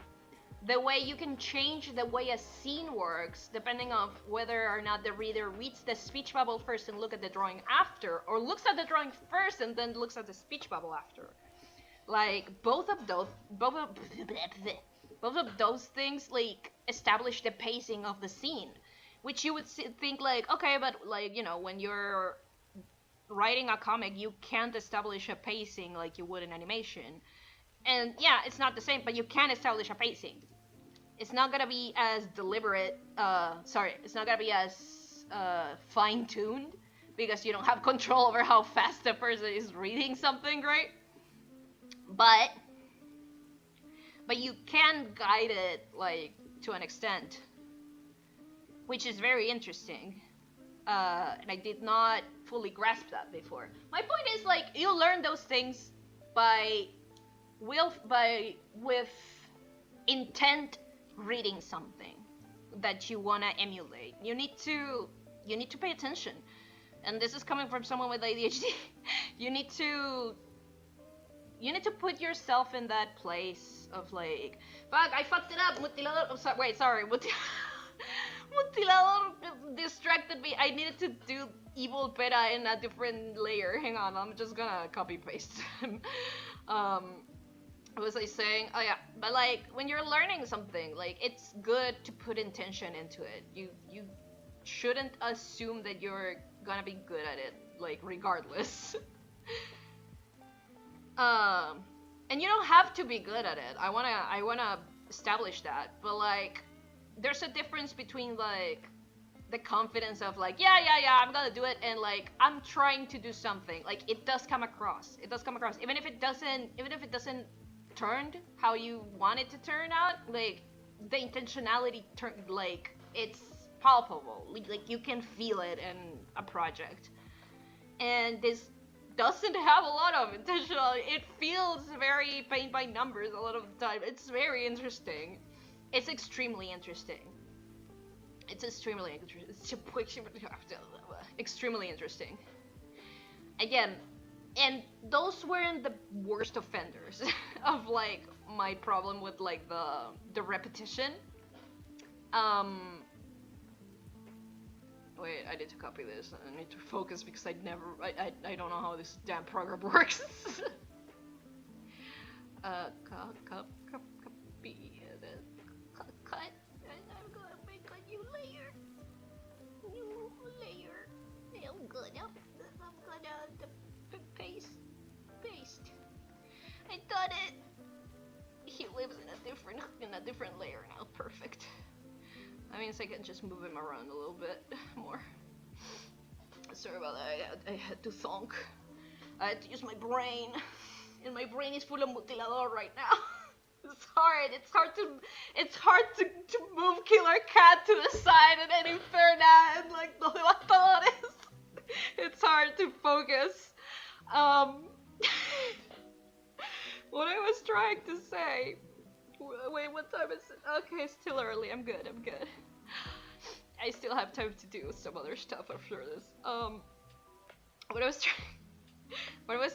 The way you can change the way a scene works depending on whether or not the reader reads the speech bubble first and look at the drawing after, or looks at the drawing first and then looks at the speech bubble after. Like both of those things like establish the pacing of the scene, which you would think like, okay, but like, you know, when you're writing a comic you can't establish a pacing like you would in animation. And yeah, it's not the same, but you can establish a pacing. It's not gonna be as deliberate, it's not gonna be as fine-tuned, because you don't have control over how fast the person is reading something, right? But you can guide it, like, to an extent, which is very interesting. And I did not fully grasp that before. My point is, like, you learn those things with intent reading something that you wanna emulate. You need to pay attention. And this is coming from someone with ADHD. you need to put yourself in that place of like, fuck, I fucked it up. Mutilador. Oh, sorry. Mutilador distracted me. I needed to do evil Pera in a different layer. Hang on, I'm just gonna copy paste. What was I saying? Oh yeah, but like when you're learning something, like it's good to put intention into it. You shouldn't assume that you're gonna be good at it, like regardless. And you don't have to be good at it. I wanna establish that, but like there's a difference between like the confidence of like yeah I'm gonna do it, and like I'm trying to do something. Like it does come across, even if it doesn't turned how you want it to turn out, like the intentionality like it's palpable, like you can feel it in a project. And this doesn't have a lot of intentionality. It feels very paint by numbers a lot of the time. It's very interesting. It's extremely interesting. Extremely interesting. Again, and those weren't the worst offenders of like my problem with like the repetition. Wait, I need to copy this. I need to focus because I don't know how this damn program works. Copy this. Cut. And I'm gonna make a new layer. I'm gonna paste. I done it. He lives in a different layer now. Perfect. That means I can just move him around a little bit more. Sorry about that. I had to thonk. I had to use my brain, and my brain is full of mutilador right now. It's hard. It's hard to move Killer Cat to the side and then Inferna and like the matadores. It's hard to focus. What I was trying to say. Wait, what time is it? Okay, it's still early. I'm good. I still have time to do some other stuff after this. What I was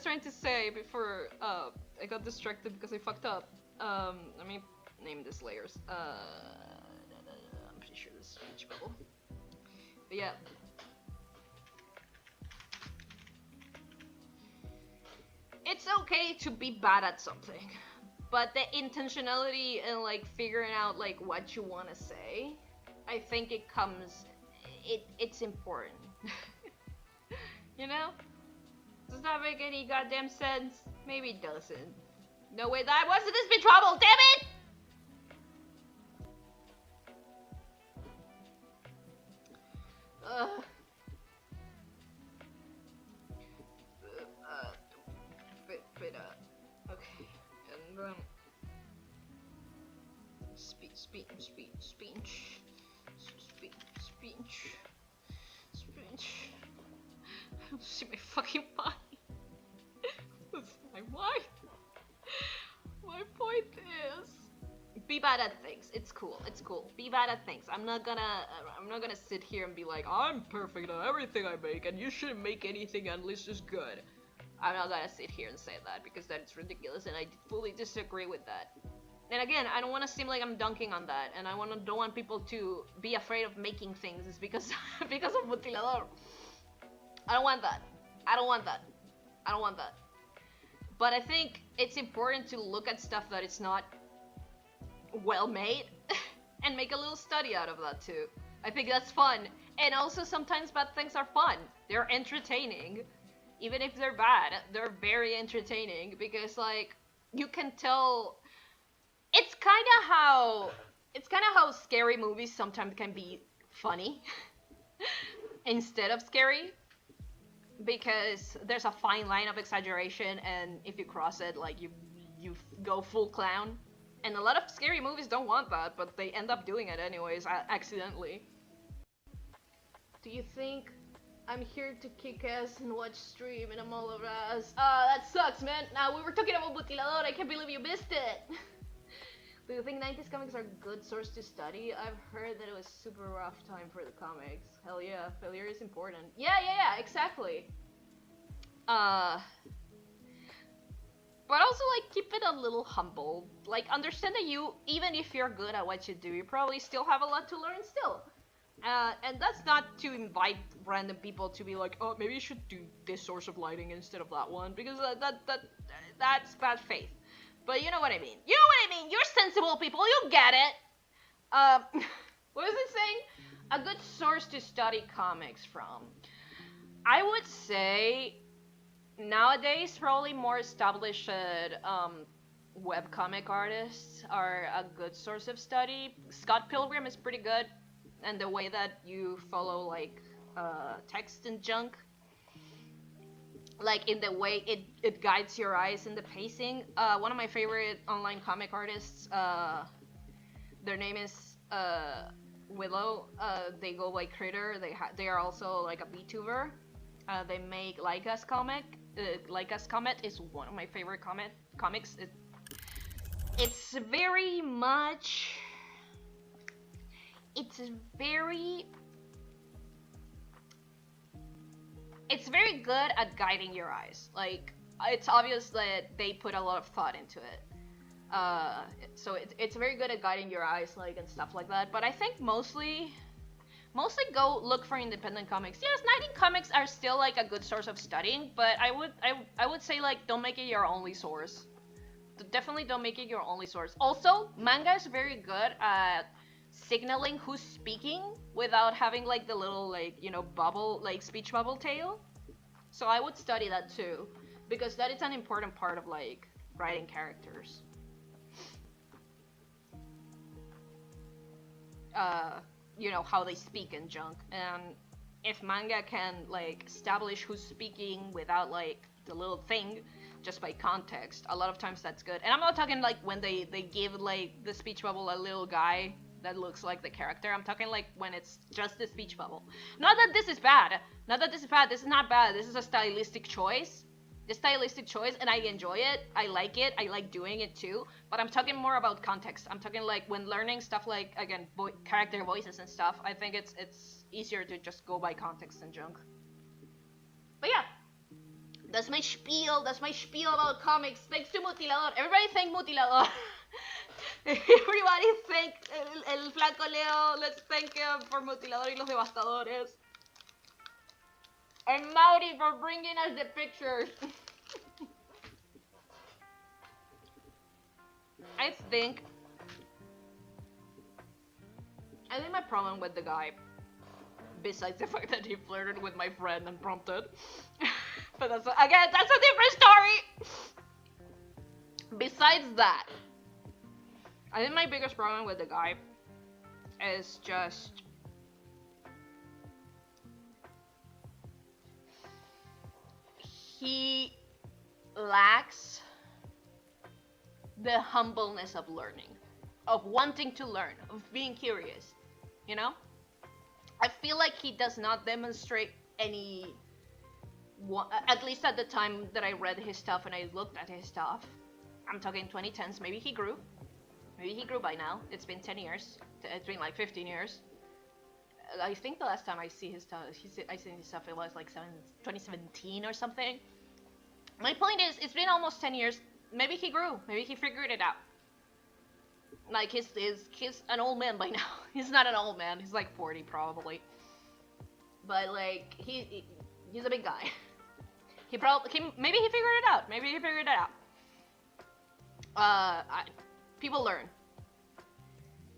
trying to say before I got distracted because I fucked up. Let me name these layers. I'm pretty sure this is speech bubble. But yeah. It's okay to be bad at something, but the intentionality and like figuring out like what you want to say, I think it's important. You know? Does that make any goddamn sense? Maybe it doesn't. No way, that wasn't this be trouble, damn it! I don't see my fucking body. That's my mind. My point is, be bad at things. It's cool. It's cool. Be bad at things. I'm not gonna sit here and be like, I'm perfect at everything I make, and you shouldn't make anything unless it's good. I'm not gonna sit here and say that because that's ridiculous, and I fully disagree with that. And again, I don't want to seem like I'm dunking on that, and don't want people to be afraid of making things. It's because because of Mutilador. I don't want that. I don't want that. I don't want that. But I think it's important to look at stuff that is not well made and make a little study out of that too. I think that's fun. And also sometimes bad things are fun. They're entertaining. Even if they're bad, they're very entertaining because like you can tell it's kind of how scary movies sometimes can be funny instead of scary. Because there's a fine line of exaggeration, and if you cross it, like you go full clown. And a lot of scary movies don't want that, but they end up doing it anyways, accidentally. Do you think I'm here to kick ass and watch stream and I'm all of us? That sucks, man. Now we were talking about Mutilador. I can't believe you missed it. Do you think 90s comics are a good source to study? I've heard that it was super rough time for the comics. Hell yeah, failure is important. Yeah, exactly. But also, like, keep it a little humble. Like, understand that even if you're good at what you do, you probably still have a lot to learn still. And that's not to invite random people to be like, oh, maybe you should do this source of lighting instead of that one, because that's bad faith. But you know what I mean. You know what I mean. You're sensible people. You get it. What was it saying? A good source to study comics from. I would say nowadays probably more established webcomic artists are a good source of study. Scott Pilgrim is pretty good, and the way that you follow like text and junk. Like in the way it guides your eyes in the pacing. One of my favorite online comic artists, their name is Willow. They go by Critter. They are also like a VTuber. They make Laika's comic. Laika's Comet is one of my favorite comics. It's very much. It's very good at guiding your eyes. Like, it's obvious that they put a lot of thought into it. So it's very good at guiding your eyes, like, and stuff like that. But I think mostly go look for independent comics. Yes, 90 comics are still like a good source of studying, but I would say like don't make it your only source. Definitely don't make it your only source. Also, manga is very good at signaling who's speaking without having like the little like, you know, bubble, like speech bubble tail. So I would study that too, because that is an important part of like writing characters. You know, how they speak and junk. And if manga can like establish who's speaking without like the little thing, just by context, a lot of times that's good. And I'm not talking like when they give like the speech bubble a little guy that looks like the character. I'm talking like when it's just the speech bubble. Not that this is bad. This is not bad. This is a stylistic choice. And I enjoy it. I like it. I like doing it too. But I'm talking more about context. I'm talking like when learning stuff like, again, character voices and stuff, I think it's easier to just go by context and junk. But yeah. That's my spiel about comics. Thanks to Mutilador. Everybody thank Mutilador. Everybody thank el flaco Leo. Let's thank him for Mutilador y los Devastadores. And Mauri for bringing us the pictures. I think my problem with the guy, besides the fact that he flirted with my friend unprompted, but that's a different story. Besides that, I think my biggest problem with the guy is just he lacks the humbleness of learning. of wanting to learn, of being curious, you know? I feel like he does not demonstrate any, at least at the time that I read his stuff and I looked at his stuff. I'm talking 2010s, maybe he grew. Maybe he grew by now. It's been 10 years. It's been like 15 years. I think the last time I see his stuff, it was like 2017 or something. My point is, it's been almost 10 years. Maybe he grew. Maybe he figured it out. Like, he's an old man by now. He's not an old man. He's like 40 probably. But like, he's a big guy. Maybe he figured it out. Maybe he figured it out. People learn.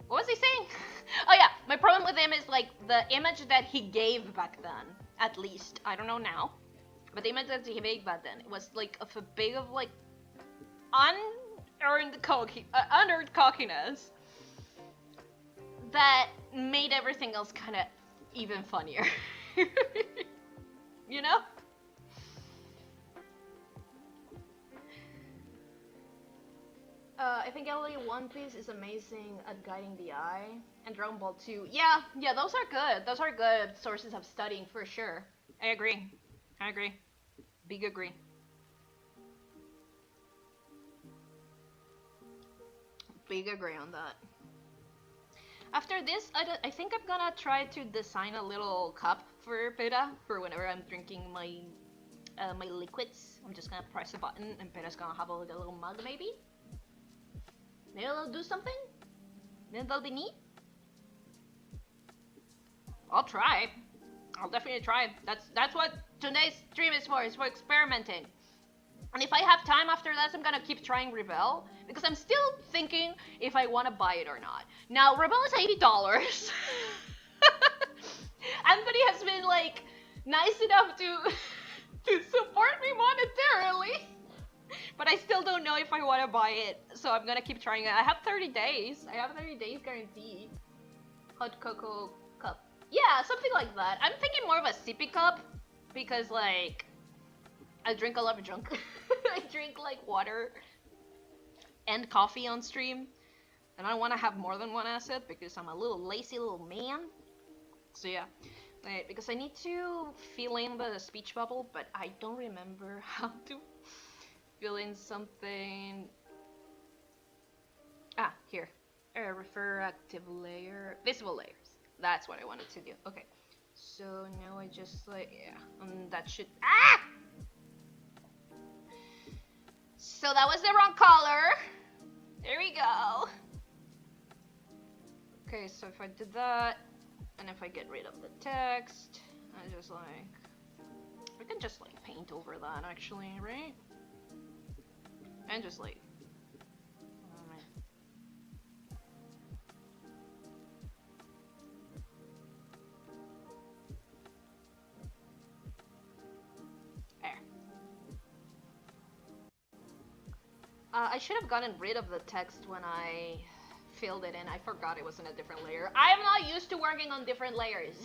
What was he saying? Oh yeah, my problem with him is like the image that he gave back then, at least. I don't know now. But the image that he gave back then, it was like of a big of like unearned cockiness that made everything else kind of even funnier. You know? I think elle One Piece is amazing at guiding the eye, and Dragon Ball 2. Yeah, those are good. Those are good sources of studying for sure. I agree. Big agree. Big agree on that. After this, I think I'm gonna try to design a little cup for Pera for whenever I'm drinking my my liquids. I'm just gonna press a button and Pera's gonna have a little mug maybe. Maybe they'll do something? Maybe they'll be neat? I'll try. I'll definitely try. That's what today's stream is for. It's for experimenting. And if I have time after that, I'm gonna keep trying Rebel, because I'm still thinking if I want to buy it or not. Now, Rebel is $80. Anthony has been like nice enough to support me monetarily, but I still don't know if I want to buy it, so I'm gonna keep trying it. I have 30 days. I have 30 days guaranteed. Hot cocoa cup. Yeah, something like that. I'm thinking more of a sippy cup, because like I drink a lot of junk. I drink like water and coffee on stream, and I don't want to have more than one asset because I'm a little lazy little man. So yeah, because I need to fill in the speech bubble, but I don't remember how to fill in something. Ah, here. Refer active layer, visible layers. That's what I wanted to do. Okay, so now I just like, yeah, that should, ah! So that was the wrong color. There we go. Okay, so if I did that, and if I get rid of the text, I just like, we can just like paint over that actually, right? And just like, there. I should have gotten rid of the text when I filled it in. I forgot it was in a different layer. I am not used to working on different layers.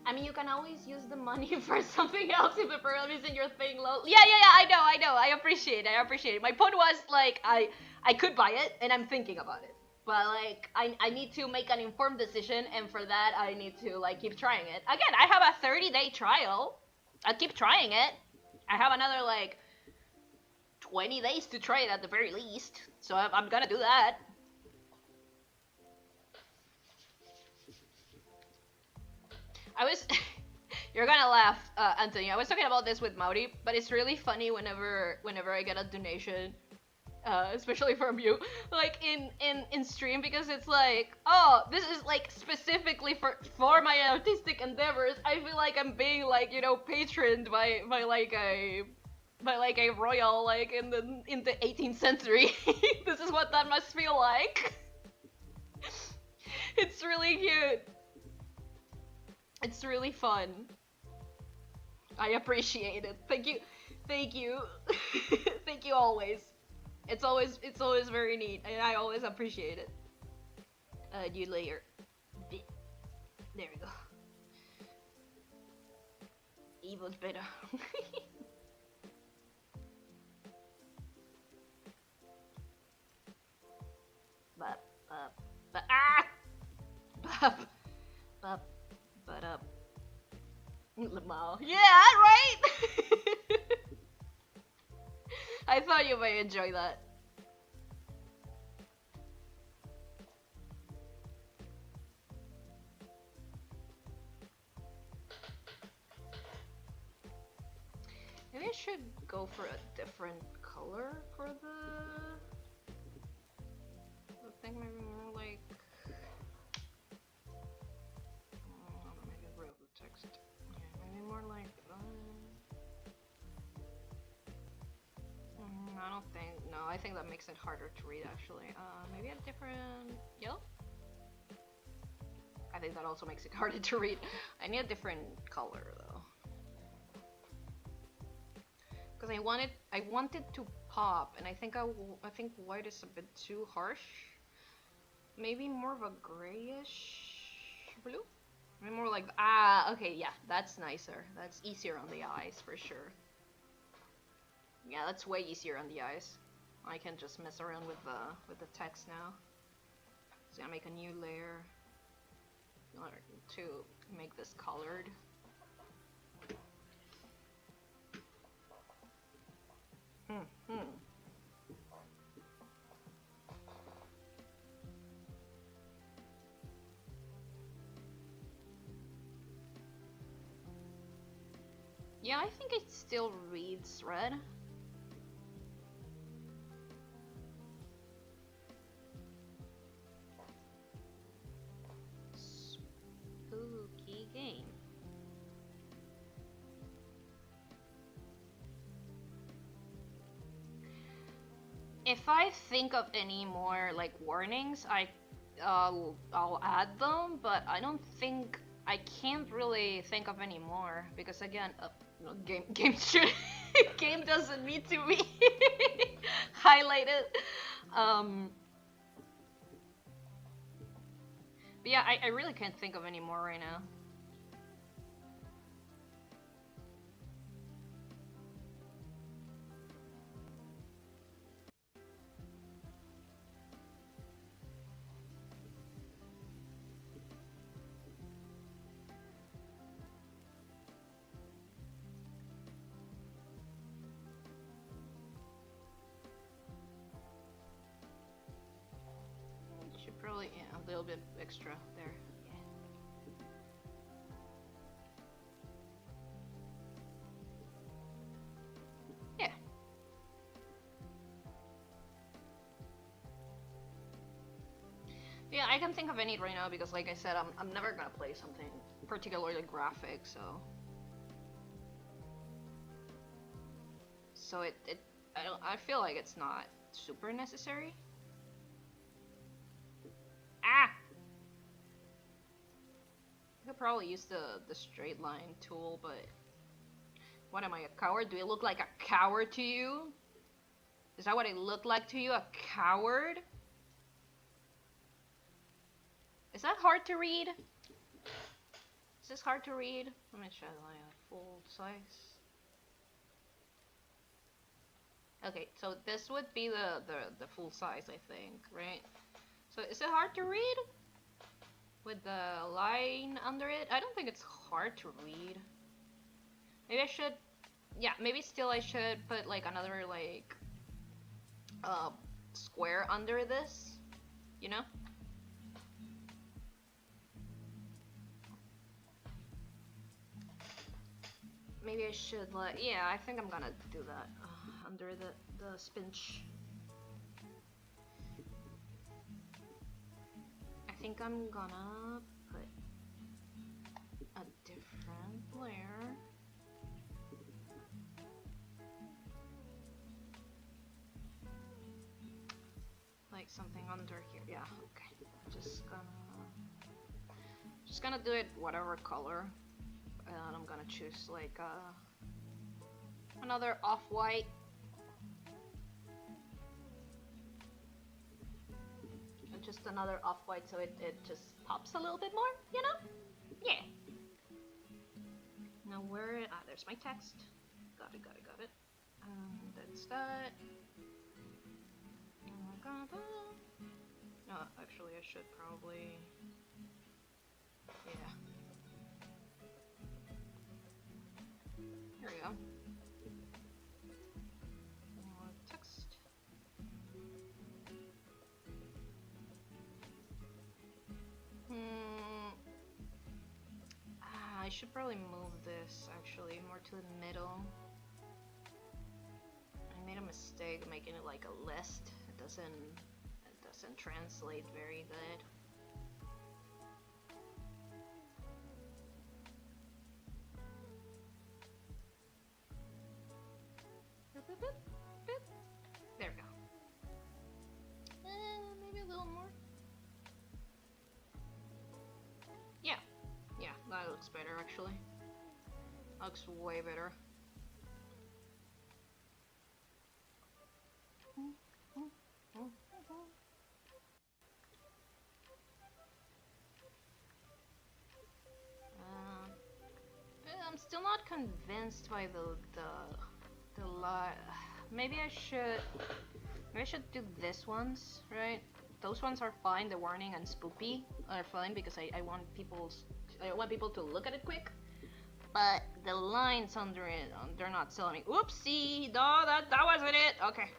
I mean, you can always use the money for something else if the program isn't your thing low. Yeah, I know. I appreciate it. My point was, like, I could buy it, and I'm thinking about it. But, like, I need to make an informed decision, and for that, I need to, like, keep trying it. Again, I have a 30-day trial. I'll keep trying it. I have another, like, 20 days to try it at the very least. So I'm gonna do that. You're gonna laugh, Anthony. I was talking about this with Mauri, but it's really funny whenever I get a donation, especially from you, like in stream, because it's like, oh, this is like specifically for my artistic endeavors. I feel like I'm being like, you know, patroned by like a royal, like in the 18th century. This is what that must feel like. It's really cute. It's really fun. I appreciate it. Thank you. Thank you always. It's always very neat, and I always appreciate it. New layer. There we go. Evil's better. But Up, but up. Lamau. Yeah, right? I thought you might enjoy that. Maybe I should go for a different color for the thing, maybe more like... maybe I'll remove the text. Yeah, maybe more like... I don't think... No, I think that makes it harder to read, actually. Maybe a different... yellow? I think that also makes it harder to read. I need a different color, though. Because I wanted to pop, and I think white is a bit too harsh. Maybe more of a grayish blue? Maybe more like, okay, yeah, that's nicer. That's easier on the eyes, for sure. Yeah, that's way easier on the eyes. I can just mess around with the text now. So I make a new layer in order to make this colored. Yeah, I think it still reads red. Spooky game. If I think of any more like warnings, I'll add them, but I don't think I can't really think of any more because again, no, game should game doesn't need to be highlighted. But yeah, I really can't think of any more right now. Should probably, yeah, a little bit extra there. Yeah. Yeah, I can think of any right now because, like I said, I'm never gonna play something particularly graphic, so I feel like it's not super necessary. I could probably use the straight line tool, but what am I, a coward? Do I look like a coward to you? Is that what I look like to you, a coward? Is that hard to read? Is this hard to read? Let me try my full size. Okay, so this would be the full size, I think, right? So is it hard to read? With the line under it? I don't think it's hard to read. Maybe I should, yeah, maybe still I should put like another like square under this, you know? Maybe I should like, yeah, I think I'm gonna do that under the spinch. I think I'm gonna put a different layer. Like something under here, yeah, okay. Just gonna do it whatever color. And I'm gonna choose like another off-white. Just another off-white so it just pops a little bit more, you know? Yeah. Now where, there's my text. Got it. That's that. No, actually I should probably, yeah. should probably move this actually more to the middle. I made a mistake making it like a list. It doesn't translate very good. There we go. Maybe a little more. Yeah, that looks better actually. Looks way better. I'm still not convinced by the lot. Maybe I should do this ones, right? Those ones are fine. The warning and spoopy are fine because I want people to look at it quick. But the lines under it, they're not selling me. Oopsie! No, that wasn't it. Okay.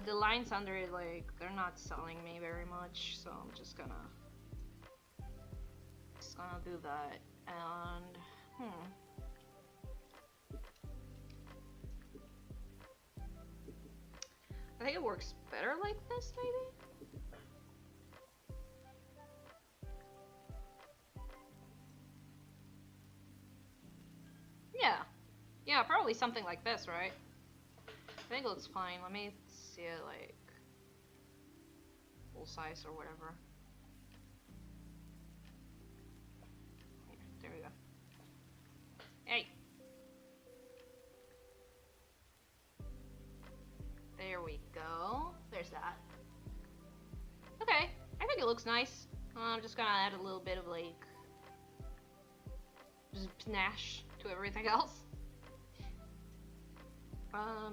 the lines under it, like, they're not selling me very much, so I'm just gonna do that. And I think it works better like this, maybe? Yeah, probably something like this, right? I think it looks fine. Let me see it like full size or whatever. There we go. Hey! There we go. There's that. Okay, I think it looks nice. I'm just gonna add a little bit of like just panache to everything else.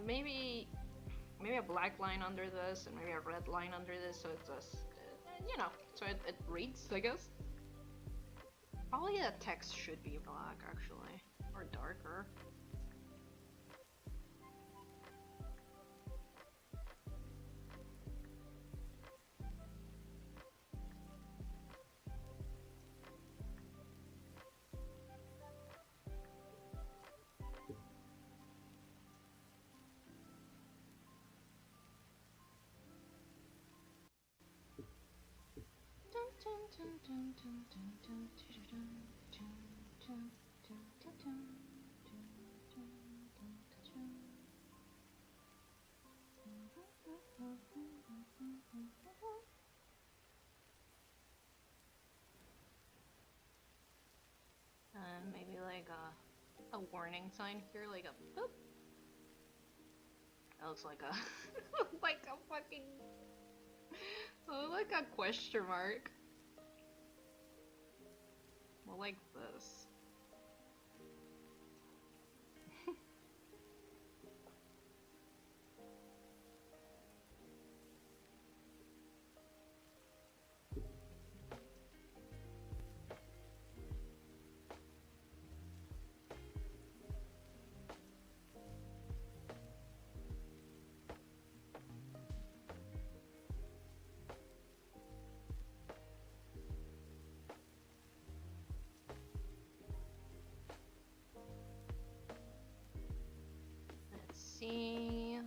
Maybe a black line under this and maybe a red line under this, so it's just you know, so it reads, I guess. Probably the text should be black actually, or darker. And maybe like a warning sign here, like a boop. That looks like a like a fucking like a question mark. Well, like this. See,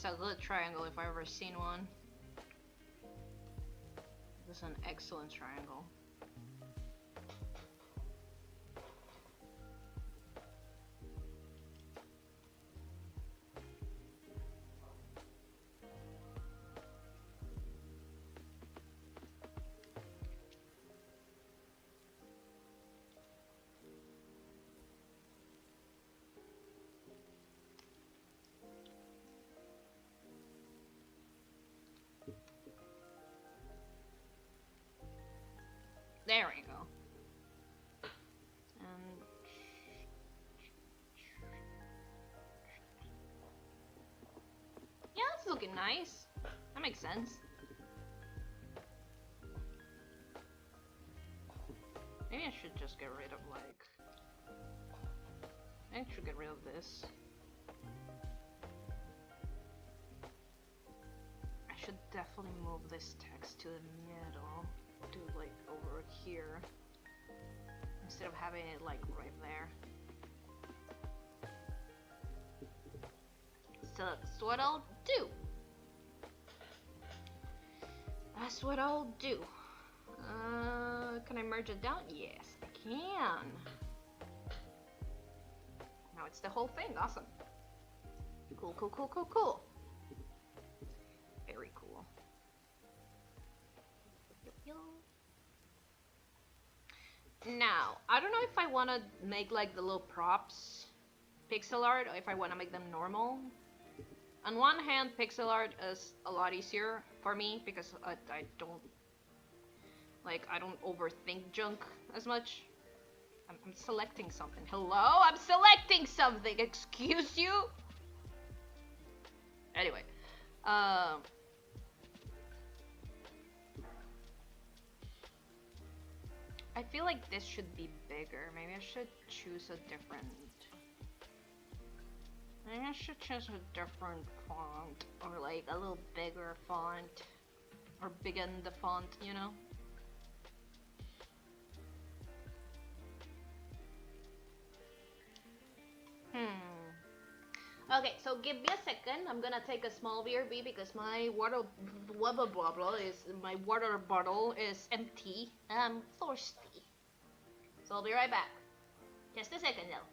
that's a good triangle if I've ever seen one. This is an excellent triangle. There we go. And yeah, it's looking nice. That makes sense. Maybe I should just get rid of like. I should get rid of this. I should definitely move this text to the middle, to like over here, instead of having it like right there. So that's what I'll do. That's what I'll do. Can I merge it down? Yes, I can. Now it's the whole thing. Awesome. Cool, cool, cool, cool, cool. Very cool. Now, I don't know if I want to make like the little props pixel art or if I want to make them normal. On one hand, pixel art is a lot easier for me because I don't overthink junk as much. I'm selecting something. Hello? I'm selecting something! Excuse you? Anyway. I feel like this should be bigger. Maybe I should choose a different... Maybe I should choose a different font. Or like a little bigger font. Or biggen the font, you know? Okay, so give me a second. I'm gonna take a small BRB because my water bottle is empty and I'm thirsty. So I'll be right back. Just a second though.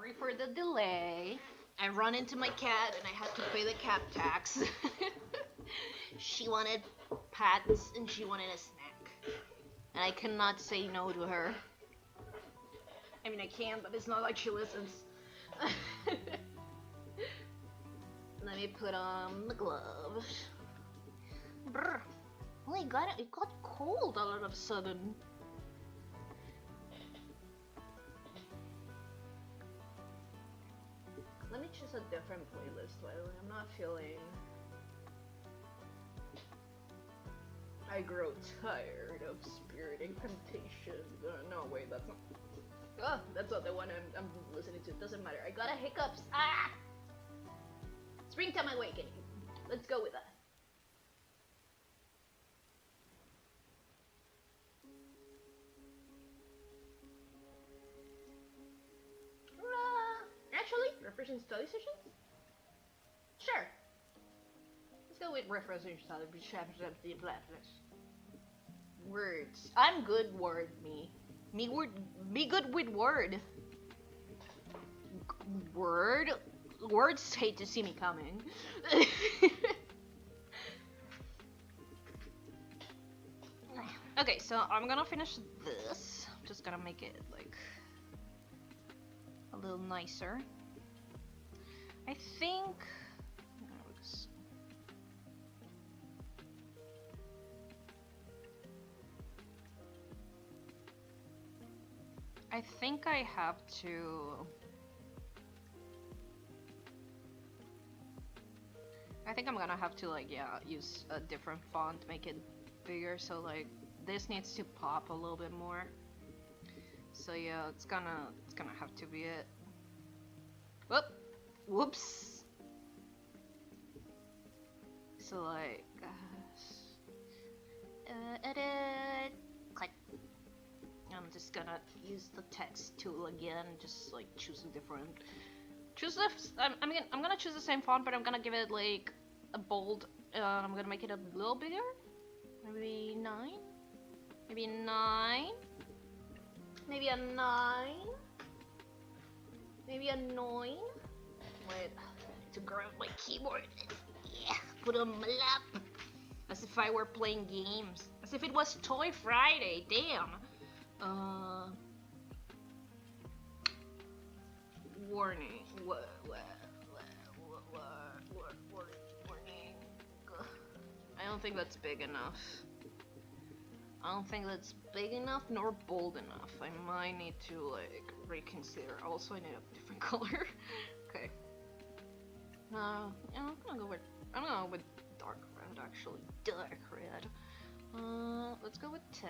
Sorry for the delay. I run into my cat and I had to pay the cat tax. She wanted pats and she wanted a snack. And I cannot say no to her. I mean, I can, but it's not like she listens. Let me put on the gloves. Brr. Oh, it got cold all of a sudden. Let me choose a different playlist, by the way. I'm not feeling... I grow tired of Spirit Incantation. No, wait, that's not... Oh, that's not the one I'm listening to. It doesn't matter. I got a hiccups. Ah! Springtime Awakening. Let's go with that. Actually, refreshing study sessions? Sure. Let's go with refreshing study sessions. Words. I'm good word, me. Me good with word. Word? Words hate to see me coming. Okay, so I'm gonna finish this. I'm just gonna make it like a little nicer. I think I have to I think I'm gonna have to like use a different font, make it bigger, so like this needs to pop a little bit more. So yeah, it's gonna have to be it. Whoops. So like edit, click. I'm just gonna use the text tool again, just like choose a different. I'm gonna choose the same font, but I'm gonna give it like a bold. I'm gonna make it a little bigger. Maybe 9. Maybe 9. Maybe a 9. Maybe a 9. Wait, I need to grab my keyboard. Yeah, put it on my lap. As if I were playing games. As if it was Toy Friday. Damn. Warning. Warning. I don't think that's big enough. I don't think that's big enough nor bold enough. I might need to like reconsider. Also, I need a different color. Okay. Yeah, I'm gonna go with dark red actually. Dark red. Let's go with 10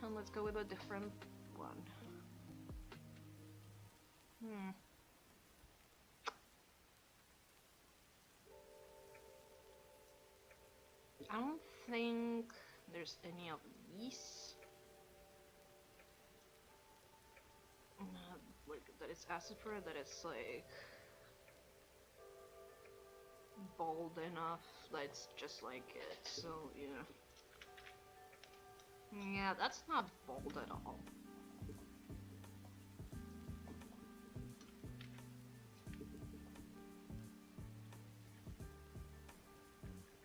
and let's go with a different one. I don't think there's any of these. Like that is ASEPRITE, that it's like bold enough that it's just like it. So yeah. Yeah, that's not bold at all.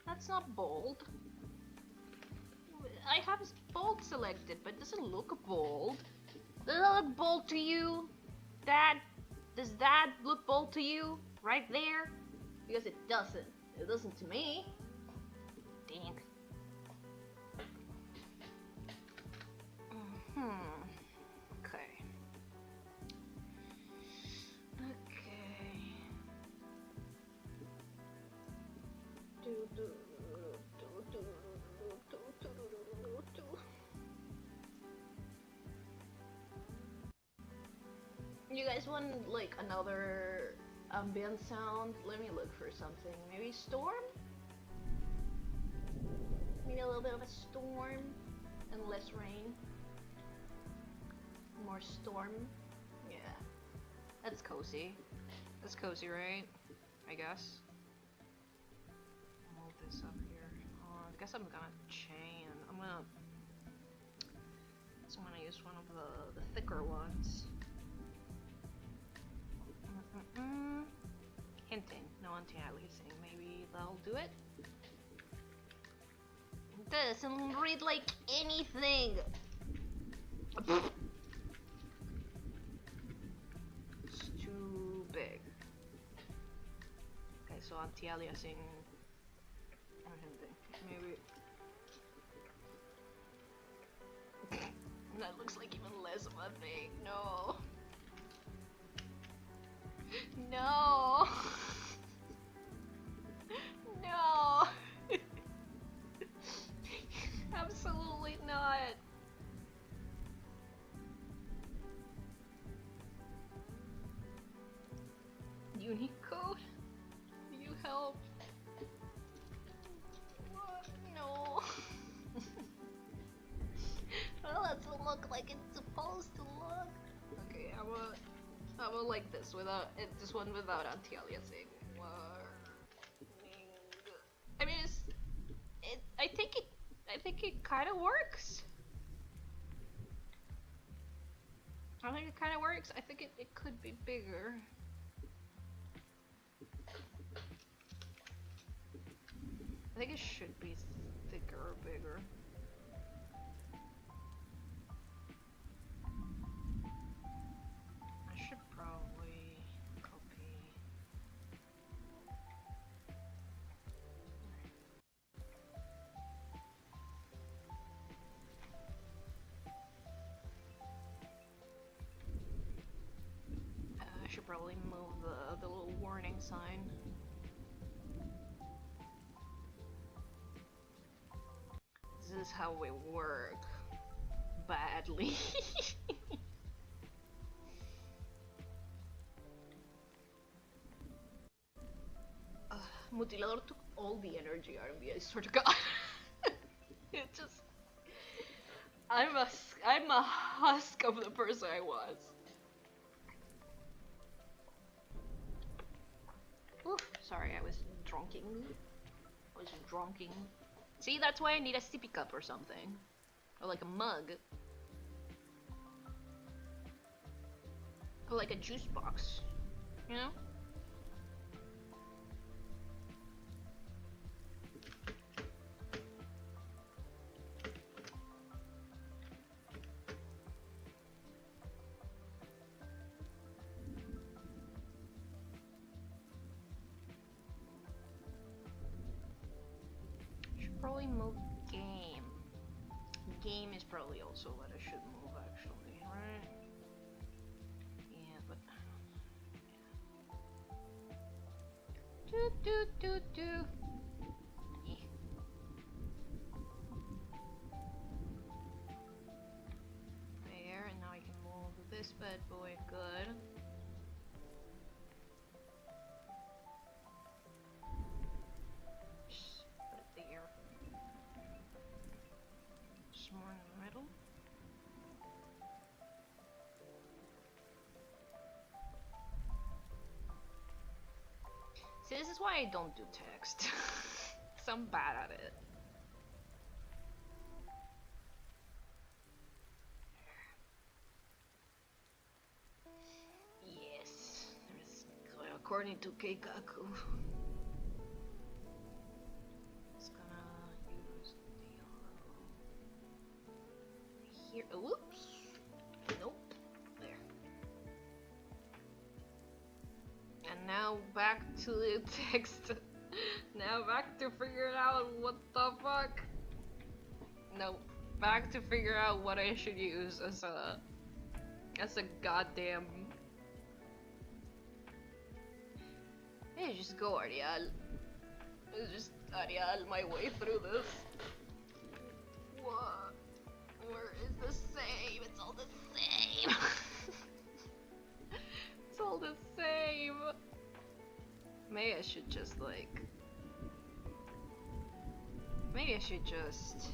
That's not bold. I have bold selected, but it doesn't look bold. Does that look bold to you? Does that look bold to you? Right there? Because it doesn't. It doesn't to me. Dang. Okay. You guys want like another ambient sound? Let me look for something. Maybe storm? Maybe a little bit of a storm and less rain. More storm. Yeah. That's cozy. That's cozy, right? I guess. Move this up here. I guess I'm gonna chain. I'm gonna use one of the thicker ones. I'm Hinting, no anti-aliasing. Maybe that'll do it. It doesn't read like anything. It's too big. Okay, so anti-aliasing or hinting. Maybe. That looks like even less of a thing. No. No. No. Absolutely not. Unicode? Do you help? What? No. Well, it doesn't look like it's supposed to look. Okay, how about like this without this one without anti-aliasing. I mean, I think it kind of works. I think it kind of works. I think it could be bigger. I think it should be thicker or bigger. I should probably copy. I should probably move the little warning sign. This is how we work badly. Mutilador took all the energy out of me, I swear to God. It just... I'm a husk of the person I was. Oof, sorry, I was dronking. See, that's why I need a sippy cup or something. Or like a mug. Or like a juice box. You know? Probably move game. Game is probably also what I should move actually, right? Yeah, but yeah. There, and now I can move this bad boy. Good. More in the middle. See, this is why I don't do text. Cause I'm bad at it. Yes, according to Keikaku. Here, oops, nope, there. And now back to the text. Now back to figuring out what the fuck. No, back to figure out what I should use as a goddamn. Hey, just go, Ariel. Just Ariel my way through this. What? Where is the same? It's all the same. It's all the same. Maybe I should just like. Maybe I should just.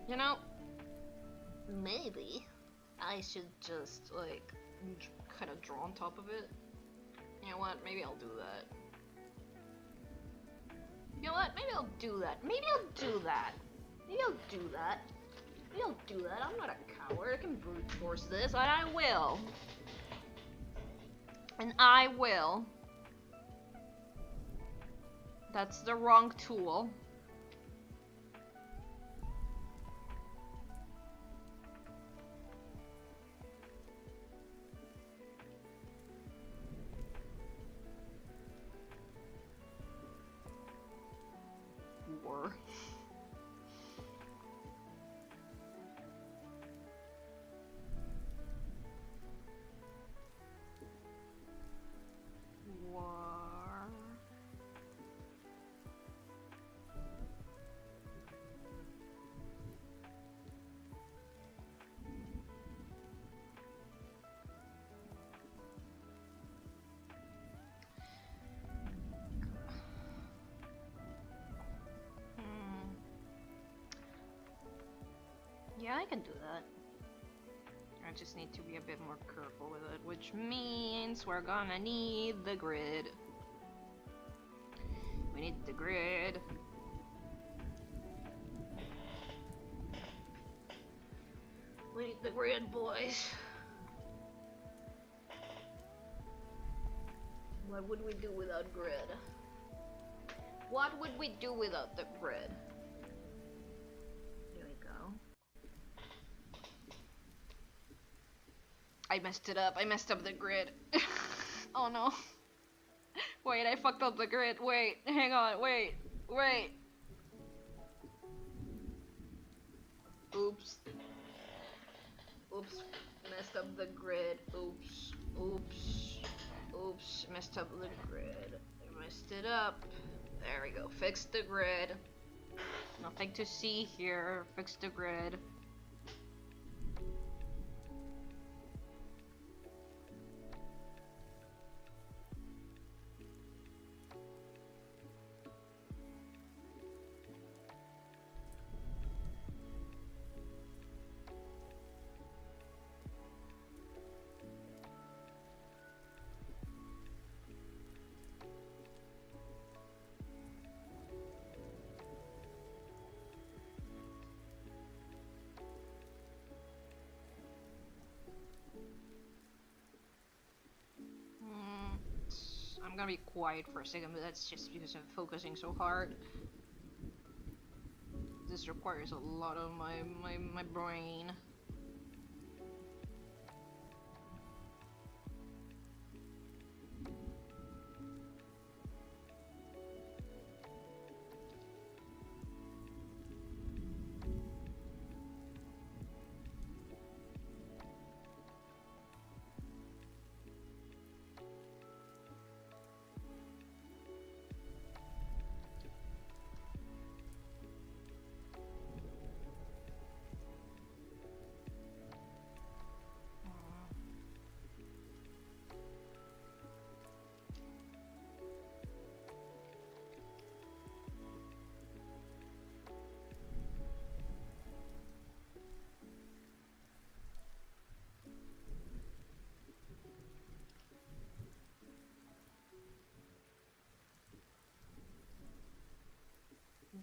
You know. Maybe I should just like kind of draw on top of it. You know what? Maybe I'll do that. You know what? Maybe I'll do that. Maybe I'll do that. Maybe I'll do that. Maybe I'll do that. I'm not a coward. I can brute force this, and I will. And I will. That's the wrong tool. War. War. Yeah, I can do that. I just need to be a bit more careful with it, which means we're gonna need the grid. We need the grid. We need the grid, boys. What would we do without grid? What would we do without the grid? Here we go. I messed it up. I messed up the grid. Oh no. Wait, I fucked up the grid. Wait, hang on. Wait. Oops. Oops. Messed up the grid. Oops. Messed up the grid. I messed it up. There we go. Fix the grid. Nothing to see here. Fix the grid. I'm gonna be quiet for a second, but that's just because I'm focusing so hard. This requires a lot of my brain.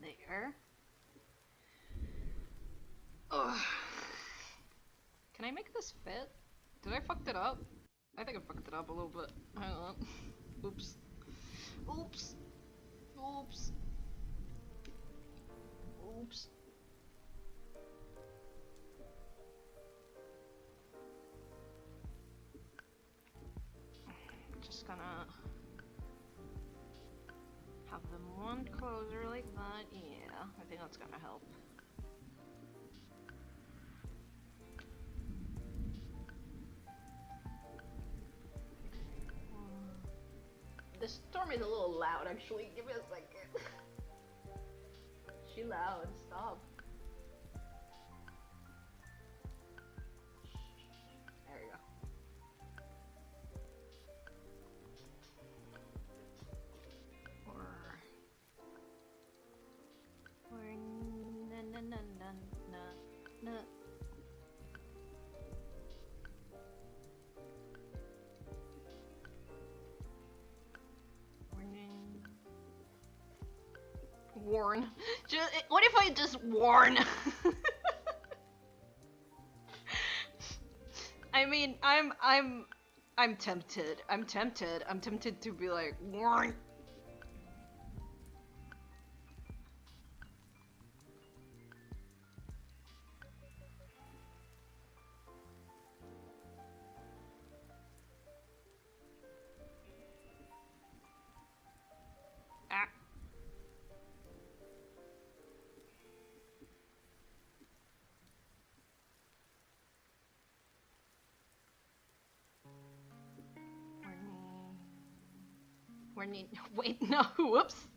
There. Ugh. Can I make this fit? Did I fuck it up? I think I fucked it up a little bit. Hang on. Oops. Oops. Oops. Oops. Just gonna have them one closer like that. Yeah, I think that's gonna help. The storm is a little loud, actually. Give me a second. She loud. Stop. There you go. Or na na na na na na. Warn. What if I just warn? I mean, I'm I'm tempted. I'm tempted. I'm tempted to be like, warn. Ah. Wait, no, whoops.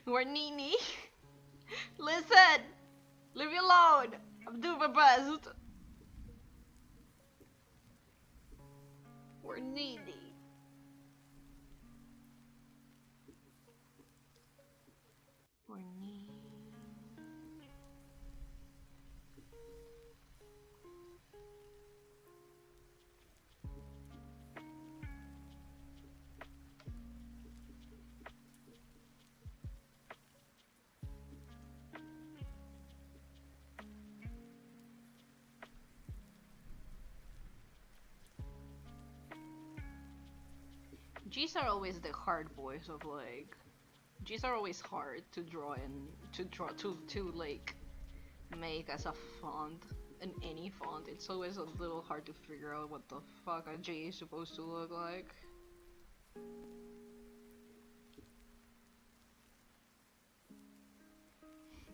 We're Nini. Listen! Leave me alone! I'm doing my best. We're Nini. We're Nini. G's are always the hard boys of like. G's are always hard to draw and to like make as a font in any font. It's always a little hard to figure out what the fuck a G is supposed to look like.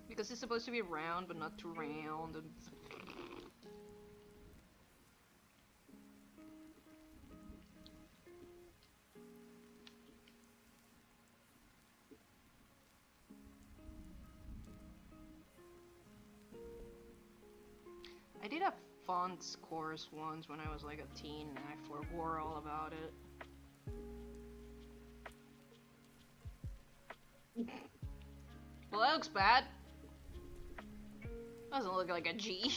Because it's supposed to be round but not too round and I did a fonts course once when I was like a teen and I forwore all about it. Well, that looks bad. Doesn't look like a G.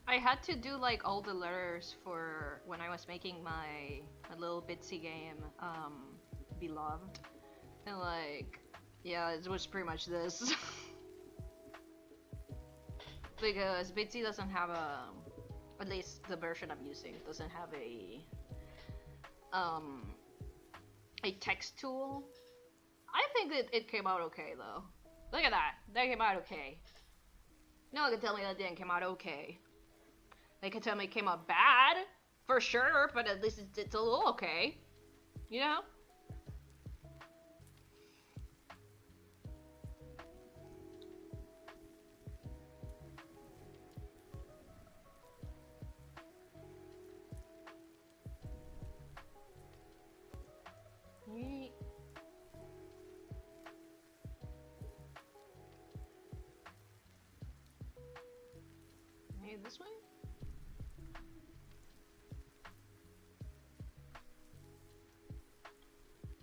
I had to do like all the letters for when I was making my little bitsy game, Beloved. And like, yeah, it was pretty much this. Because Bitsy doesn't have a, at least the version I'm using, doesn't have a text tool. I think it came out okay though. Look at that, that came out okay. No one can tell me that didn't come out okay. They can tell me it came out bad, for sure, but at least it's a little okay. You know? Maybe this way?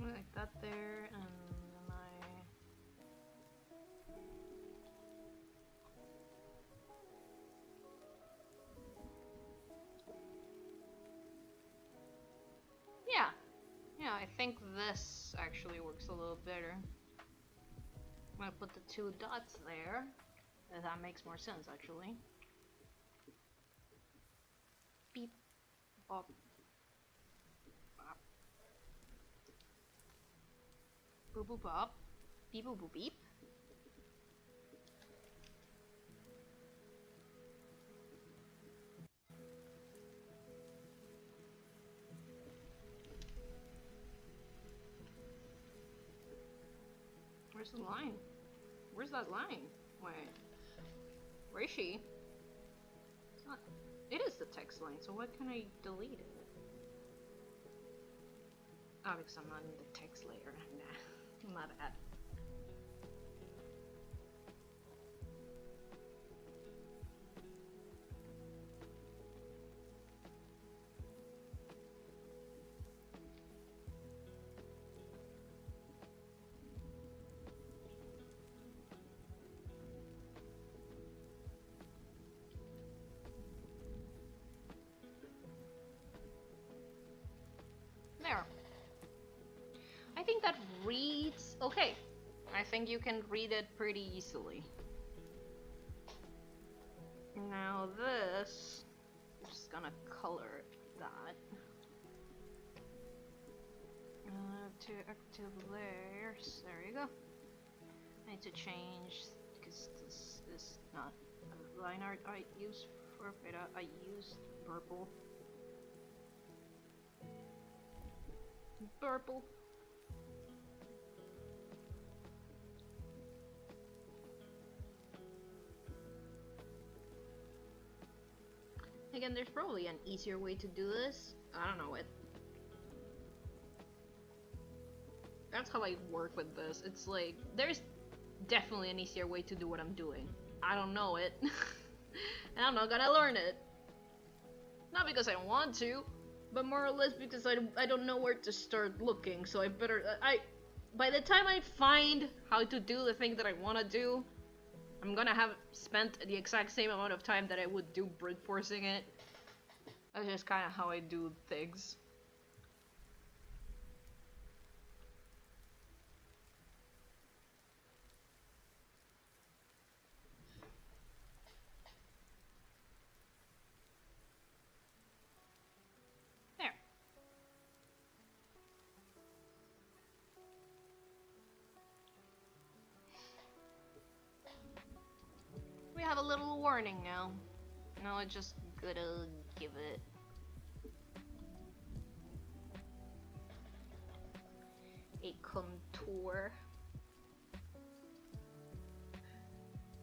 Like that there, and then yeah, I think this actually works a little better. I'm gonna put the two dots there, and that makes more sense actually. Beep, bop. Boop boop bop. Beep boop boop beep. Where's the line? Where's that line? Wait. Where is she? It's not. It is the text line, so why can I delete it? Oh, because I'm not in the text layer. Nah, my bad. There. I think that reads okay. I think you can read it pretty easily. Now this, I'm just gonna color that. To active layers, there you go. I need to change, because this is not a line art I use for Pera. I used purple. Purple. Again, there's probably an easier way to do this. I don't know it. That's how I work with this. It's like, there's definitely an easier way to do what I'm doing. I don't know it. And I'm not gonna learn it. Not because I don't want to, but more or less because I don't know where to start looking, so I better, by the time I find how to do the thing that I want to do, I'm gonna have spent the exact same amount of time that I would do brute forcing it. That's just kind of how I do things. There. We have a little warning now. Now I just gotta give it a contour.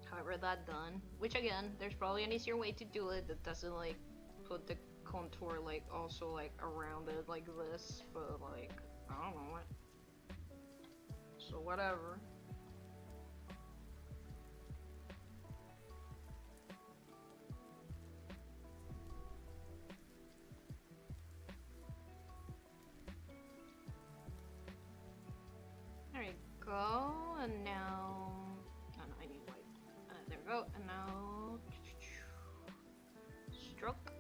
However that done. Which again, there's probably an easier way to do it that doesn't like put the contour like also like around it like this, but like I don't know what. So whatever. There you go, and now, oh no, I need white. There we go, and now, stroke.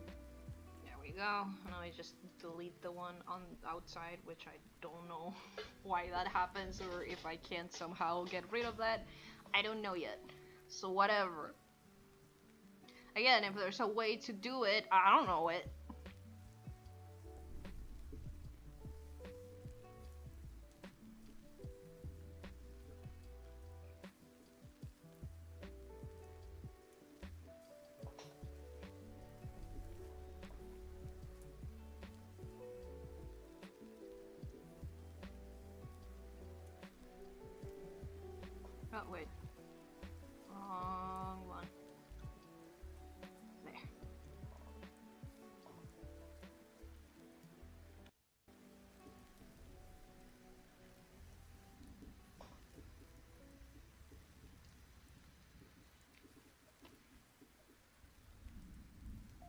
There we go. Now I just delete the one on the outside, which I don't know why that happens, or if I can't somehow get rid of that. I don't know yet. So whatever. Again, if there's a way to do it, I don't know it. Oh, wait. Wrong one. There.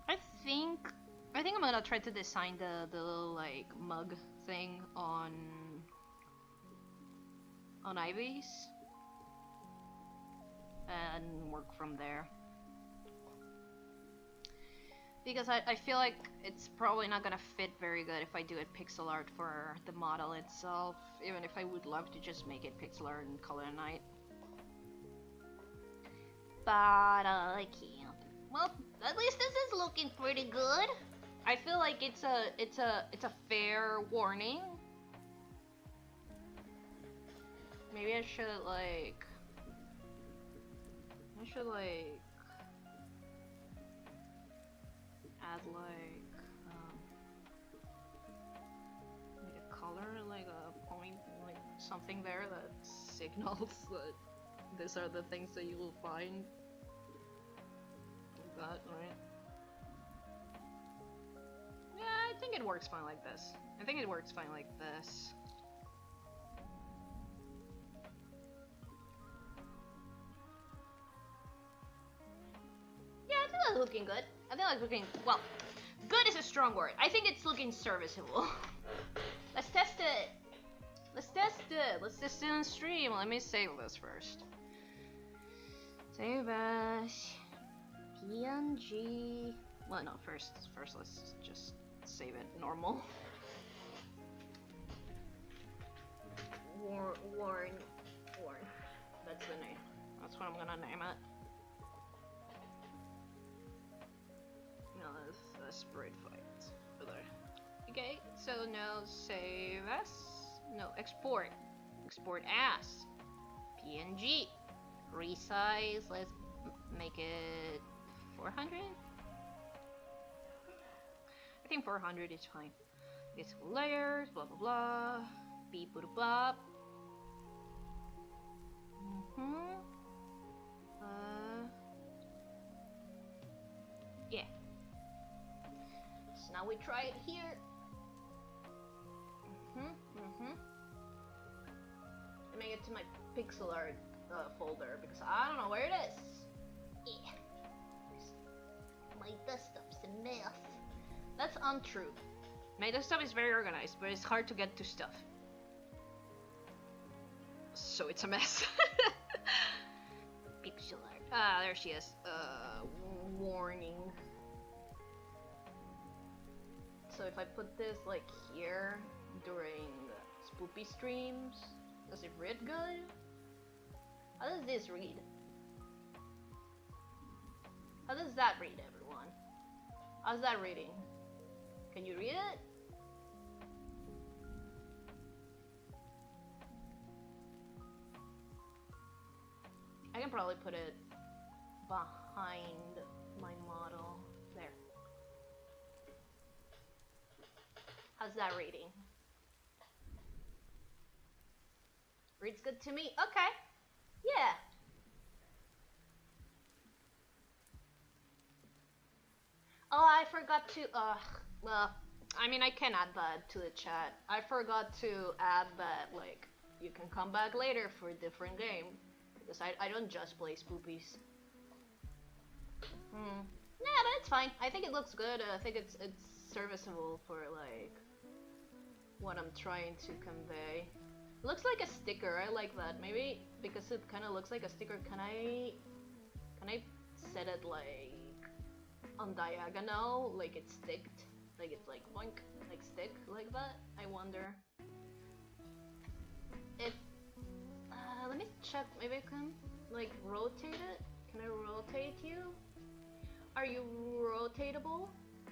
I think I'm gonna try to design the little like mug thing on IBIS and work from there. Because I feel like it's probably not gonna fit very good if I do it pixel art for the model itself, even if I would love to just make it pixel art and color night. But I can't. Well, at least this is looking pretty good. I feel like it's a fair warning. Maybe I should like... add like a color, like a point, like something there that signals that these are the things that you will find. Like that, right? Yeah, I think it works fine like this. I think it works fine like this. Yeah, I think that's looking good. I think that's looking, well, good is a strong word. I think it's looking serviceable. Let's test it. Let's test it. Let's test it on stream. Let me save this first. Save as PNG. Well, no, first let's just save it normal. Warn. That's the name. That's what I'm gonna name it. No, that's sprite fight. Okay, so now save as. No, export. Export as. PNG. Resize. Let's make it 400. I think 400 is fine. It's layers. Blah blah blah. Beep boop bop. Yeah. So now we try it here. Let me get to my pixel art folder because I don't know where it is. Yeah. My desktop's a mess. That's untrue. My desktop is very organized, but it's hard to get to stuff. So it's a mess. Pixel art. Ah, there she is. Warning. So if I put this like here during spoopy streams, does it read good? How does this read? How does that read, everyone? How's that reading? Can you read it? I can probably put it behind my model. There. How's that reading? Reads good to me. Okay. Yeah. Oh, I forgot to, well, I mean, I can add that to the chat. I forgot to add that, like, you can come back later for a different game. Because I don't just play spoopies. Nah, but it's fine. I think it looks good. I think it's serviceable for, like, what I'm trying to convey. It looks like a sticker. I like that. Maybe because it kind of looks like a sticker, can I set it, like, on diagonal, like it's sticked, like it's like boink, like stick, like that? I wonder if let me check, maybe I can like rotate it. Can I rotate you? Are you rotatable?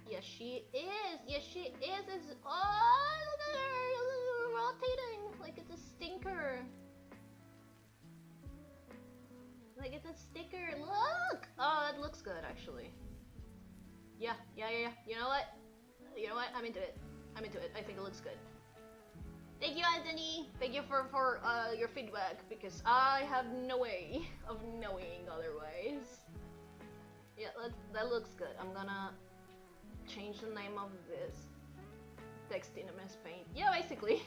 Yes, she is. Yes, she is. It's, oh, look at her rotating like it's a stinker. Like it's a sticker. Look. Oh, that looks good actually. Yeah. You know what? I'm into it. I think it looks good. Thank you, Anthony. Thank you for your feedback because I have no way of knowing otherwise. Yeah, that looks good. I'm gonna change the name of this text in MYPAINT. Yeah, basically.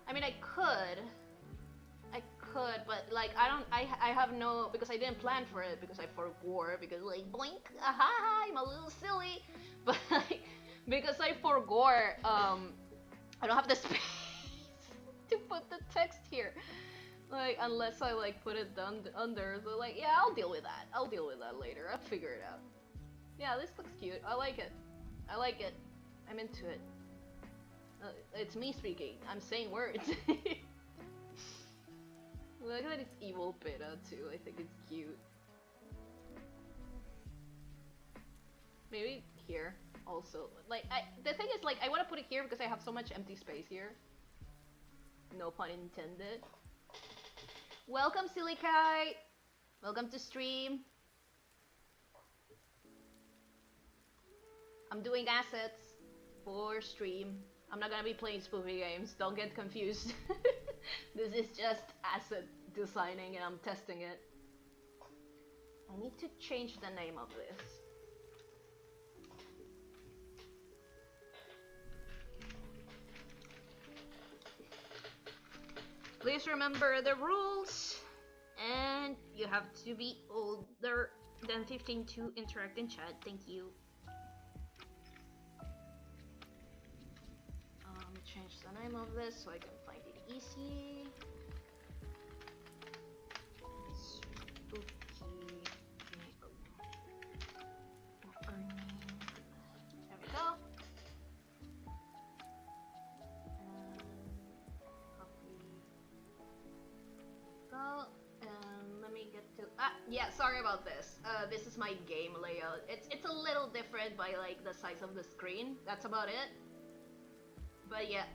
I mean, I could, but like I have no, because I didn't plan for it, because I forgot, because like boink, aha, I'm a little silly, but like because I forgot, I don't have the space to put the text here, like unless I like put it down under. So like, yeah, I'll deal with that. I'll deal with that later. I'll figure it out. Yeah, this looks cute. I like it. I'm into it. It's me speaking. I'm saying words. Look at its evil Pera too. I think it's cute. Maybe here also. Like, the thing is, like, I want to put it here because I have so much empty space here. No pun intended. Welcome, Silly Kite. Welcome to stream. I'm doing assets for stream. I'm not gonna be playing spoofy games, don't get confused. This is just asset designing and I'm testing it. I need to change the name of this. Please remember the rules, and you have to be older than 15 to interact in chat. Thank you. Change the name of this so I can find it easy. Spooky. There we go. And let me get to yeah, sorry about this. This is my game layout. It's a little different by like the size of the screen. That's about it. But yeah,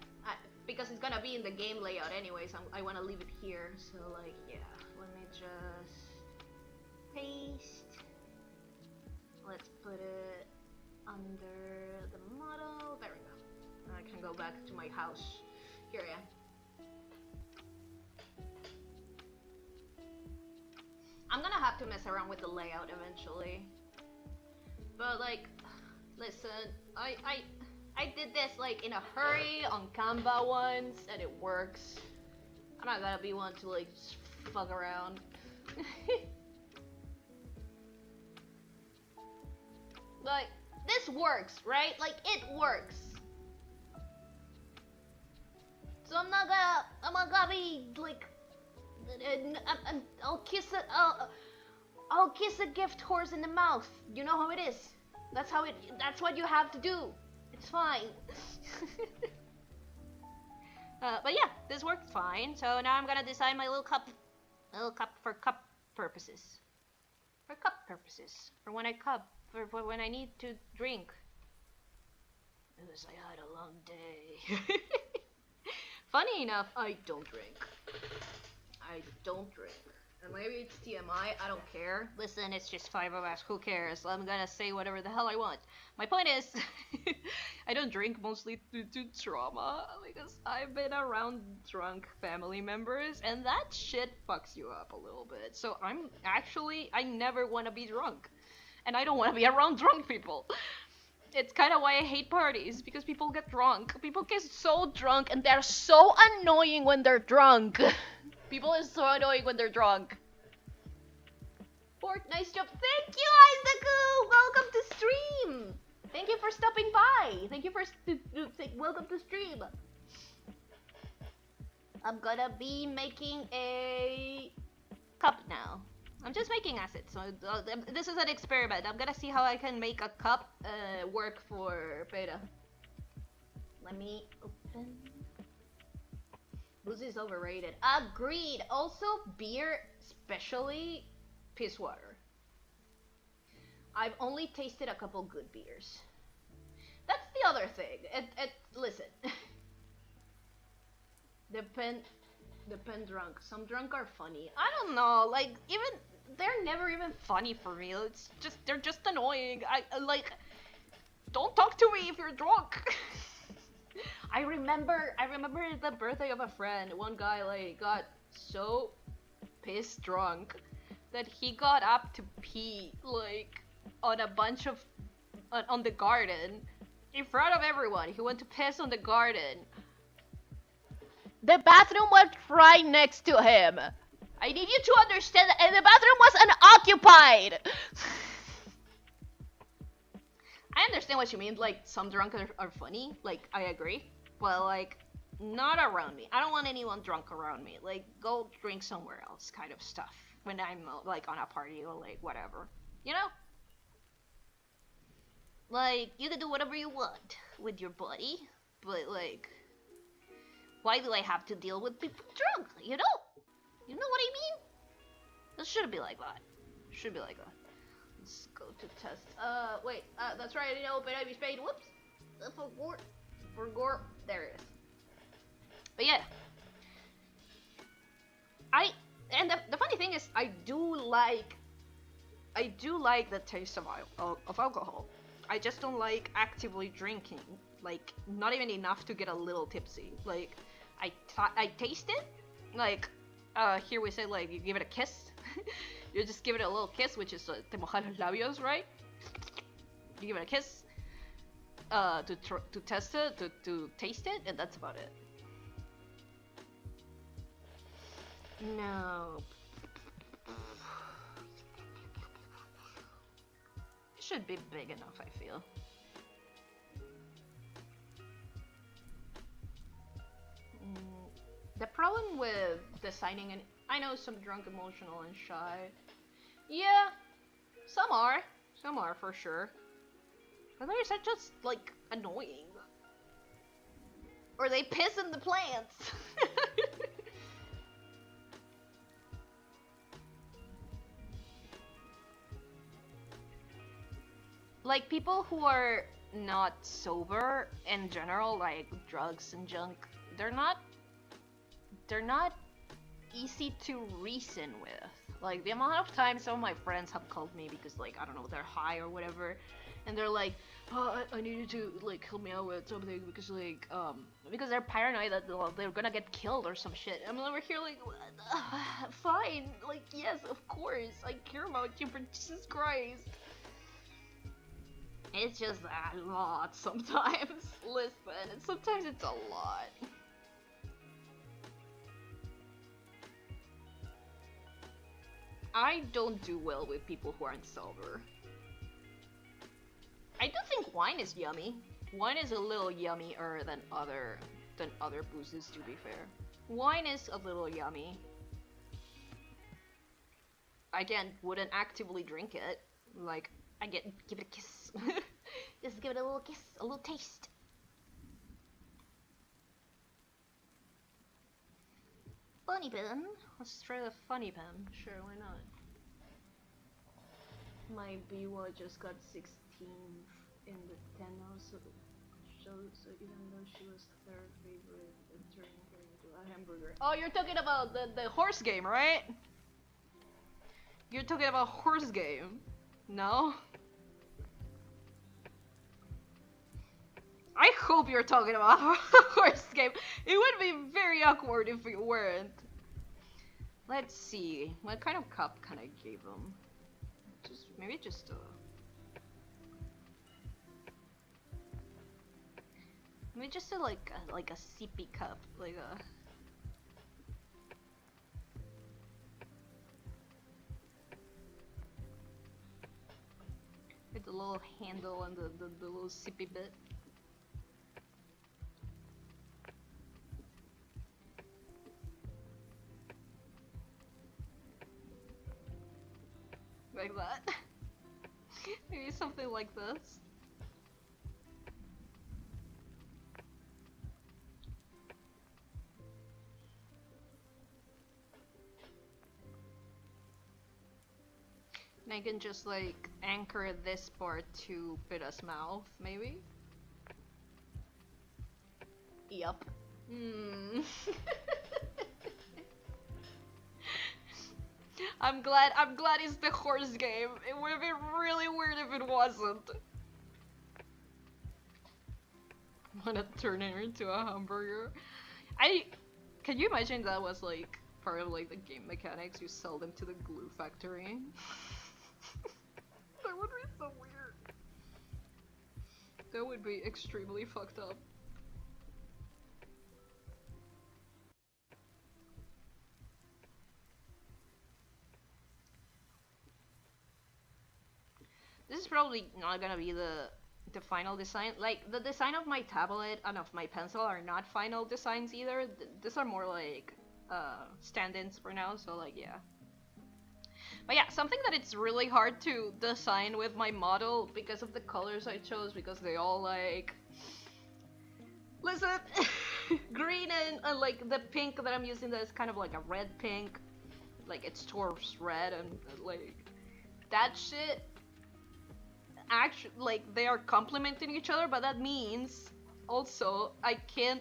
because it's gonna be in the game layout anyways, I want to leave it here. So like, yeah, let me just paste. Let's put it under the model. There we go. I can go back to my house. Here I am. I'm gonna have to mess around with the layout eventually. But like, listen, I did this like in a hurry on Canva once, and it works. I'm not gonna be one to like just fuck around. Like, this works, right? Like, it works. So I'm not gonna be like, I'll kiss a gift horse in the mouth. You know how it is. That's what you have to do. It's fine. But yeah, this worked fine. So now I'm gonna design my little cup for cup purposes. For cup purposes. For when when I need to drink. Because I had a long day. Funny enough, I don't drink. And maybe it's TMI, I don't care. Listen, it's just 5 of us, who cares? I'm gonna say whatever the hell I want. My point is, I don't drink mostly due to trauma, because I've been around drunk family members, and that shit fucks you up a little bit. So I never want to be drunk. And I don't want to be around drunk people. It's kind of why I hate parties, because people get drunk. People get so drunk, and they're so annoying when they're drunk. People are so annoying when they're drunk. Fort, nice job. Thank you, Isaac! Welcome to stream! Thank you for stopping by. Thank you for welcome to stream. I'm gonna be making a cup now. I'm just making assets, so this is an experiment. I'm gonna see how I can make a cup work for Pera. Let me open. Booze is overrated. Agreed. Also, beer, especially piss water. I've only tasted a couple good beers. That's the other thing. Listen. Depend drunk. Some drunk are funny. I don't know. Like, they're never even funny for me. They're just annoying. I like, don't talk to me if you're drunk. I remember the birthday of a friend. One guy like got so pissed drunk that he got up to pee like on a bunch of on the garden in front of everyone. He went to piss on the garden. The bathroom was right next to him. I need you to understand that the bathroom was unoccupied. I understand what you mean, like, some drunk are funny, like, I agree, but, like, not around me. I don't want anyone drunk around me. Like, go drink somewhere else kind of stuff when I'm, like, on a party or, like, whatever. You know? Like, you can do whatever you want with your buddy, but, like, why do I have to deal with people drunk, you know? You know what I mean? This shouldn't be like that. It should be like that. Let's go to test. Wait. That's right. I didn't open IBIS page. Whoops. For gore. There it is. But yeah. And the funny thing is, I do like the taste of alcohol. I just don't like actively drinking. Like, not even enough to get a little tipsy. Like, I taste it. Like, here we say, like, you give it a kiss. You just give it a little kiss, which is te mojas los labios, right? You give it a kiss to test it, to taste it, and that's about it. No. It should be big enough, I feel. The problem with designing an... I know some drunk, emotional, and shy. Yeah, some are. Some are, for sure. Others are just, like, annoying. Or they piss in the plants. Like, people who are not sober in general, like drugs and junk, they're not easy to reason with. Like, the amount of times some of my friends have called me because, like, I don't know, they're high or whatever, and they're like, oh, I need you to, like, help me out with something because, like, because they're paranoid that they're gonna get killed or some shit. I'm over here like, fine, like, yes, of course, I care about you, but Jesus Christ. It's just a lot sometimes. Listen, sometimes it's a lot. I don't do well with people who aren't sober. I do think wine is yummy. Wine is a little yummier than other boozes, to be fair. Wine is a little yummy. Again, wouldn't actively drink it. Like, give it a kiss. Just give it a little kiss, a little taste. Funny pen. Let's try the funny pen. Sure, why not? My Biwa just got 16th in the 10 also shows, so even though she was third favorite, it turned her into a hamburger. Oh, you're talking about the horse game, right? You're talking about horse game. No? I hope you're talking about horse game. It would be very awkward if you weren't. Let's see. What kind of cup can I give him? Maybe just like a sippy cup, like a. With the little handle and the little sippy bit. Like that. Maybe something like this. And I can just like anchor this part to Pera's mouth, maybe? Yup. I'm glad it's the horse game. It would have been really weird if it wasn't. I'm gonna turn her into a hamburger. Can you imagine that was like part of like the game mechanics? You sell them to the glue factory. That would be so weird. That would be extremely fucked up. This is probably not gonna be the final design. Like, the design of my tablet and of my pencil are not final designs either. These are more like stand-ins for now, so like, yeah. But yeah, something that it's really hard to design with my model because of the colors I chose, because they all like... Listen! Green and like the pink that I'm using that is kind of like a red pink. Like, it's towards red and like... That shit... Actually, like, they are complementing each other, but that means also I can't,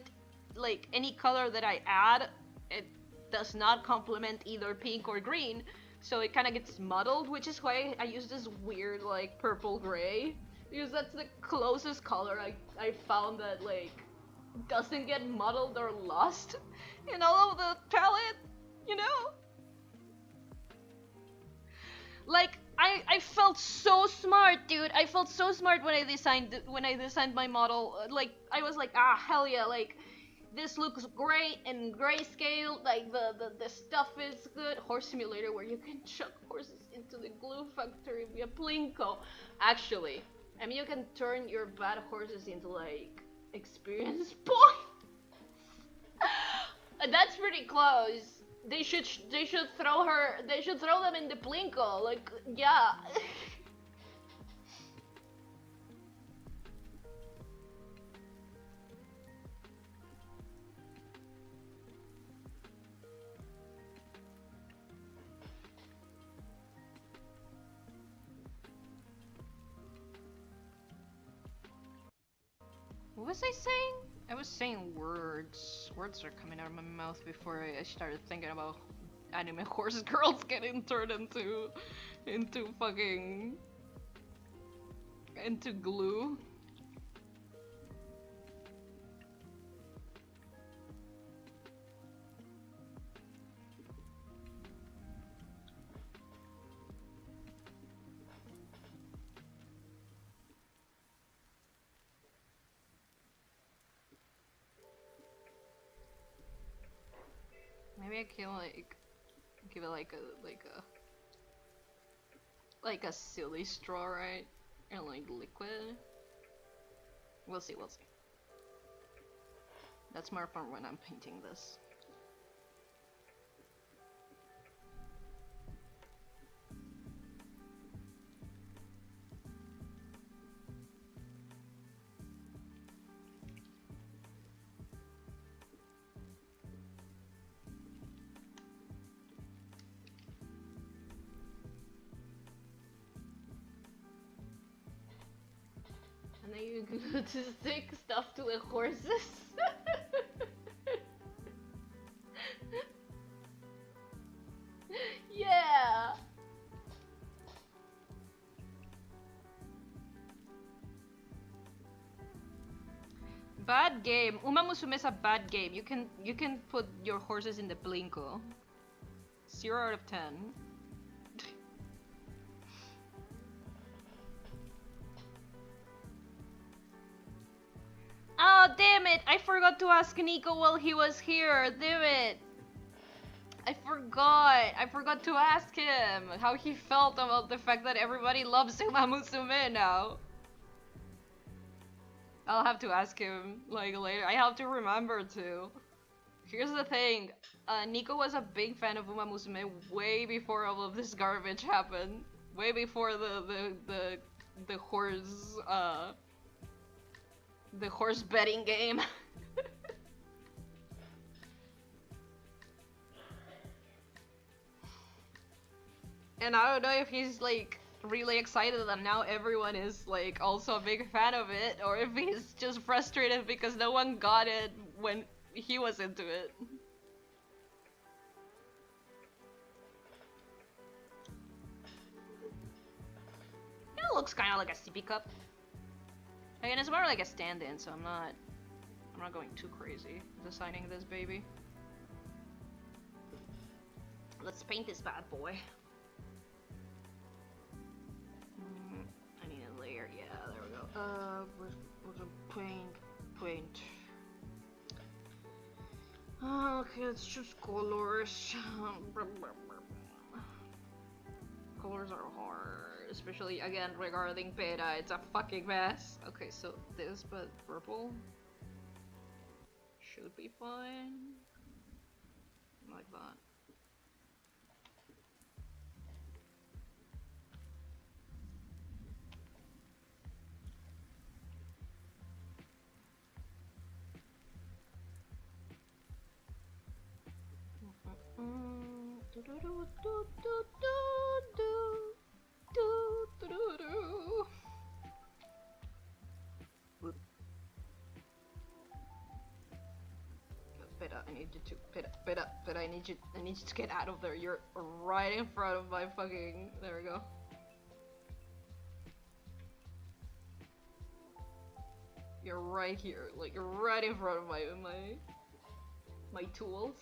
like, any color that I add, it does not complement either pink or green, so it kind of gets muddled, which is why I use this weird like purple gray, because that's the closest color I found that like doesn't get muddled or lost in all of the palette, you know? Like I felt so smart, dude. I felt so smart when I designed my model. Like I was like, ah, hell yeah, like this looks great in grayscale. Like the stuff is good. Horse simulator where you can chuck horses into the glue factory via Plinko. Actually, I mean you can turn your bad horses into like experience points. That's pretty close. They should throw them in the Plinko, like, yeah. What was I saying? I was saying words. Words are coming out of my mouth before I started thinking about anime horse girls getting turned into fucking into glue. Maybe I can like give it like a silly straw, right? And like liquid. We'll see. That's more fun when I'm painting this. And then you go to stick stuff to the horses. Yeah. Bad game. Uma Musume is a bad game. You can put your horses in the Plinko. 0 out of 10. Oh, damn it! I forgot to ask Nico while he was here. Damn it! I forgot to ask him how he felt about the fact that everybody loves Uma Musume now. I'll have to ask him, like, later. I have to remember to. Here's the thing. Nico was a big fan of Uma Musume way before all of this garbage happened. Way before the horse betting game. And I don't know if he's like really excited that now everyone is like also a big fan of it, or if he's just frustrated because no one got it when he was into it. It looks kind of like a sippy cup. Again, it's more like a stand-in, so I'm not going too crazy designing this baby. Let's paint this bad boy. I need a layer. Yeah, there we go. Where's the paint? Okay, let's choose colors. Colors are hard, especially again regarding Pera. It's a fucking mess. Okay, so this, but purple should be fine. Like that. Pera. I need you to Pera, I need you to get out of there. You're right in front of my fucking. There we go. You're right here, like you're right in front of my tools.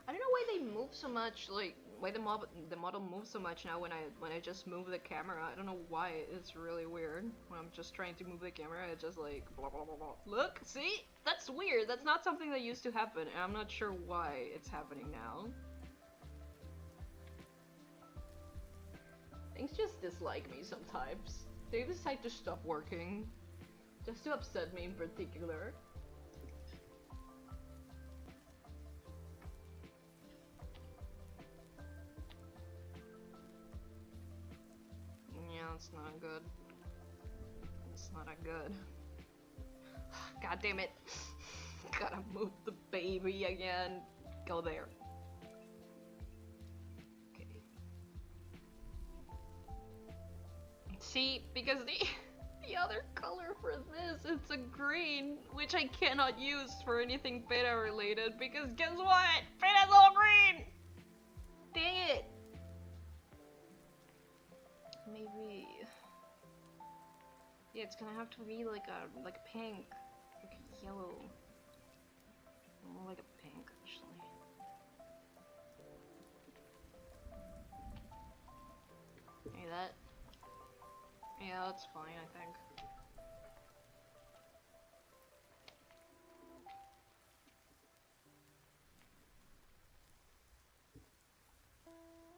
I don't know why they move so much, like why the model moves so much now when I just move the camera. I don't know why. It's really weird. When I'm just trying to move the camera, it just like blah blah blah blah. Look, see? That's weird. That's not something that used to happen, and I'm not sure why it's happening now. Things just dislike me sometimes. They decide to stop working, just to upset me in particular. Yeah, that's not good. It's not that good. God damn it. Gotta move the baby again. Go there. Okay. See, because the other color for this, it's a green, which I cannot use for anything Pera related, because guess what? Pera's all green! Dang it! Maybe... Yeah, it's gonna have to be like pink, like yellow. More like a pink, actually. Hey, that. Yeah, that's fine, I think.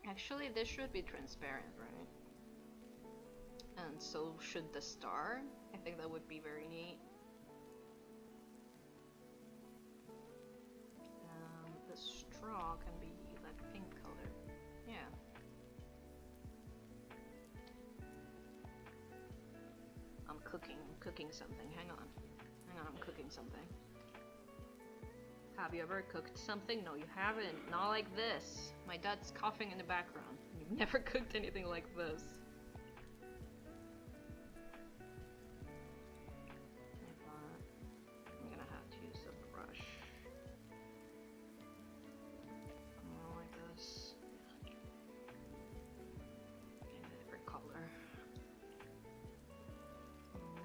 Actually, this should be transparent, right? And so should the star. I think that would be very neat. The straw can be that pink color. Yeah. I'm cooking something. Hang on, I'm cooking something. Have you ever cooked something? No, you haven't. Not like this. My dad's coughing in the background. You've never cooked anything like this. I'm gonna have to use a brush. More like this. And a different color.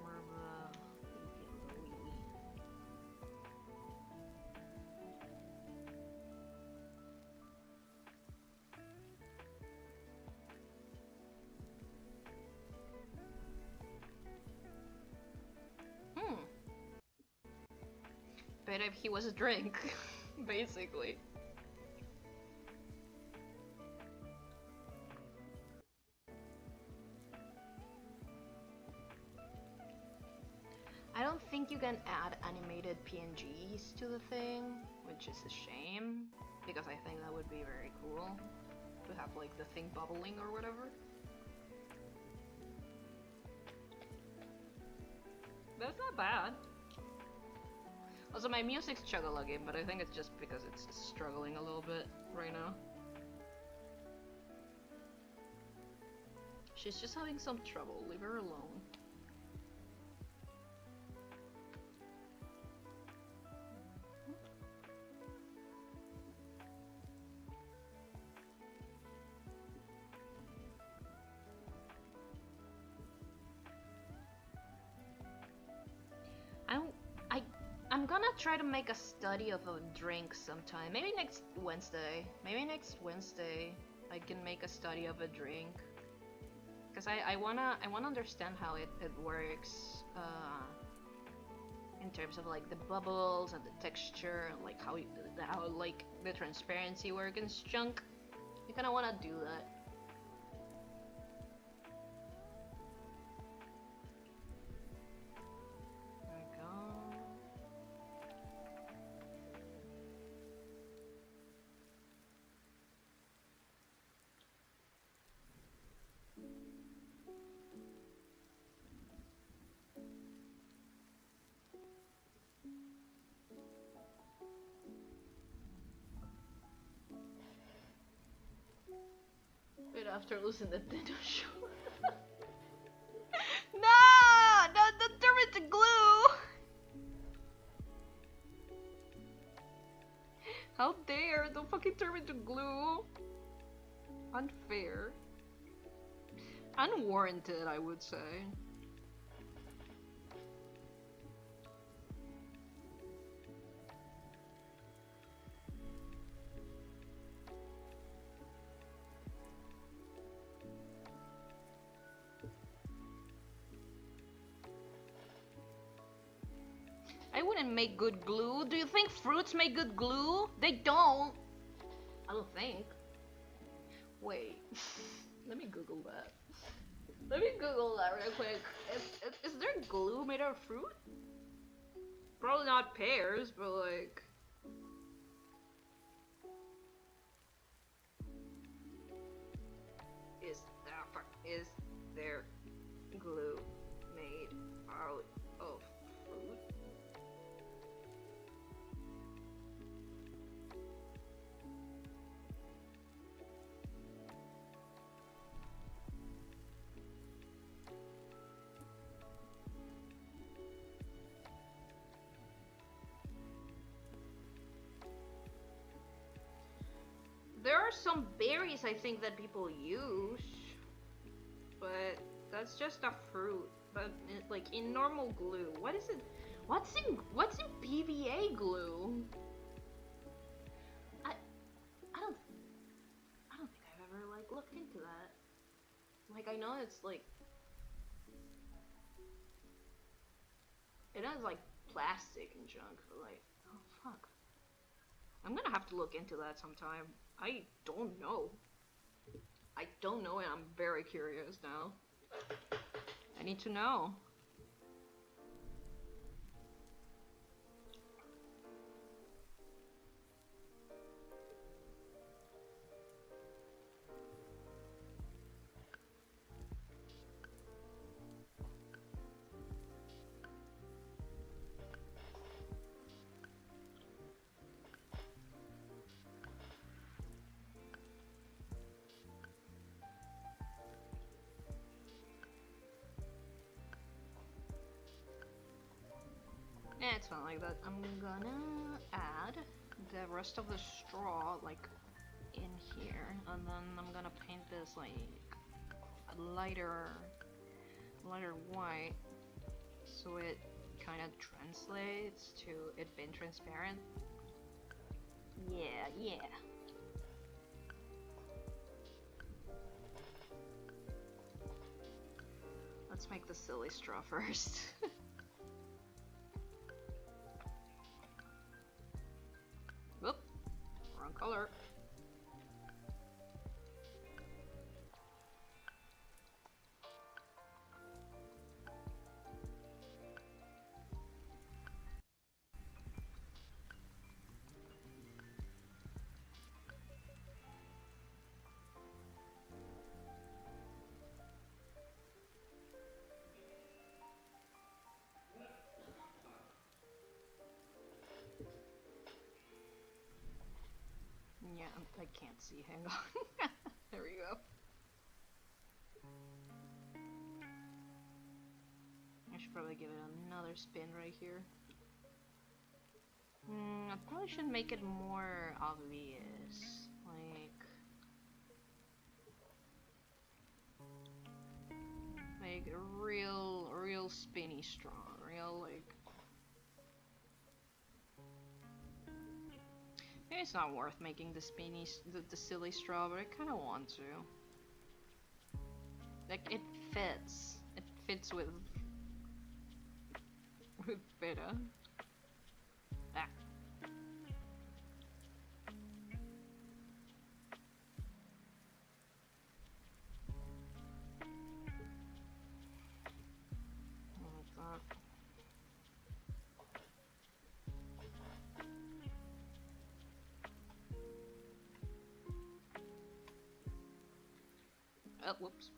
More of a yellowy. But if he was a drink, basically. I don't think you can add animated PNGs to the thing, which is a shame, because I think that would be very cool to have like the thing bubbling or whatever. That's not bad. Also, my music's chug-a-lugging, but I think it's just because it's struggling a little bit right now. She's just having some trouble. Leave her alone. I'm gonna try to make a study of a drink sometime. Maybe next Wednesday. Maybe next Wednesday I can make a study of a drink. Cause I wanna understand how it works. In terms of like the bubbles and the texture and like how like the transparency works and junk. I kinda wanna do that. after losing the Nintendo show. No! Don't turn it to glue! How dare! Don't fucking turn it to glue! Unfair. Unwarranted, I would say. I wouldn't make good glue. Do you think fruits make good glue? They don't. I don't think. Wait. Let me Google that. Let me Google that real quick. Is there glue made out of fruit? Probably not pears, but like... Is there glue made out of fruit? There are some berries I think that people use, but that's just a fruit. But like in normal glue, what is it? What's in PVA glue? I don't think I've ever like looked into that. Like I know it's like it has like plastic and junk, but like oh fuck. I'm gonna have to look into that sometime. I don't know. I don't know and I'm very curious now. I need to know. Yeah, it's not like that. I'm gonna add the rest of the straw like in here, and then I'm gonna paint this like a lighter white, so it kind of translates to it being transparent. Yeah. Let's make the silly straw first. Whoop, wrong color. Yeah, I can't see. Hang on. There we go. I should probably give it another spin right here. I probably should make it more obvious. Like a real spinny straw. Real like. Maybe it's not worth making the the silly straw, but I kind of want to. Like it fits. It fits with Pera. Ah. Like that. Oh, whoops.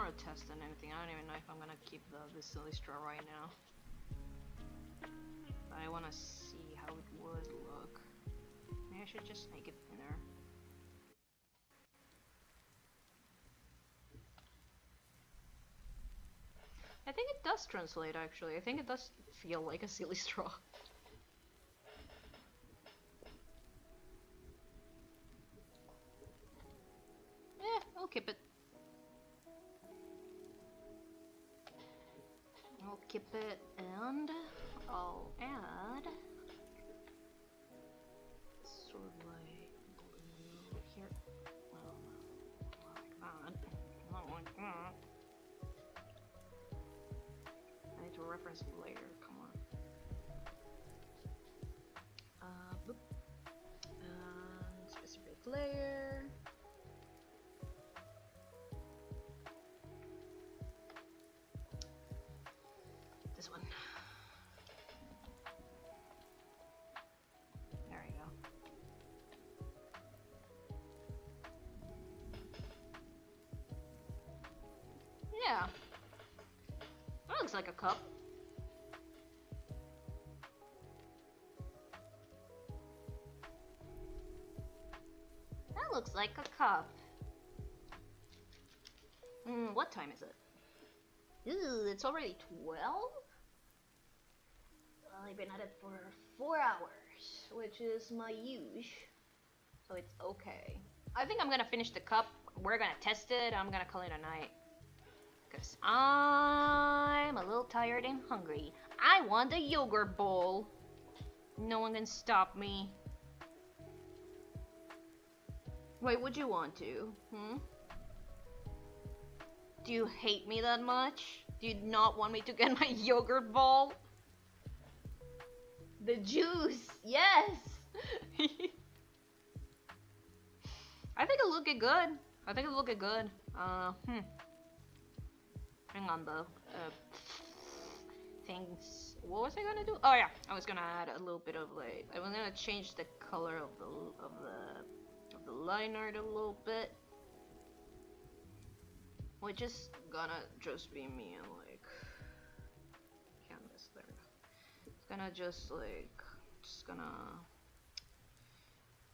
want to test on anything. I don't even know if I'm gonna keep the silly straw right now. But I want to see how it would look. Maybe I should just make it thinner. I think it does translate actually. I think it does feel like a silly straw. I'll keep it. I'll keep it and I'll add sort of like blue here. Like that. Not like that. I need to reference it later. Come on. Boop. Specific layer. This one. There you go. Yeah. That looks like a cup. That looks like a cup. What time is it? Ooh, it's already 12? Well, I've been at it for 4 hours, which is my use. So it's okay. I think I'm gonna finish the cup. We're gonna test it. I'm gonna call it a night. Because I'm a little tired and hungry. I want a yogurt bowl. No one can stop me. Wait, would you want to? Do you hate me that much? Do you not want me to get my yogurt bowl? The juice, yes! I think it'll look good. I think it'll look good. Hang on though. Things. What was I gonna do? Oh yeah, I was gonna add a little bit of like. I was gonna change the color of the line art a little bit, which is gonna just be me and like canvas there. It's gonna just like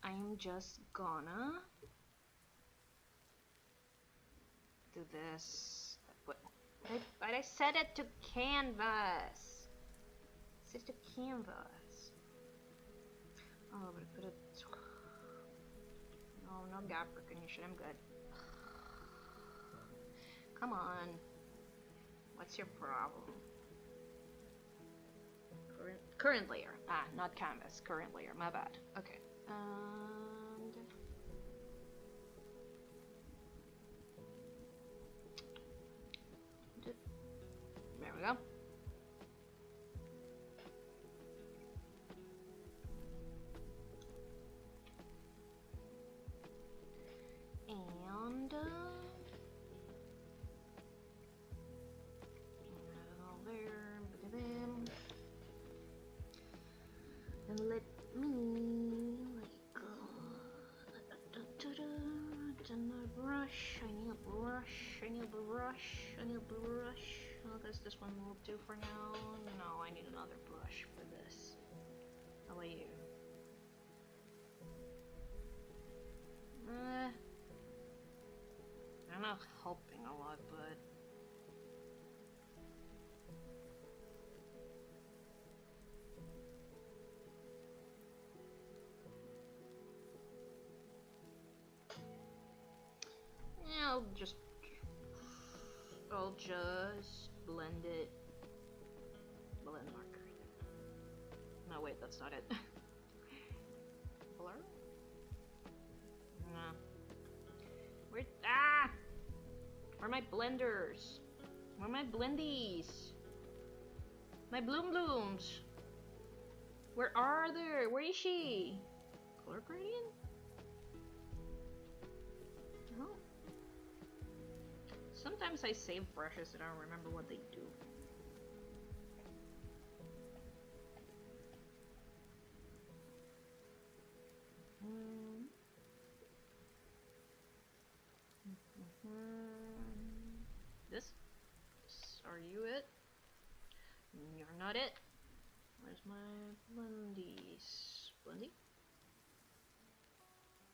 I'm just gonna do this. But I set it to canvas. Set it to canvas. Oh, but I put it. No gap recognition. I'm good. Come on. What's your problem? Current layer. Ah, not canvas. Current layer. My bad. Okay. And there we go. And all there. And let me like my brush. I need a brush. I need a brush. I need a brush. Oh, does this one will do for now? No, I need another brush for this. How about you? I'm not helping a lot, but yeah, I'll just blend it. Blend marker. No, wait, that's not it. Blur? No. Where are my blenders? Where are my blendies? My bloom blooms. Where are they? Where is she? Color gradient? No. Sometimes I save brushes and I don't remember what they do. not it. Where's my blendies? Blendy?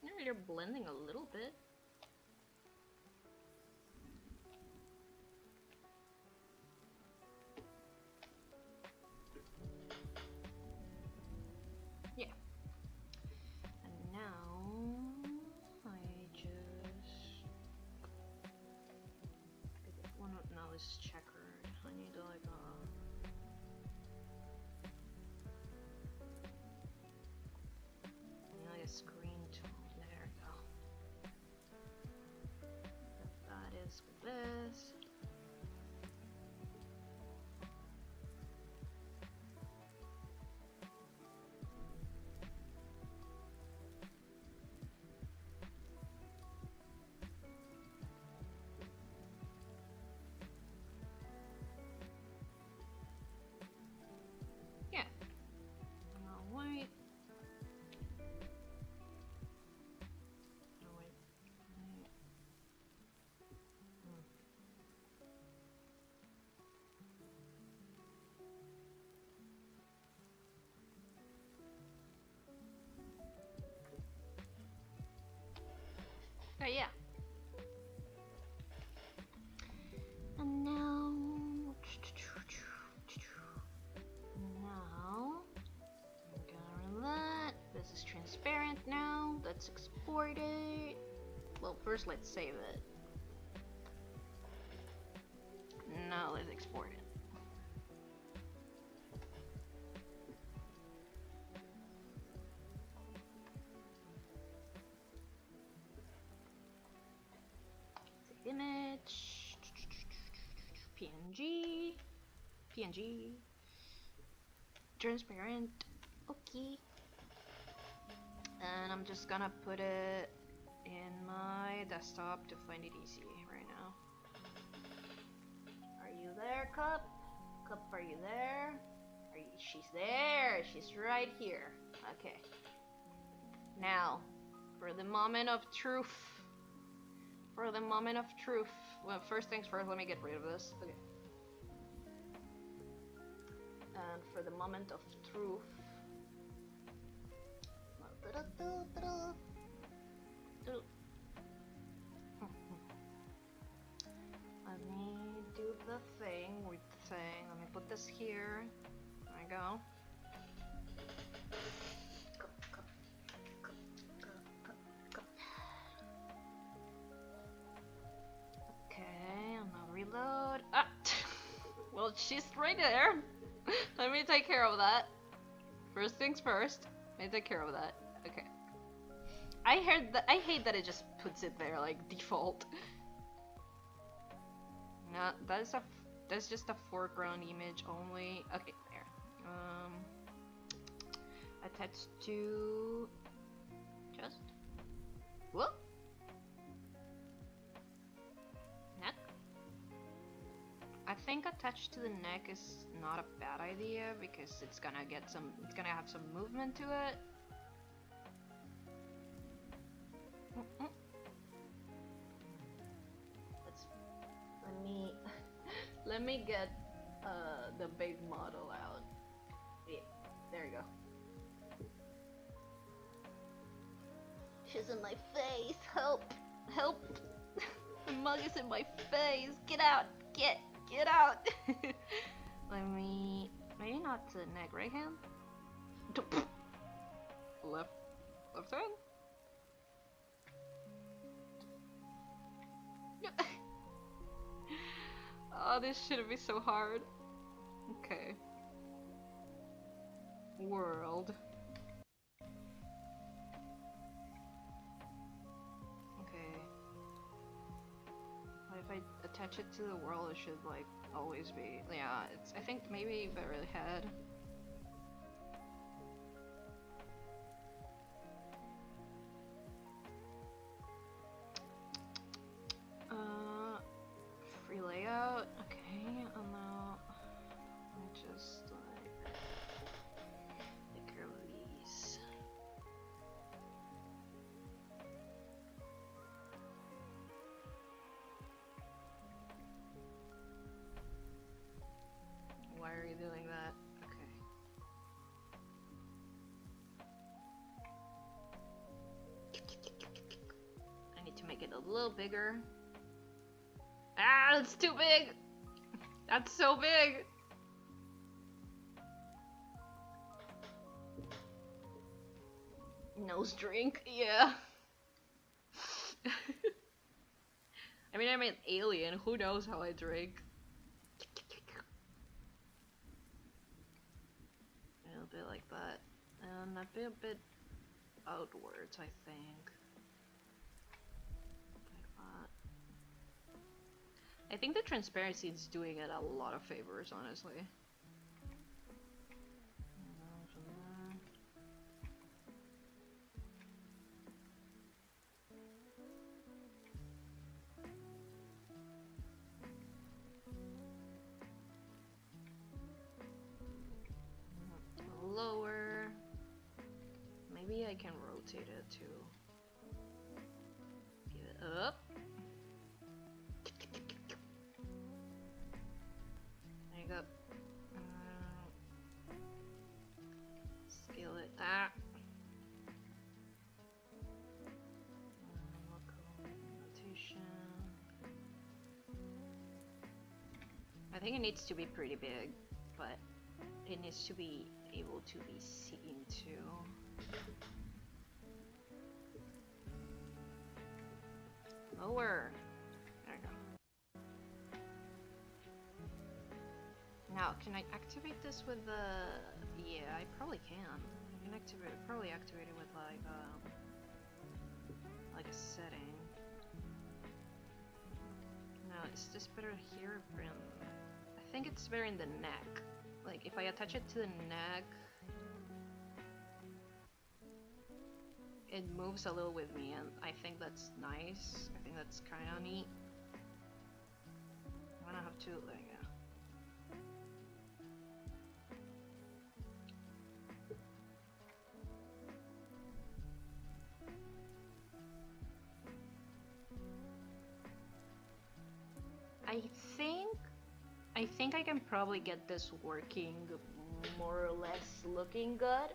Yeah, you're blending a little bit. Yeah. And now I just one now is checkered. I need to like a screen tone. There we go. That is with this. Yeah. Now white. Oh yeah. And now, I'm gonna run that. This is transparent now. Let's export it. Well, first let's save it. Now let's export it. Image, PNG, transparent, okay. And I'm just gonna put it in my desktop to find it easy right now. Are you there, Cup? Cup, are you there? She's there. She's right here. Okay. Now, for the moment of truth. For the moment of truth. Well, first things first, let me get rid of this. Okay. And for the moment of truth. Let me do the thing with the thing. Let me put this here. There we go. Okay, I'm gonna reload. Ah! Well, she's right there. Let me take care of that. First things first. Let me take care of that. Okay. I hate that it just puts it there like default. No, that's just a foreground image only. Okay, there. Attached to just whoop. Neck. I think attached to the neck is not a bad idea because it's gonna have some movement to it. Let me get the big model out. Yeah, there you go. She's in my face. Help! Help! The mug is in my face. Get out! Get out! Maybe not to the neck. Right hand? Left hand? Oh, this shouldn't be so hard. Okay. World. Okay. What if I attach it to the world? It should like always be. Yeah, I think maybe if I really had. Free layout. Okay, and now let me just like take care of these. Why are you doing that? make it a little bigger. Ah, it's too big! That's so big! Nose drink, yeah. I mean, I'm an alien, who knows how I drink? A little bit like that. And a bit outwards, I think. Like that. I think the transparency is doing it a lot of favors, honestly. Lower. Maybe I can rotate it too. Give it up. There you go. Scale it that. Rotation. I think it needs to be pretty big, but it needs to be able to be seen too. Lower. There we go. Now, can I activate this with the... Yeah, I probably can. I can probably activate it with like a setting. Now, is this better here? I think it's better in the neck. Like, if I attach it to the neck, it moves a little with me, and I think that's nice. I think that's kind of neat. I'm gonna have to, like, I think I can probably get this working more or less looking good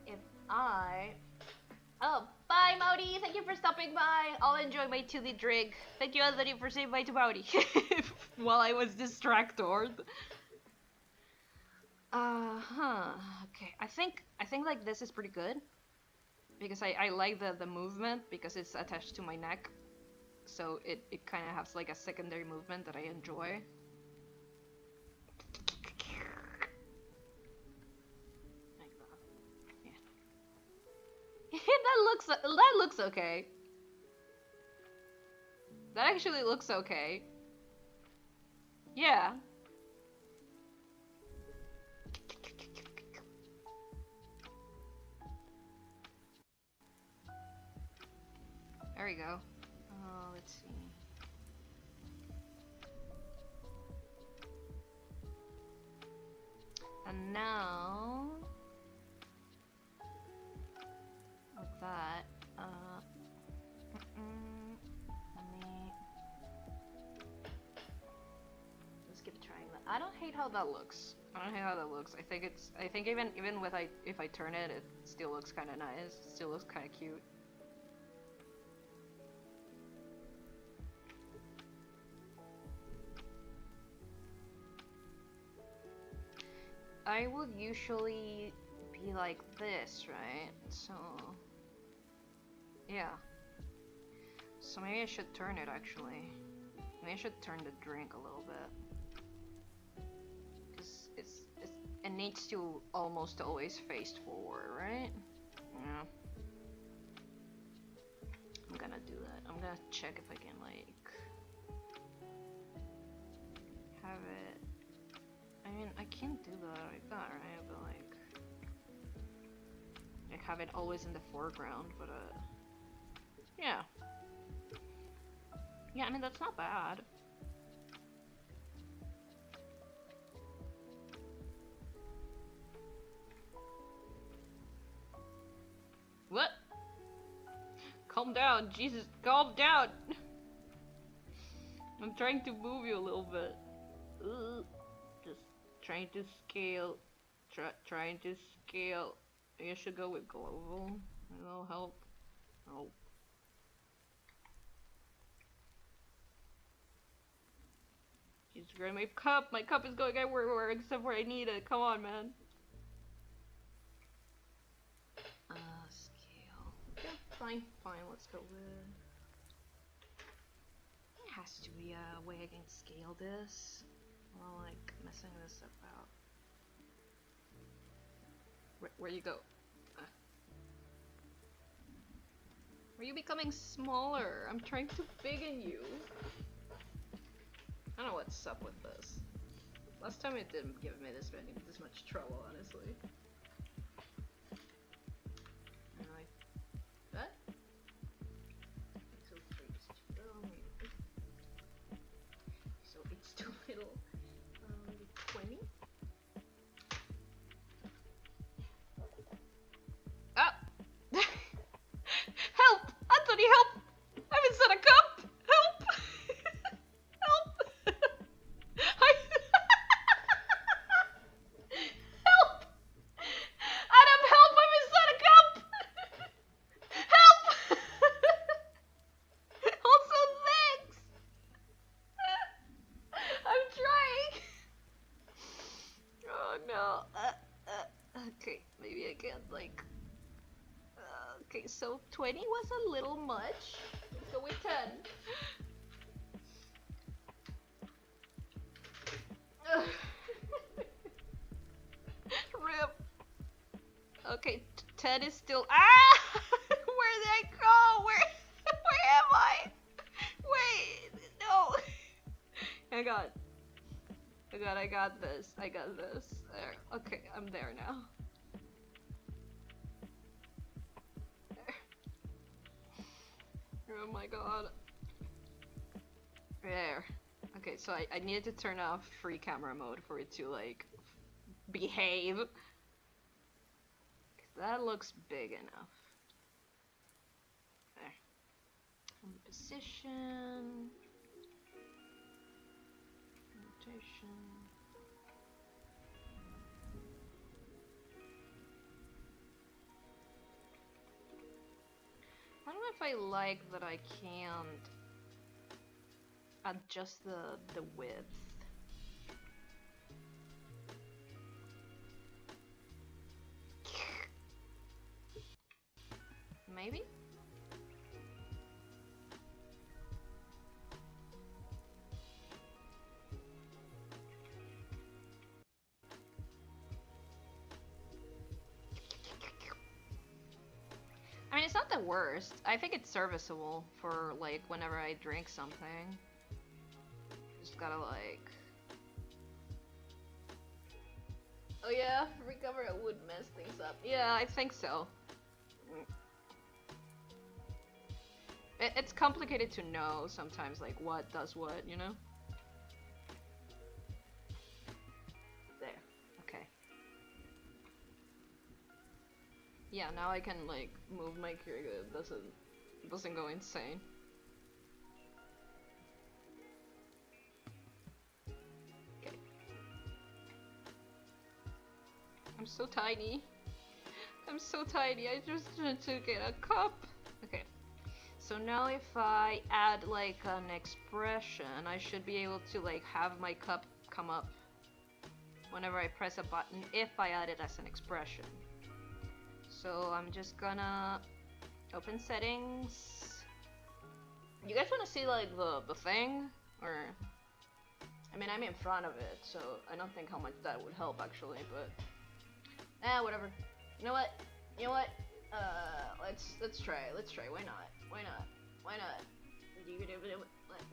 if I... Oh, bye Maudi! Thank you for stopping by! I'll enjoy my 2D drink. Thank you Anthony for saying bye to Maudi while I was distracted. Okay, I think like this is pretty good because I like the movement because it's attached to my neck. So it kind of has like a secondary movement that I enjoy. Like that. Yeah. that looks okay. That actually looks okay. Yeah. There we go. Let's see. And now, with that, let's keep trying that. I don't hate how that looks. I think even with if I turn it, it still looks kind of nice. It still looks kind of cute. I would usually be like this, right? So, yeah. So maybe I should turn it actually. Maybe I should turn the drink a little bit. Because it needs to almost always face forward, right? Yeah. I'm gonna do that. I'm gonna check if I can like have it. I mean, I can't do that like that, right? But like have it always in the foreground, but yeah. Yeah, I mean, that's not bad. What? Calm down, Jesus, calm down! I'm trying to move you a little bit. Just trying to scale. Trying to scale. I should go with global. That'll help. Oh. Grab my cup. My cup is going everywhere except where I need it. Come on, man. Scale. Yeah, fine. Let's go with. There has to be a way I can scale this. Well, like messing this stuff out. Where you go? Are you becoming smaller? I'm trying to biggen you. I don't know what's up with this. Last time it didn't give me this much trouble, honestly. And like that. So it's too little. 20. Ah! Help! Anthony, help! I'm inside a cup! Help! Help! Help! Adam, help! I'm inside a cup! Help! Also, thanks! I'm trying! Oh no. Okay, maybe I can't, like... okay, so 20 was a little much. Let's go with 10. Rip. Okay, 10 is still. Ah! Where did I go? Where am I? Wait, no. I got this. There. Okay, I'm there now. Oh my god. There. Okay, so I needed to turn off free camera mode for it to, like, behave. That looks big enough. There. Position. Rotation. I don't know if I like that I can't adjust the width. Maybe? I mean, it's not the worst. I think it's serviceable for, like, whenever I drink something. Just gotta, like... Oh yeah, recover it would mess things up. Yeah, I think so. It's complicated to know sometimes, like, what does what, you know? There. Okay. Yeah, now I can, like, move my character. It doesn't go insane. Okay. I'm so tiny. I'm so tiny. I just need to get a cup. Okay. So now if I add, like, an expression, I should be able to, like, have my cup come up whenever I press a button if I add it as an expression. So I'm just gonna open settings. You guys wanna see, like, the thing? Or, I mean, I'm in front of it, so I don't think how much that would help actually, but whatever. You know what? Let's try. Why not?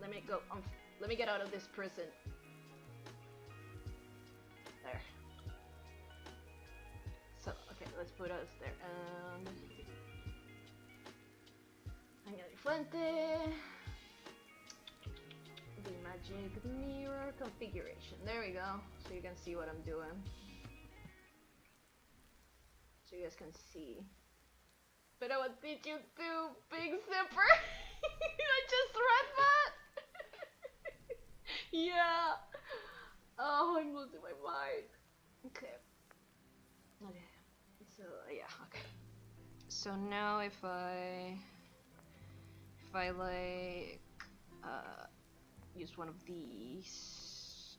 Let me go. Let me get out of this prison. There. So, okay, let's put us there. And Añadir fuente. The magic mirror configuration. There we go. So you can see what I'm doing. So you guys can see. But what did you do, Big Zipper? I just read that. Yeah. Oh, I'm losing my mind. Okay. So yeah. Okay. So now if I like use one of these,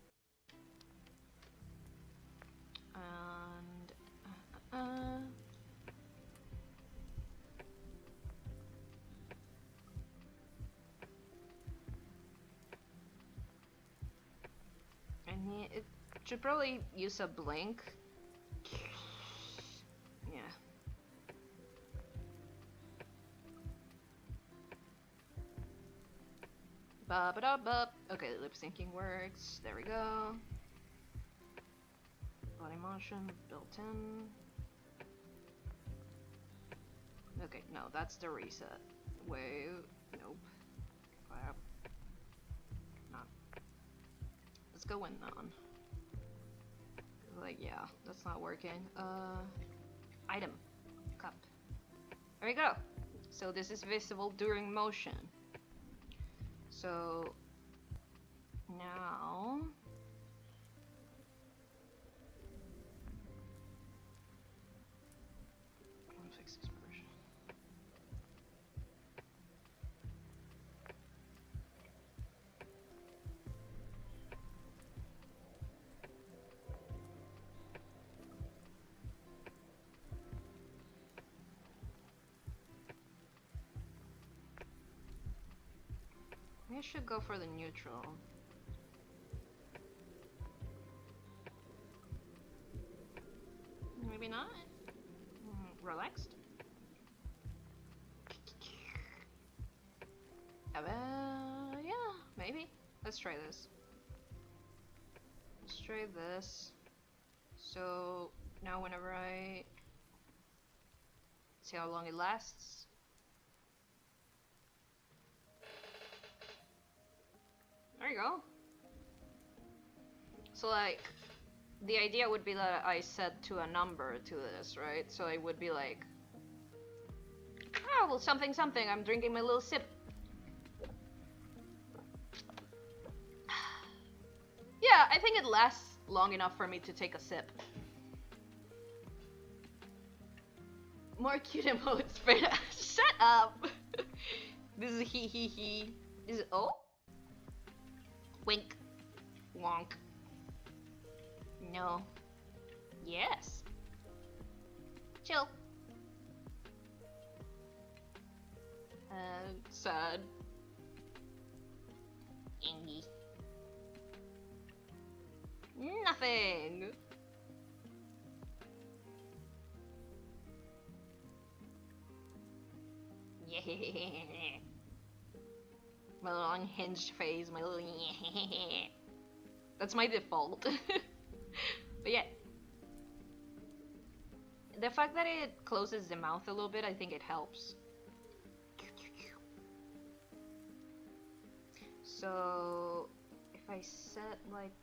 Should probably use a blink. Yeah. Ba ba da ba. Okay, lip syncing works. There we go. Body motion built in. Okay, no, that's the reset. Wait, nope. Clap. Not. Let's go in on. Like, yeah, that's not working. Item. Cup. There we go. So this is visible during motion. So now I'm gonna fix this version. I should go for the neutral. Maybe not? Relaxed? Yeah, maybe. Let's try this. Let's try this. So now whenever I see how long it lasts. There you go. So like, the idea would be that I set to a number to this, right? So it would be like, oh, well, something, something, I'm drinking my little sip. Yeah, I think it lasts long enough for me to take a sip. More cute emotes, Pera. Shut up! This is he he he. This is oh? Wink. Wonk. No. Yes. Chill. Sad. Ingy. Nothing. Yeah. My little unhinged face, my little yeah. That's my default. But yeah. The fact that it closes the mouth a little bit, I think it helps. So if I set like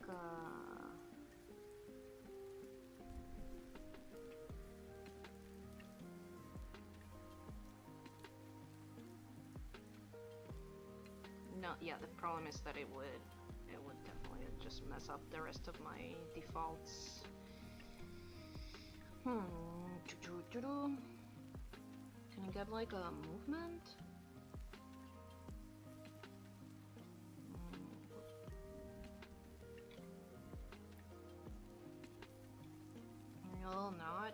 no, yeah, the problem is that it would definitely just mess up the rest of my defaults. Can I get like a movement? No, not.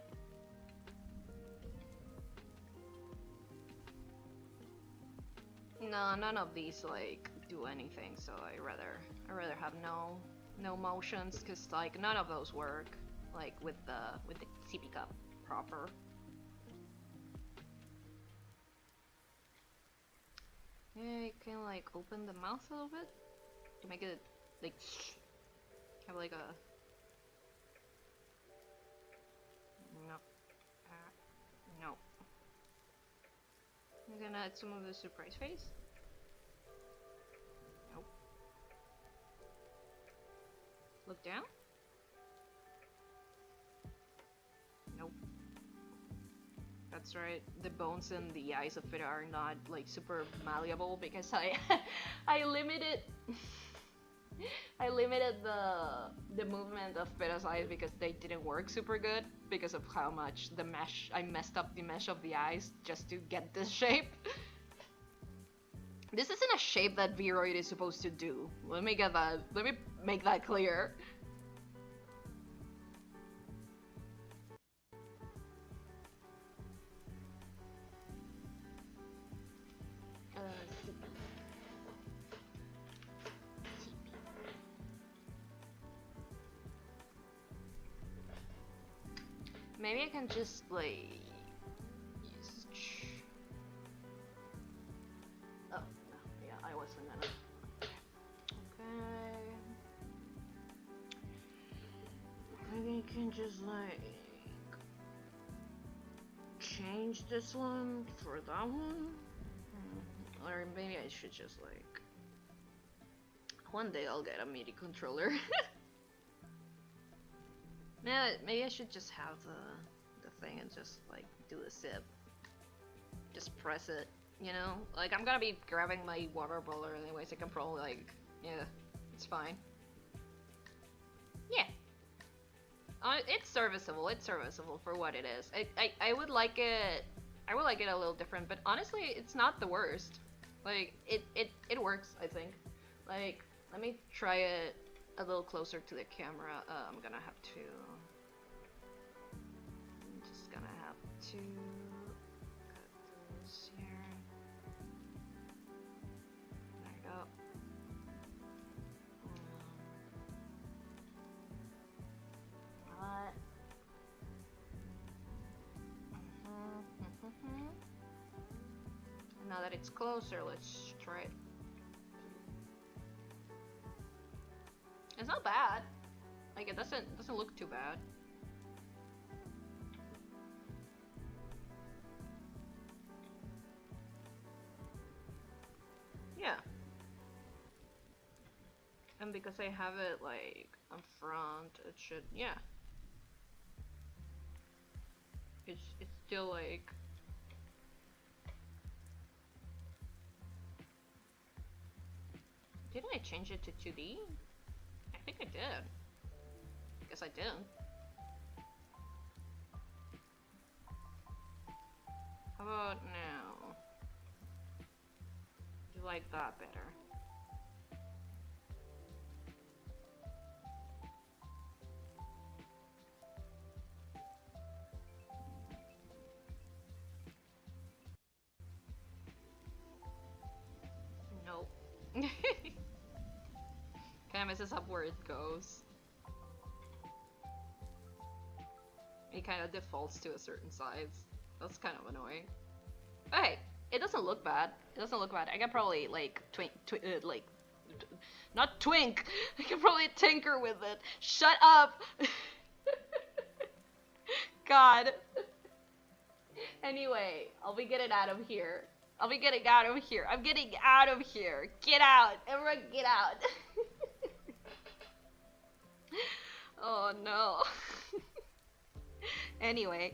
No, none of these like do anything, so I rather have no motions, cause like none of those work like with the CP cup proper. Yeah, you can like open the mouth a little bit to make it like have like a no no. I'm gonna add some of the surprise face. Nope. Look down. Nope. That's right. The bones and the eyes of it are not like super malleable because I I limited the movement of Pera's eyes because they didn't work super good because of how much the mesh I messed up the mesh of the eyes just to get this shape. This isn't a shape that Vroid is supposed to do. Let me make that clear. Maybe I can just like use. Oh no, yeah, I wasn't gonna. Okay. Maybe I can just like change this one for that one, or maybe I should just like. One day I'll get a MIDI controller. Yeah, maybe I should just have the thing and just like do a zip. Just press it, you know? Like I'm gonna be grabbing my water bottle anyways, I can probably like, yeah, it's fine. Yeah. It's serviceable for what it is. I would like it a little different, but honestly it's not the worst. Like it works, I think. Like let me try it a little closer to the camera. I'm just gonna have to cut this here. There we go. Now that it's closer, let's try it. It's not bad. Like it doesn't look too bad. Yeah. And because I have it like on front, it should, yeah. It's still like. Didn't I change it to 2D? I think I did. Guess I did. How about now? Do you like that better? Nope. Kinda messes up where it goes. It kind of defaults to a certain size. That's kind of annoying. But hey, it doesn't look bad. It doesn't look bad. I can probably like not twink. I can probably tinker with it. Shut up. God. Anyway, I'll be getting out of here. I'm getting out of here. Get out. Everyone get out. Oh no. Anyway.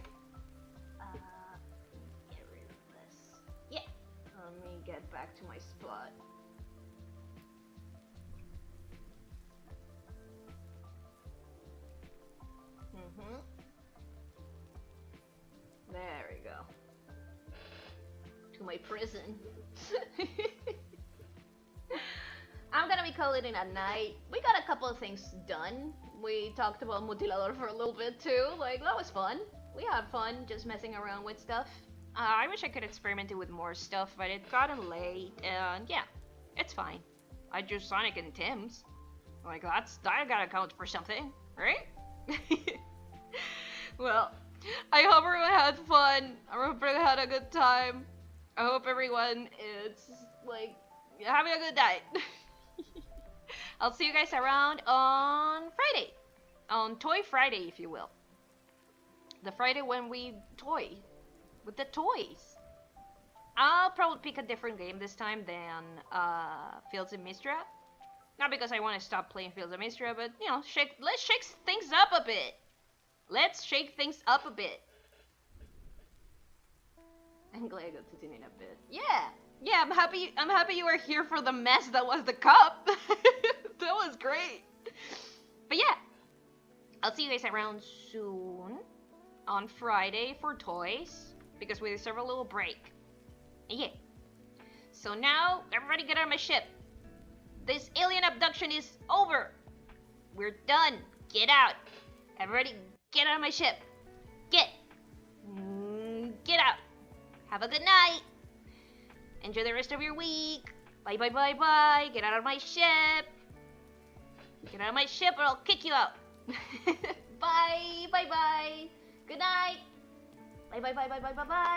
Get rid of this. Yeah. Let me get back to my spot. There we go. To my prison. I'm gonna be calling it a night. We got a couple of things done. We talked about Mutilador for a little bit too. Like, that was fun. We had fun just messing around with stuff. I wish I could experiment with more stuff, but it gotten late, and yeah, it's fine. I drew Sonic and Tim's. Like, that gotta count for something, right? Well, I hope everyone had fun. I hope everyone had a good time. I hope everyone is, like, having a good night. I'll see you guys around on Friday. On Toy Friday, if you will. The Friday when we toy. With the toys. I'll probably pick a different game this time than Fields of Mistra. Not because I want to stop playing Fields of Mistra, but, you know, let's shake things up a bit. Let's shake things up a bit. I'm glad I got to tune in a bit. Yeah, I'm happy you were here for the mess that was the cup. That was great. But yeah, I'll see you guys around soon on Friday for toys, because we deserve a little break. Yeah. So now, everybody get on my ship. This alien abduction is over. We're done. Get out. Everybody get on my ship. Get out. Have a good night. Enjoy the rest of your week. Bye, bye, bye, bye. Get out of my ship. Get out of my ship or I'll kick you out. Bye, bye, bye. Good night. Bye bye bye bye bye bye bye.